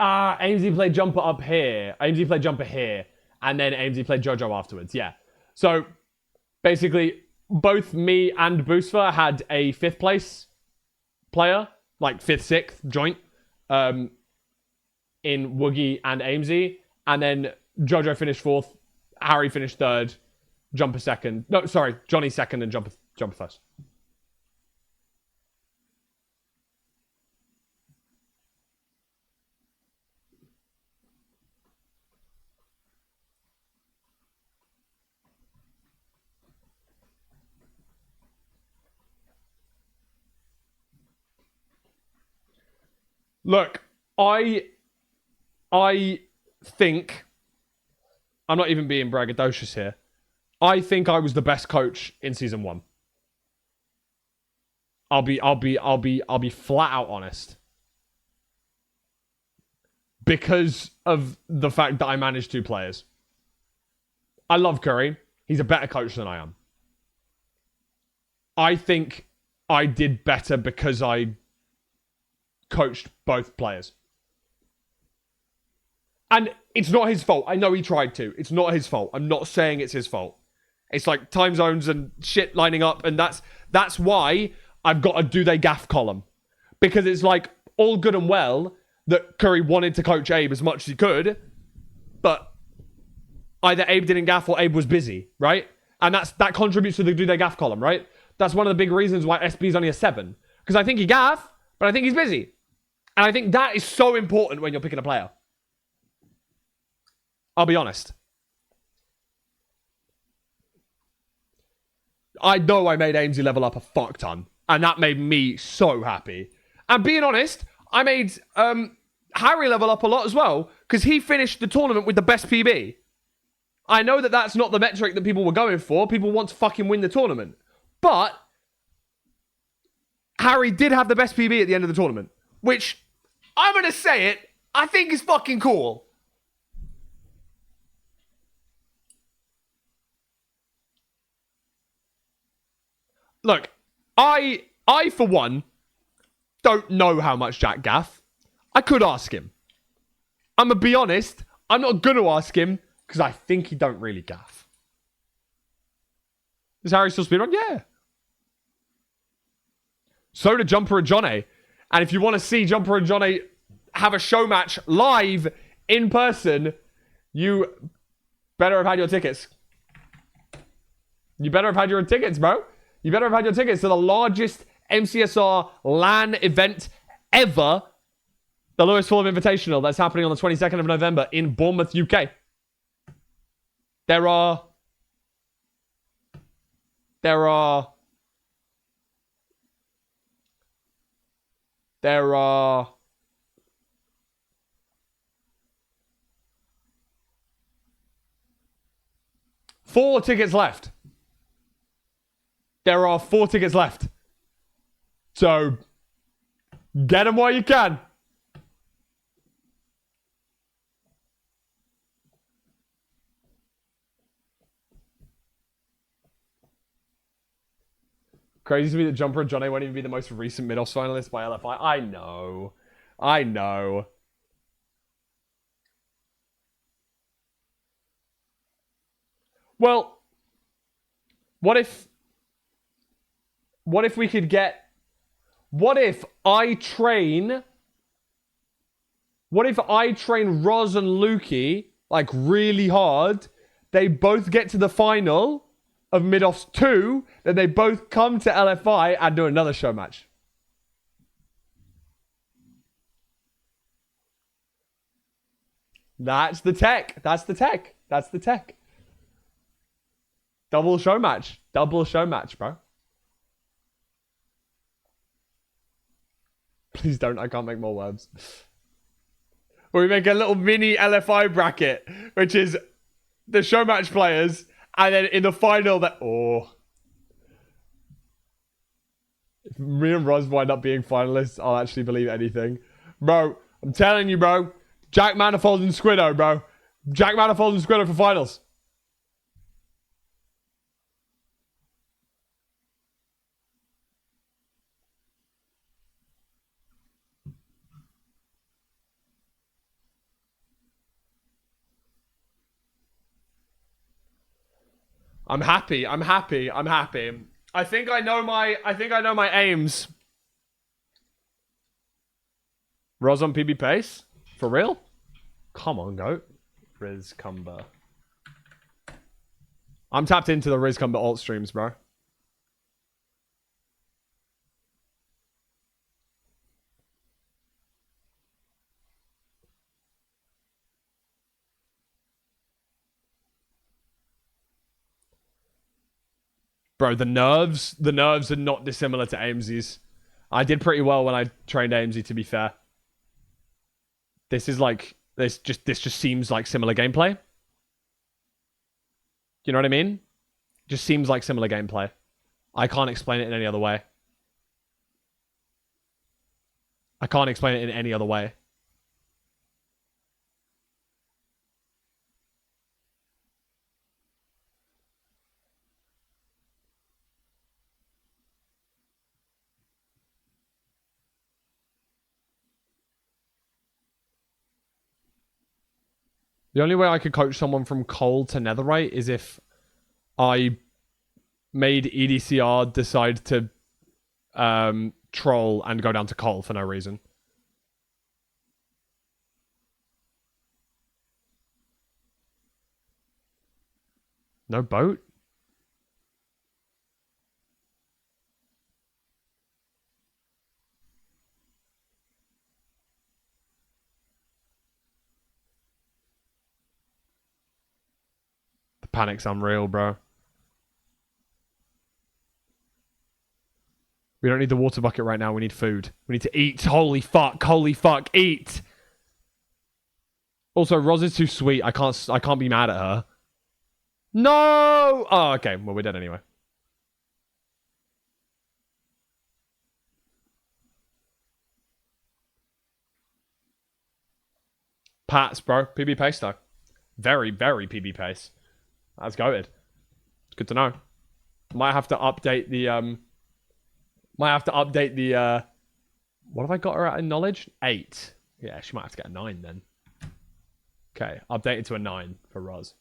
AMZ played Jumper up here. AMZ played Jumper here. And then AMZ played JoJo afterwards. Yeah. So, basically, both me and Boostver had a 5th place player. Like 5th, 6th joint. In Woogie and AMZ. And then JoJo finished 4th. Harry finished 3rd. Jumper 2nd. No, sorry. Johnny 2nd and Jumper 1st. Look, I think, I'm not even being braggadocious here. I think I was the best coach in season 1. I'll be flat out honest. Because of the fact that I managed 2 players. I love Curry. He's a better coach than I am. I think I did better because I coached both players. And it's not his fault. I know he tried to. It's not his fault. I'm not saying it's his fault. It's like time zones and shit lining up, and that's why I've got a do they gaff column. Because it's like all good and well that Curry wanted to coach Abe as much as he could, but either Abe didn't gaff or Abe was busy, right? And that contributes to the do they gaff column, right? That's one of the big reasons why SB is only a 7. Because I think he gaff, but I think he's busy. And I think that is so important when you're picking a player. I'll be honest. I know I made Amesy level up a fuck ton. And that made me so happy. And being honest, I made Harry level up a lot as well. Because he finished the tournament with the best PB. I know that that's not the metric that people were going for. People want to fucking win the tournament. But Harry did have the best PB at the end of the tournament. Which, I'm going to say it, I think is fucking cool. Look, I for one, don't know how much Jack gaff. I could ask him. I'm going to be honest, I'm not going to ask him because I think he don't really gaff. Is Harry still speedrun? Yeah. So did Jumper and Johnny. And if you want to see Jumper and Johnny have a show match live in person, you better have had your tickets. You better have had your tickets, bro. You better have had your tickets to the largest MCSR LAN event ever. The Lewis Fulham Invitational that's happening on the 22nd of November in Bournemouth, UK. There are 4 tickets left. There are 4 tickets left. So, get them while you can. Crazy to me that Jumper and Johnny won't even be the most recent MIDOFFS finalist by LFI. I know. I know. Well, what if we could get... What if I train Roz and Lukey, like, really hard, they both get to the final of MIDOFFS 2, then they both come to LFI and do another show match. That's the tech. That's the tech. That's the tech. Double show match. Double show match, bro. Please don't. I can't make more words. Or we make a little mini LFI bracket, which is the show match players, and then in the final, that if me and Roz wind up being finalists, I'll actually believe anything, bro. I'm telling you, bro. Jack Manifold and Squiddo, bro. Jack Manifold and Squiddo for finals. I'm happy. I'm happy. I'm happy. I think I know my aims. Roz on PB pace? For real? Come on, goat. Riz Cumber. I'm tapped into the Riz Cumber alt streams, bro. Bro, the nerves are not dissimilar to Amesy's. I did pretty well when I trained Amesy, to be fair. This is like, this just seems like similar gameplay. You know what I mean? Just seems like similar gameplay. I can't explain it in any other way. I can't explain it in any other way. The only way I could coach someone from coal to netherite is if I made EDCR decide to troll and go down to coal for no reason. No boat? The panic's unreal, bro. We don't need the water bucket right now. We need food. We need to eat. Holy fuck. Holy fuck. Eat. Also, Roz is too sweet. I can't be mad at her. No! Oh, okay. Well, we're dead anyway. Pats, bro. PB pace, though. Very, very PB pace. That's goated. Good to know. Might have to update the, what have I got her at in knowledge? 8. Yeah, she might have to get a 9 then. Okay, updated to a 9 for Roz.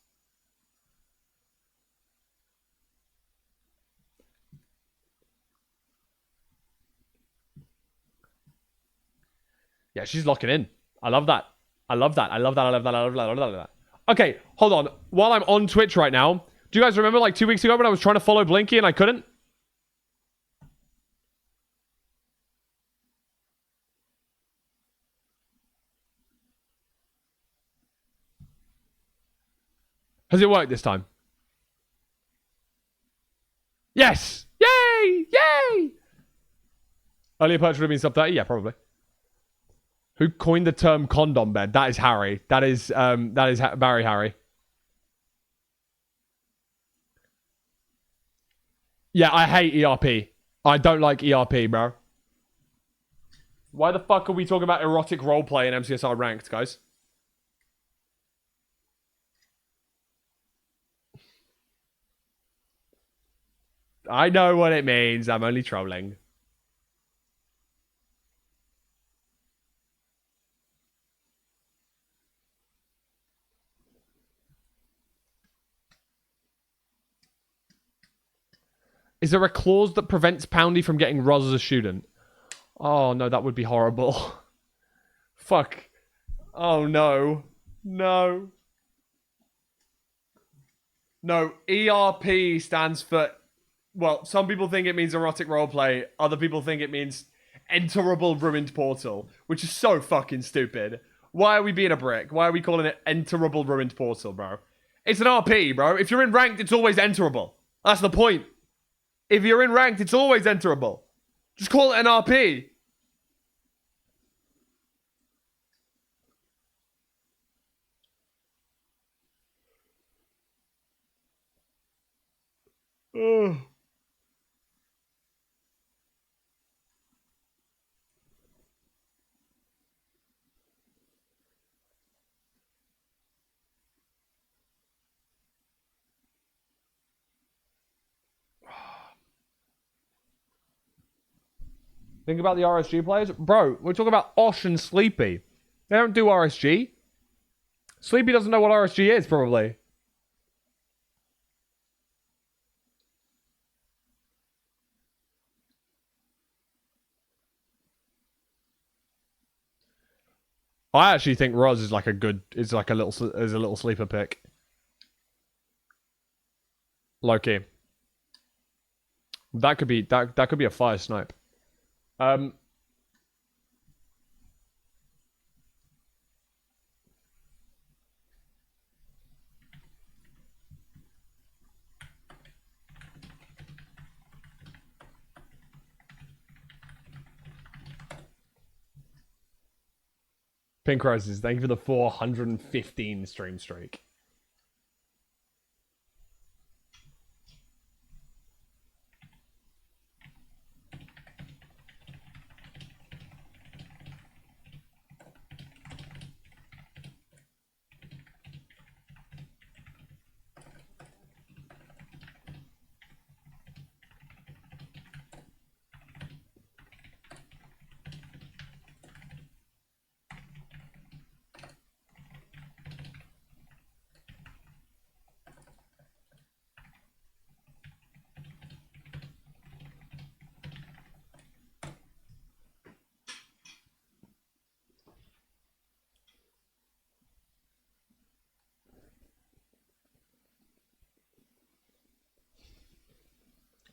Yeah, she's locking in. I love that. I love that. I love that. I love that. I love that. I love that. Okay, hold on. While I'm on Twitch right now, do you guys remember like 2 weeks ago when I was trying to follow Blinky and I couldn't? Has it worked this time? Yes! Yay! Yay! Earlier purchase would have been sub 30? Yeah, probably. Who coined the term condom bed? That is Harry. That is Barry Harry. Yeah, I hate ERP. I don't like ERP, bro. Why the fuck are we talking about erotic roleplay in MCSR ranked, guys? I know what it means. I'm only trolling. Is there a clause that prevents Poundy from getting Roz as a student? Oh, no, that would be horrible. Fuck. Oh, no. No. No, ERP stands for... Well, some people think it means erotic roleplay. Other people think it means enterable ruined portal, which is so fucking stupid. Why are we being a brick? Why are we calling it enterable ruined portal, bro? It's an RP, bro. If you're in ranked, it's always enterable. That's the point. If you're in ranked, it's always enterable. Just call it an RP. Ugh. Think about the RSG players. Bro, we're talking about Osh and Sleepy. They don't do RSG. Sleepy doesn't know what RSG is, probably. I actually think Roz is like a little sleeper pick. Low-key. That could be a fire snipe. Pink Roses, thank you for the 415 stream streak.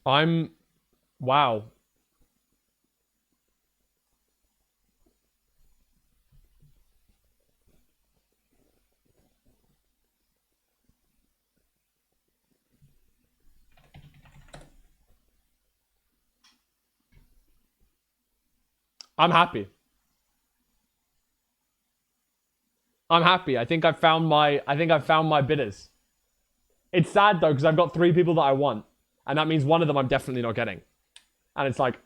Wow. I'm happy. I'm happy. I think I've found my bidders. It's sad though, because I've got 3 people that I want. And that means one of them I'm definitely not getting. And it's like...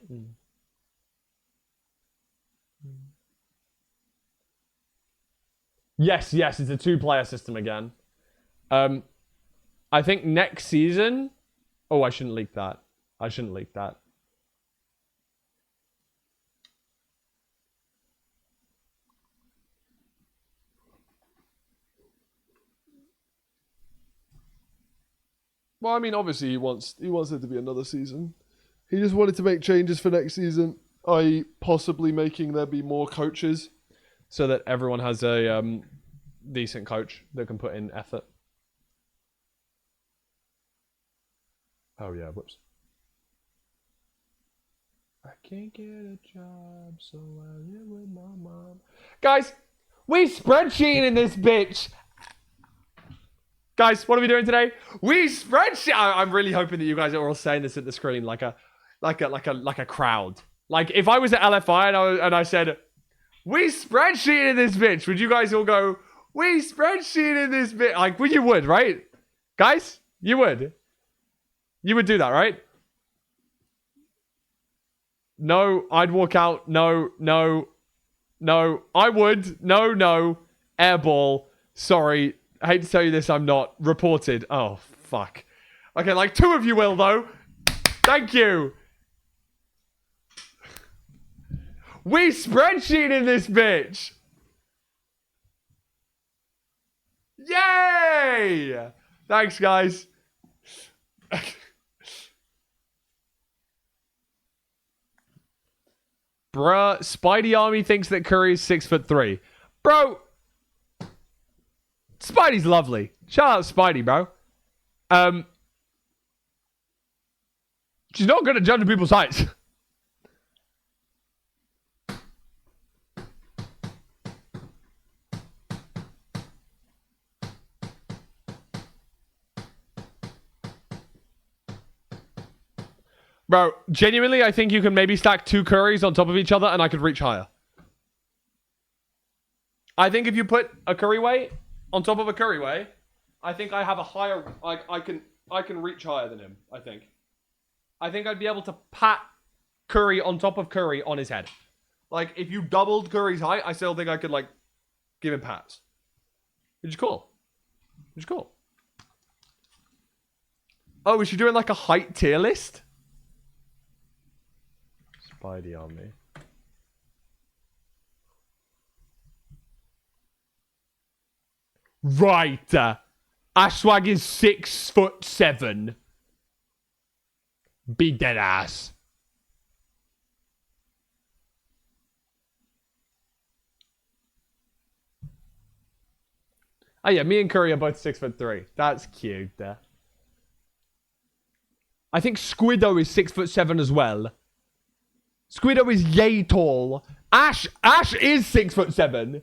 Yes, it's a 2-player system again. I think next season... Oh, I shouldn't leak that. Well, I mean, obviously he wants it to be another season. He just wanted to make changes for next season, i.e. possibly making there be more coaches. So that everyone has a decent coach that can put in effort. Oh yeah, whoops. I can't get a job, so I live with my mom. Guys, we spreadsheet in this bitch. Guys, what are we doing today? We spreadsheet. I'm really hoping that you guys are all saying this at the screen like a crowd. Like if I was at LFI and I said, we spreadsheet in this bitch, would you guys all go, we spreadsheet in this bitch? Like, well, you would, right? Guys, you would. You would do that, right? No, I'd walk out. No. I would. No. Airball. Sorry. I hate to tell you this, I'm not. Reported. Oh, fuck. Okay, like 2 of you will, though. Thank you. We spreadsheet in this bitch. Yay! Thanks, guys. Bruh, Spidey Army thinks that Curry is 6'3". Bro, Spidey's lovely. Shout out Spidey, bro. She's not good at judging people's heights. Bro, genuinely, I think you can maybe stack 2 Curries on top of each other and I could reach higher. I think if you put a Curry weight on top of a Curry weight, I think I have a higher... I can reach higher than him, I think. I think I'd be able to pat Curry on top of Curry on his head. Like, if you doubled Curry's height, I still think I could, like, give him pats. Which is cool. Oh, is she doing, like, a height tier list? Spidey on me. Right. Ashwag is 6'7". Be dead ass. Oh yeah, me and Curry are both 6'3". That's cute. I think Squiddo is 6'7" as well. Squiddo is yay tall. Ash is 6'7".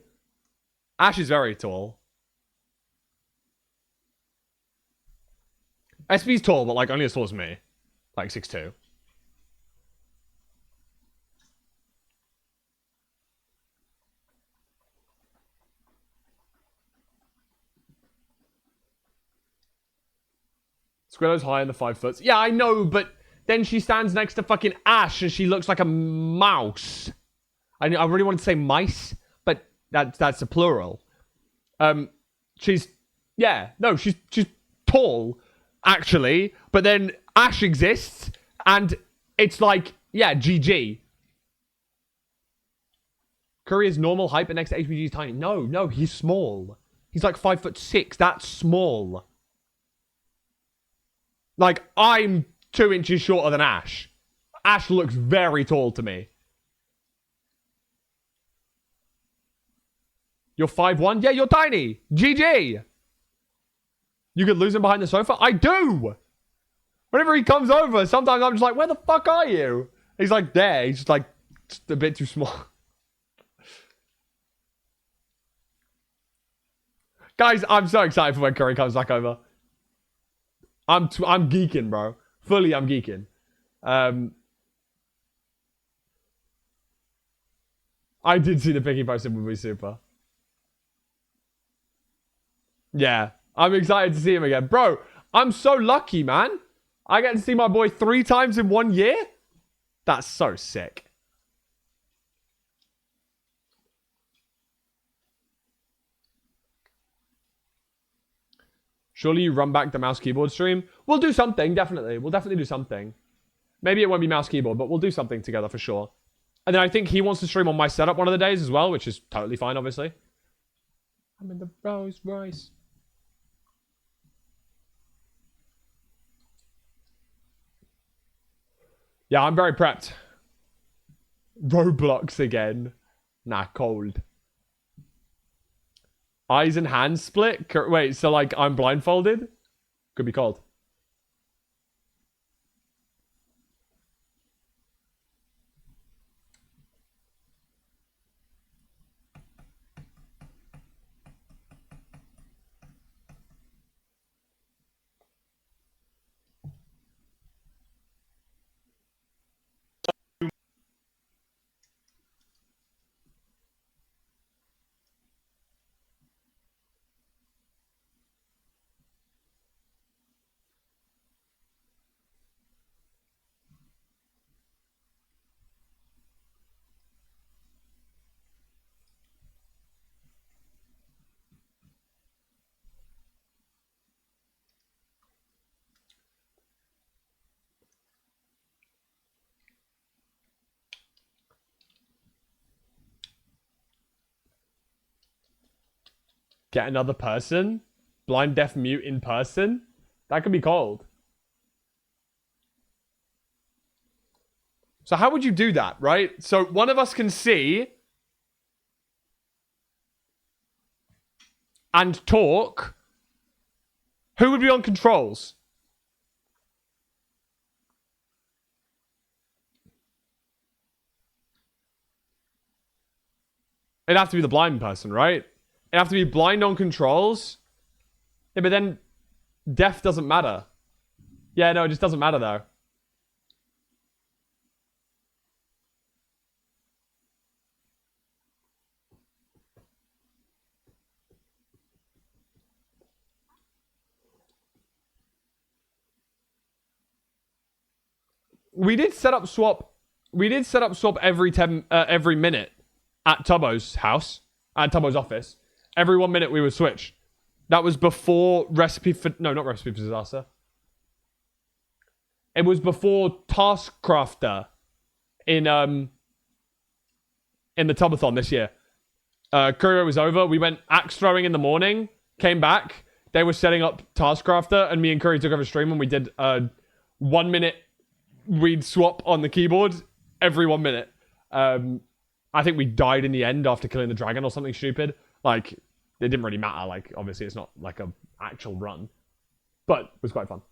Ash is very tall. SB's tall, but like only as tall as me. Like 6'2". Squiddo's high in the 5 foot. Yeah, I know, but then she stands next to fucking Ash and she looks like a mouse. I really want to say mice, but that's a plural. She's tall, actually, but then Ash exists and it's like, yeah, GG. Curry is normal height, but next to HBG is tiny. No, he's small. He's like 5'6". That's small. Like, I'm 2 inches shorter than Ash. Ash looks very tall to me. You're 5'1"? Yeah, you're tiny. GG. You could lose him behind the sofa? I do. What Whenever he comes over, sometimes I'm just like, where the fuck are you? He's like there. He's just like just a bit too small. Guys, I'm so excited for when Curry comes back over. I'm geeking, bro. Fully, I'm geeking. I did see the pick he posted would be super. Yeah, I'm excited to see him again. Bro, I'm so lucky, man. I get to see my boy 3 times in 1 year. That's so sick. Surely you run back the mouse keyboard stream? We'll do something, definitely. We'll definitely do something. Maybe it won't be mouse keyboard, but we'll do something together for sure. And then I think he wants to stream on my setup one of the days as well, which is totally fine, obviously. I'm in the Rolls Royce. Yeah, I'm very prepped. Roblox again. Nah, cold. Eyes and hands split? Wait, so like I'm blindfolded? Could be cold. Get another person? Blind, deaf, mute in person? That could be cold. So how would you do that, right? So one of us can see and talk. Who would be on controls? It'd have to be the blind person, right? It'd have to be blind on controls. Yeah, but then deaf doesn't matter. Yeah, no, it just doesn't matter though. We did set up swap every minute at Tubbo's house, at Tubbo's office. Every 1 minute we would switch. That was before Recipe for... No, not Recipe for Disaster. It was before Taskcrafter in the Tubathon this year. Curio was over. We went axe throwing in the morning, came back. They were setting up Taskcrafter, and me and Curry took over stream, and we did 1 minute... We'd swap on the keyboard every 1 minute. I think we died in the end after killing the dragon or something stupid. Like, it didn't really matter. Like, obviously, it's not like a actual run. But it was quite fun.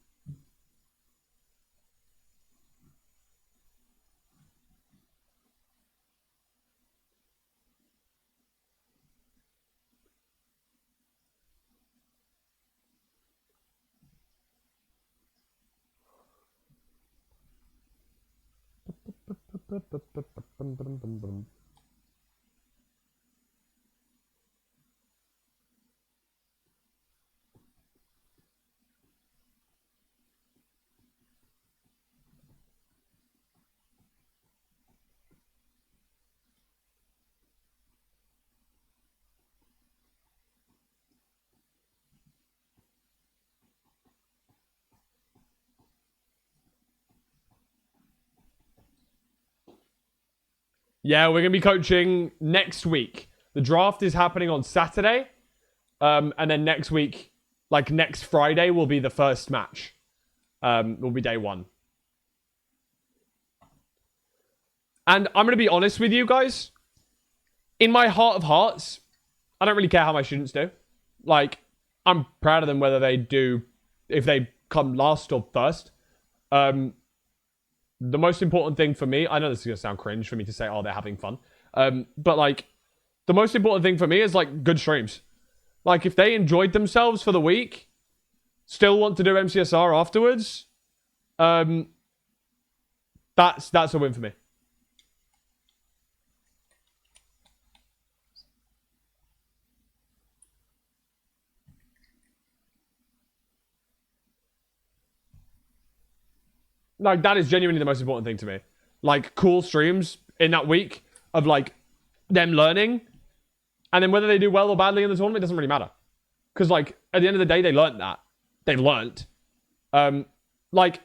Yeah, we're going to be coaching next week. The draft is happening on Saturday. And then next week, like next Friday, will be the first match. Will be day 1. And I'm going to be honest with you guys. In my heart of hearts, I don't really care how my students do. Like, I'm proud of them whether they do, if they come last or first. The most important thing for me, I know this is gonna sound cringe for me to say, oh, they're having fun. But like, the most important thing for me is like good streams. Like, if they enjoyed themselves for the week, still want to do MCSR afterwards, that's a win for me. Like, that is genuinely the most important thing to me. Like, cool streams in that week of, like, them learning. And then whether they do well or badly in the tournament, it doesn't really matter. Because, like, at the end of the day, they learned that. They've learned. Like,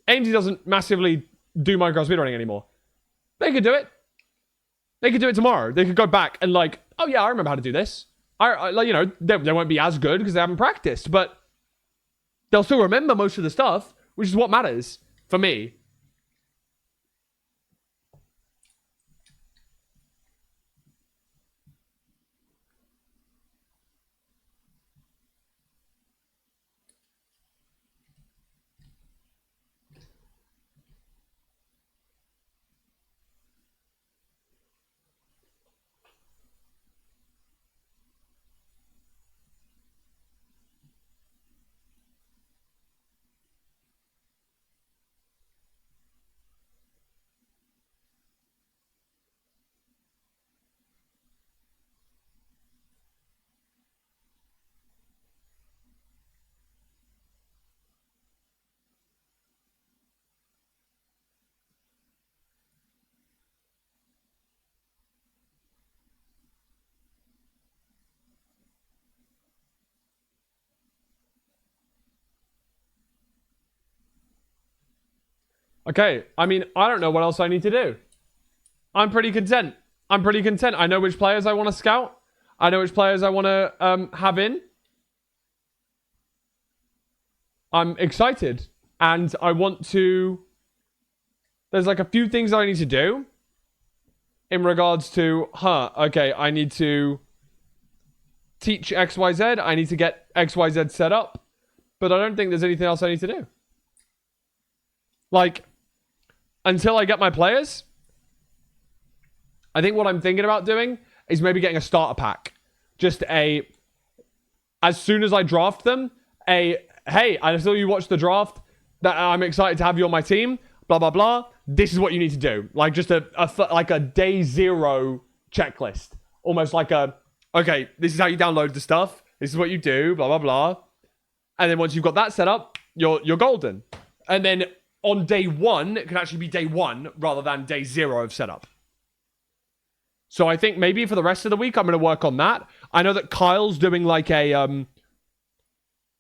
AMD doesn't massively do Minecraft speedrunning anymore. They could do it. They could do it tomorrow. They could go back and, like, oh, yeah, I remember how to do this. Like, you know, they won't be as good because they haven't practiced. But they'll still remember most of the stuff, which is what matters. For me. Okay, I mean, I don't know what else I need to do. I'm pretty content. I know which players I want to scout. I know which players I want to have in. I'm excited. And I want to... There's like a few things I need to do. In regards to, okay, I need to teach XYZ. I need to get XYZ set up. But I don't think there's anything else I need to do. Like... Until I get my players, I think what I'm thinking about doing is maybe getting a starter pack. Just as soon as I draft them, hey, I saw you watch the draft, that I'm excited to have you on my team, blah, blah, blah. This is what you need to do. Like just like a day zero checklist. Almost like okay, this is how you download the stuff. This is what you do, blah, blah, blah. And then once you've got that set up, you're golden. And then on day one, it can actually be day one rather than day zero of setup. So I think maybe for the rest of the week, I'm going to work on that. I know that Kyle's doing like a,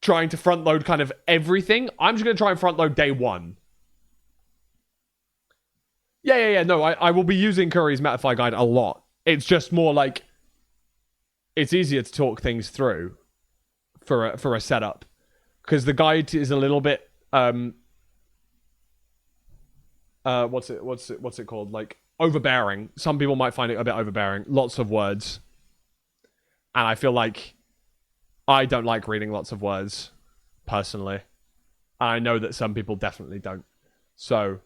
trying to front load kind of everything. I'm just going to try and front load day one. Yeah. No, I will be using Curry's Metafy guide a lot. It's just more like, it's easier to talk things through for a setup. Because the guide is a little bit, what's it called? Like overbearing. Some people might find it a bit overbearing. Lots of words. And I feel like I don't like reading lots of words, personally. And I know that some people definitely don't. So.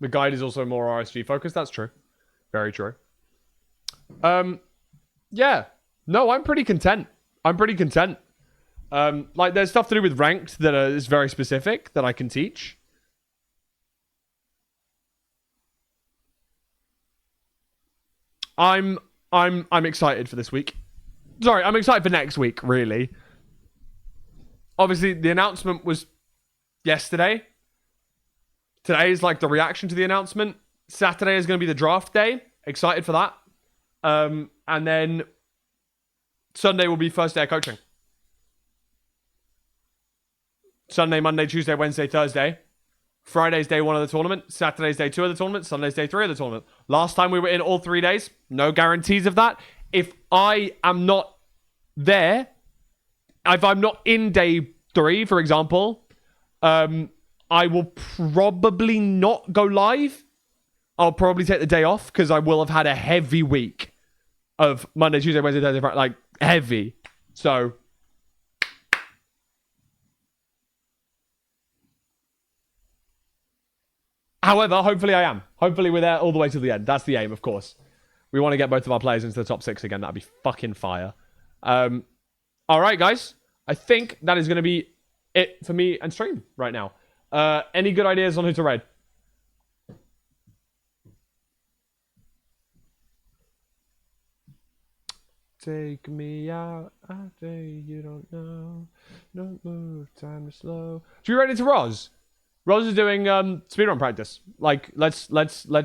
The guide is also more RSG focused. That's true. Very true. Yeah. No, I'm pretty content. Like, there's stuff to do with ranked that is very specific that I can teach. I'm excited for this week. Sorry, I'm excited for next week, really. Obviously, the announcement was yesterday. Today is like the reaction to the announcement. Saturday is going to be the draft day. Excited for that. And then Sunday will be first day of coaching. Sunday, Monday, Tuesday, Wednesday, Thursday. Friday's day 1 of the tournament, Saturday's day 2 of the tournament, Sunday's day 3 of the tournament. Last time we were in all 3 days, no guarantees of that. If I am not there, if I'm not in day 3, for example, I will probably not go live. I'll probably take the day off because I will have had a heavy week of Monday, Tuesday, Wednesday, Thursday, Friday, like heavy. So, however, hopefully I am. Hopefully we're there all the way to the end. That's the aim, of course. We want to get both of our players into the top 6 again. That'd be fucking fire. All right, guys. I think that is going to be it for me and stream right now. Any good ideas on who to raid? Take me out, I say you don't know. Don't move, time to slow. Should we raid into Roz? Roz is doing speedrun practice. Like, let's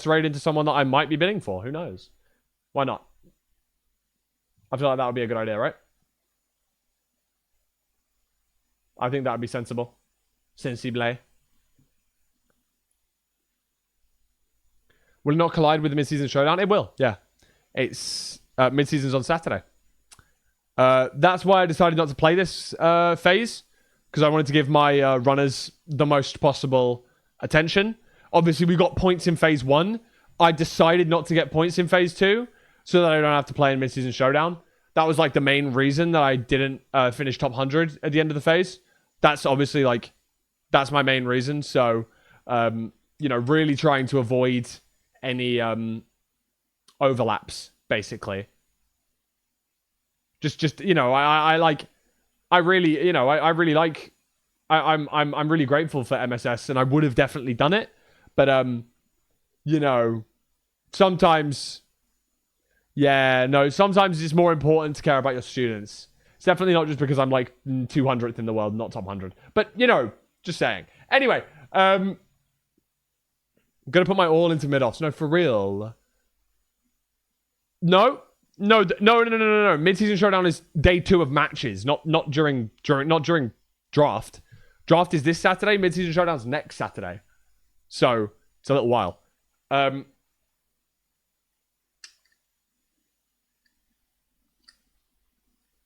raid into someone that I might be bidding for. Who knows? Why not? I feel like that would be a good idea, right? I think that would be sensible. Sensible. Will it not collide with the mid-season showdown? It will, yeah. It's mid-season's on Saturday. That's why I decided not to play this phase, because I wanted to give my runners the most possible attention. Obviously, we got points in phase 1. I decided not to get points in phase 2, so that I don't have to play in mid-season showdown. That was like the main reason that I didn't finish top 100 at the end of the phase. That's obviously like, that's my main reason. So, you know, really trying to avoid any overlaps, basically. Just you know, I'm really grateful for MSS, and I would have definitely done it, but you know, sometimes it's more important to care about your students. It's definitely not just because I'm like 200th in the world, not top 100, but you know, just saying. Anyway, I'm gonna put my all into mid-offs. No, for real. No. Mid-season showdown is day 2 of matches, not during draft. Draft is this Saturday. Mid-season showdown's next Saturday, so it's a little while.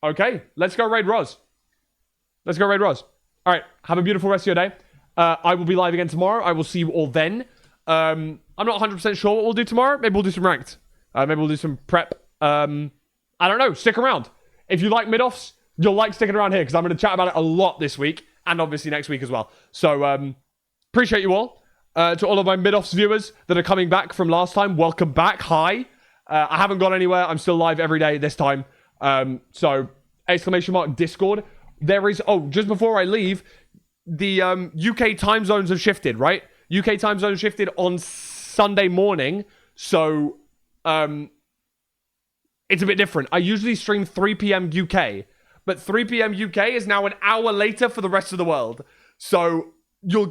Okay, let's go raid Roz. All right, have a beautiful rest of your day. I will be live again tomorrow. I will see you all then. I'm not 100% sure what we'll do tomorrow. Maybe we'll do some ranked. Maybe we'll do some prep. I don't know. Stick around. If you like mid-offs, you'll like sticking around here because I'm going to chat about it a lot this week and obviously next week as well. So, appreciate you all. To all of my mid-offs viewers that are coming back from last time, welcome back. Hi. I haven't gone anywhere. I'm still live every day this time. So, !Discord. There is, just before I leave, the UK time zones have shifted, right? UK time zones shifted on Sunday morning. So, it's a bit different. I usually stream 3 p.m. UK, but 3 p.m. UK is now an hour later for the rest of the world. So you'll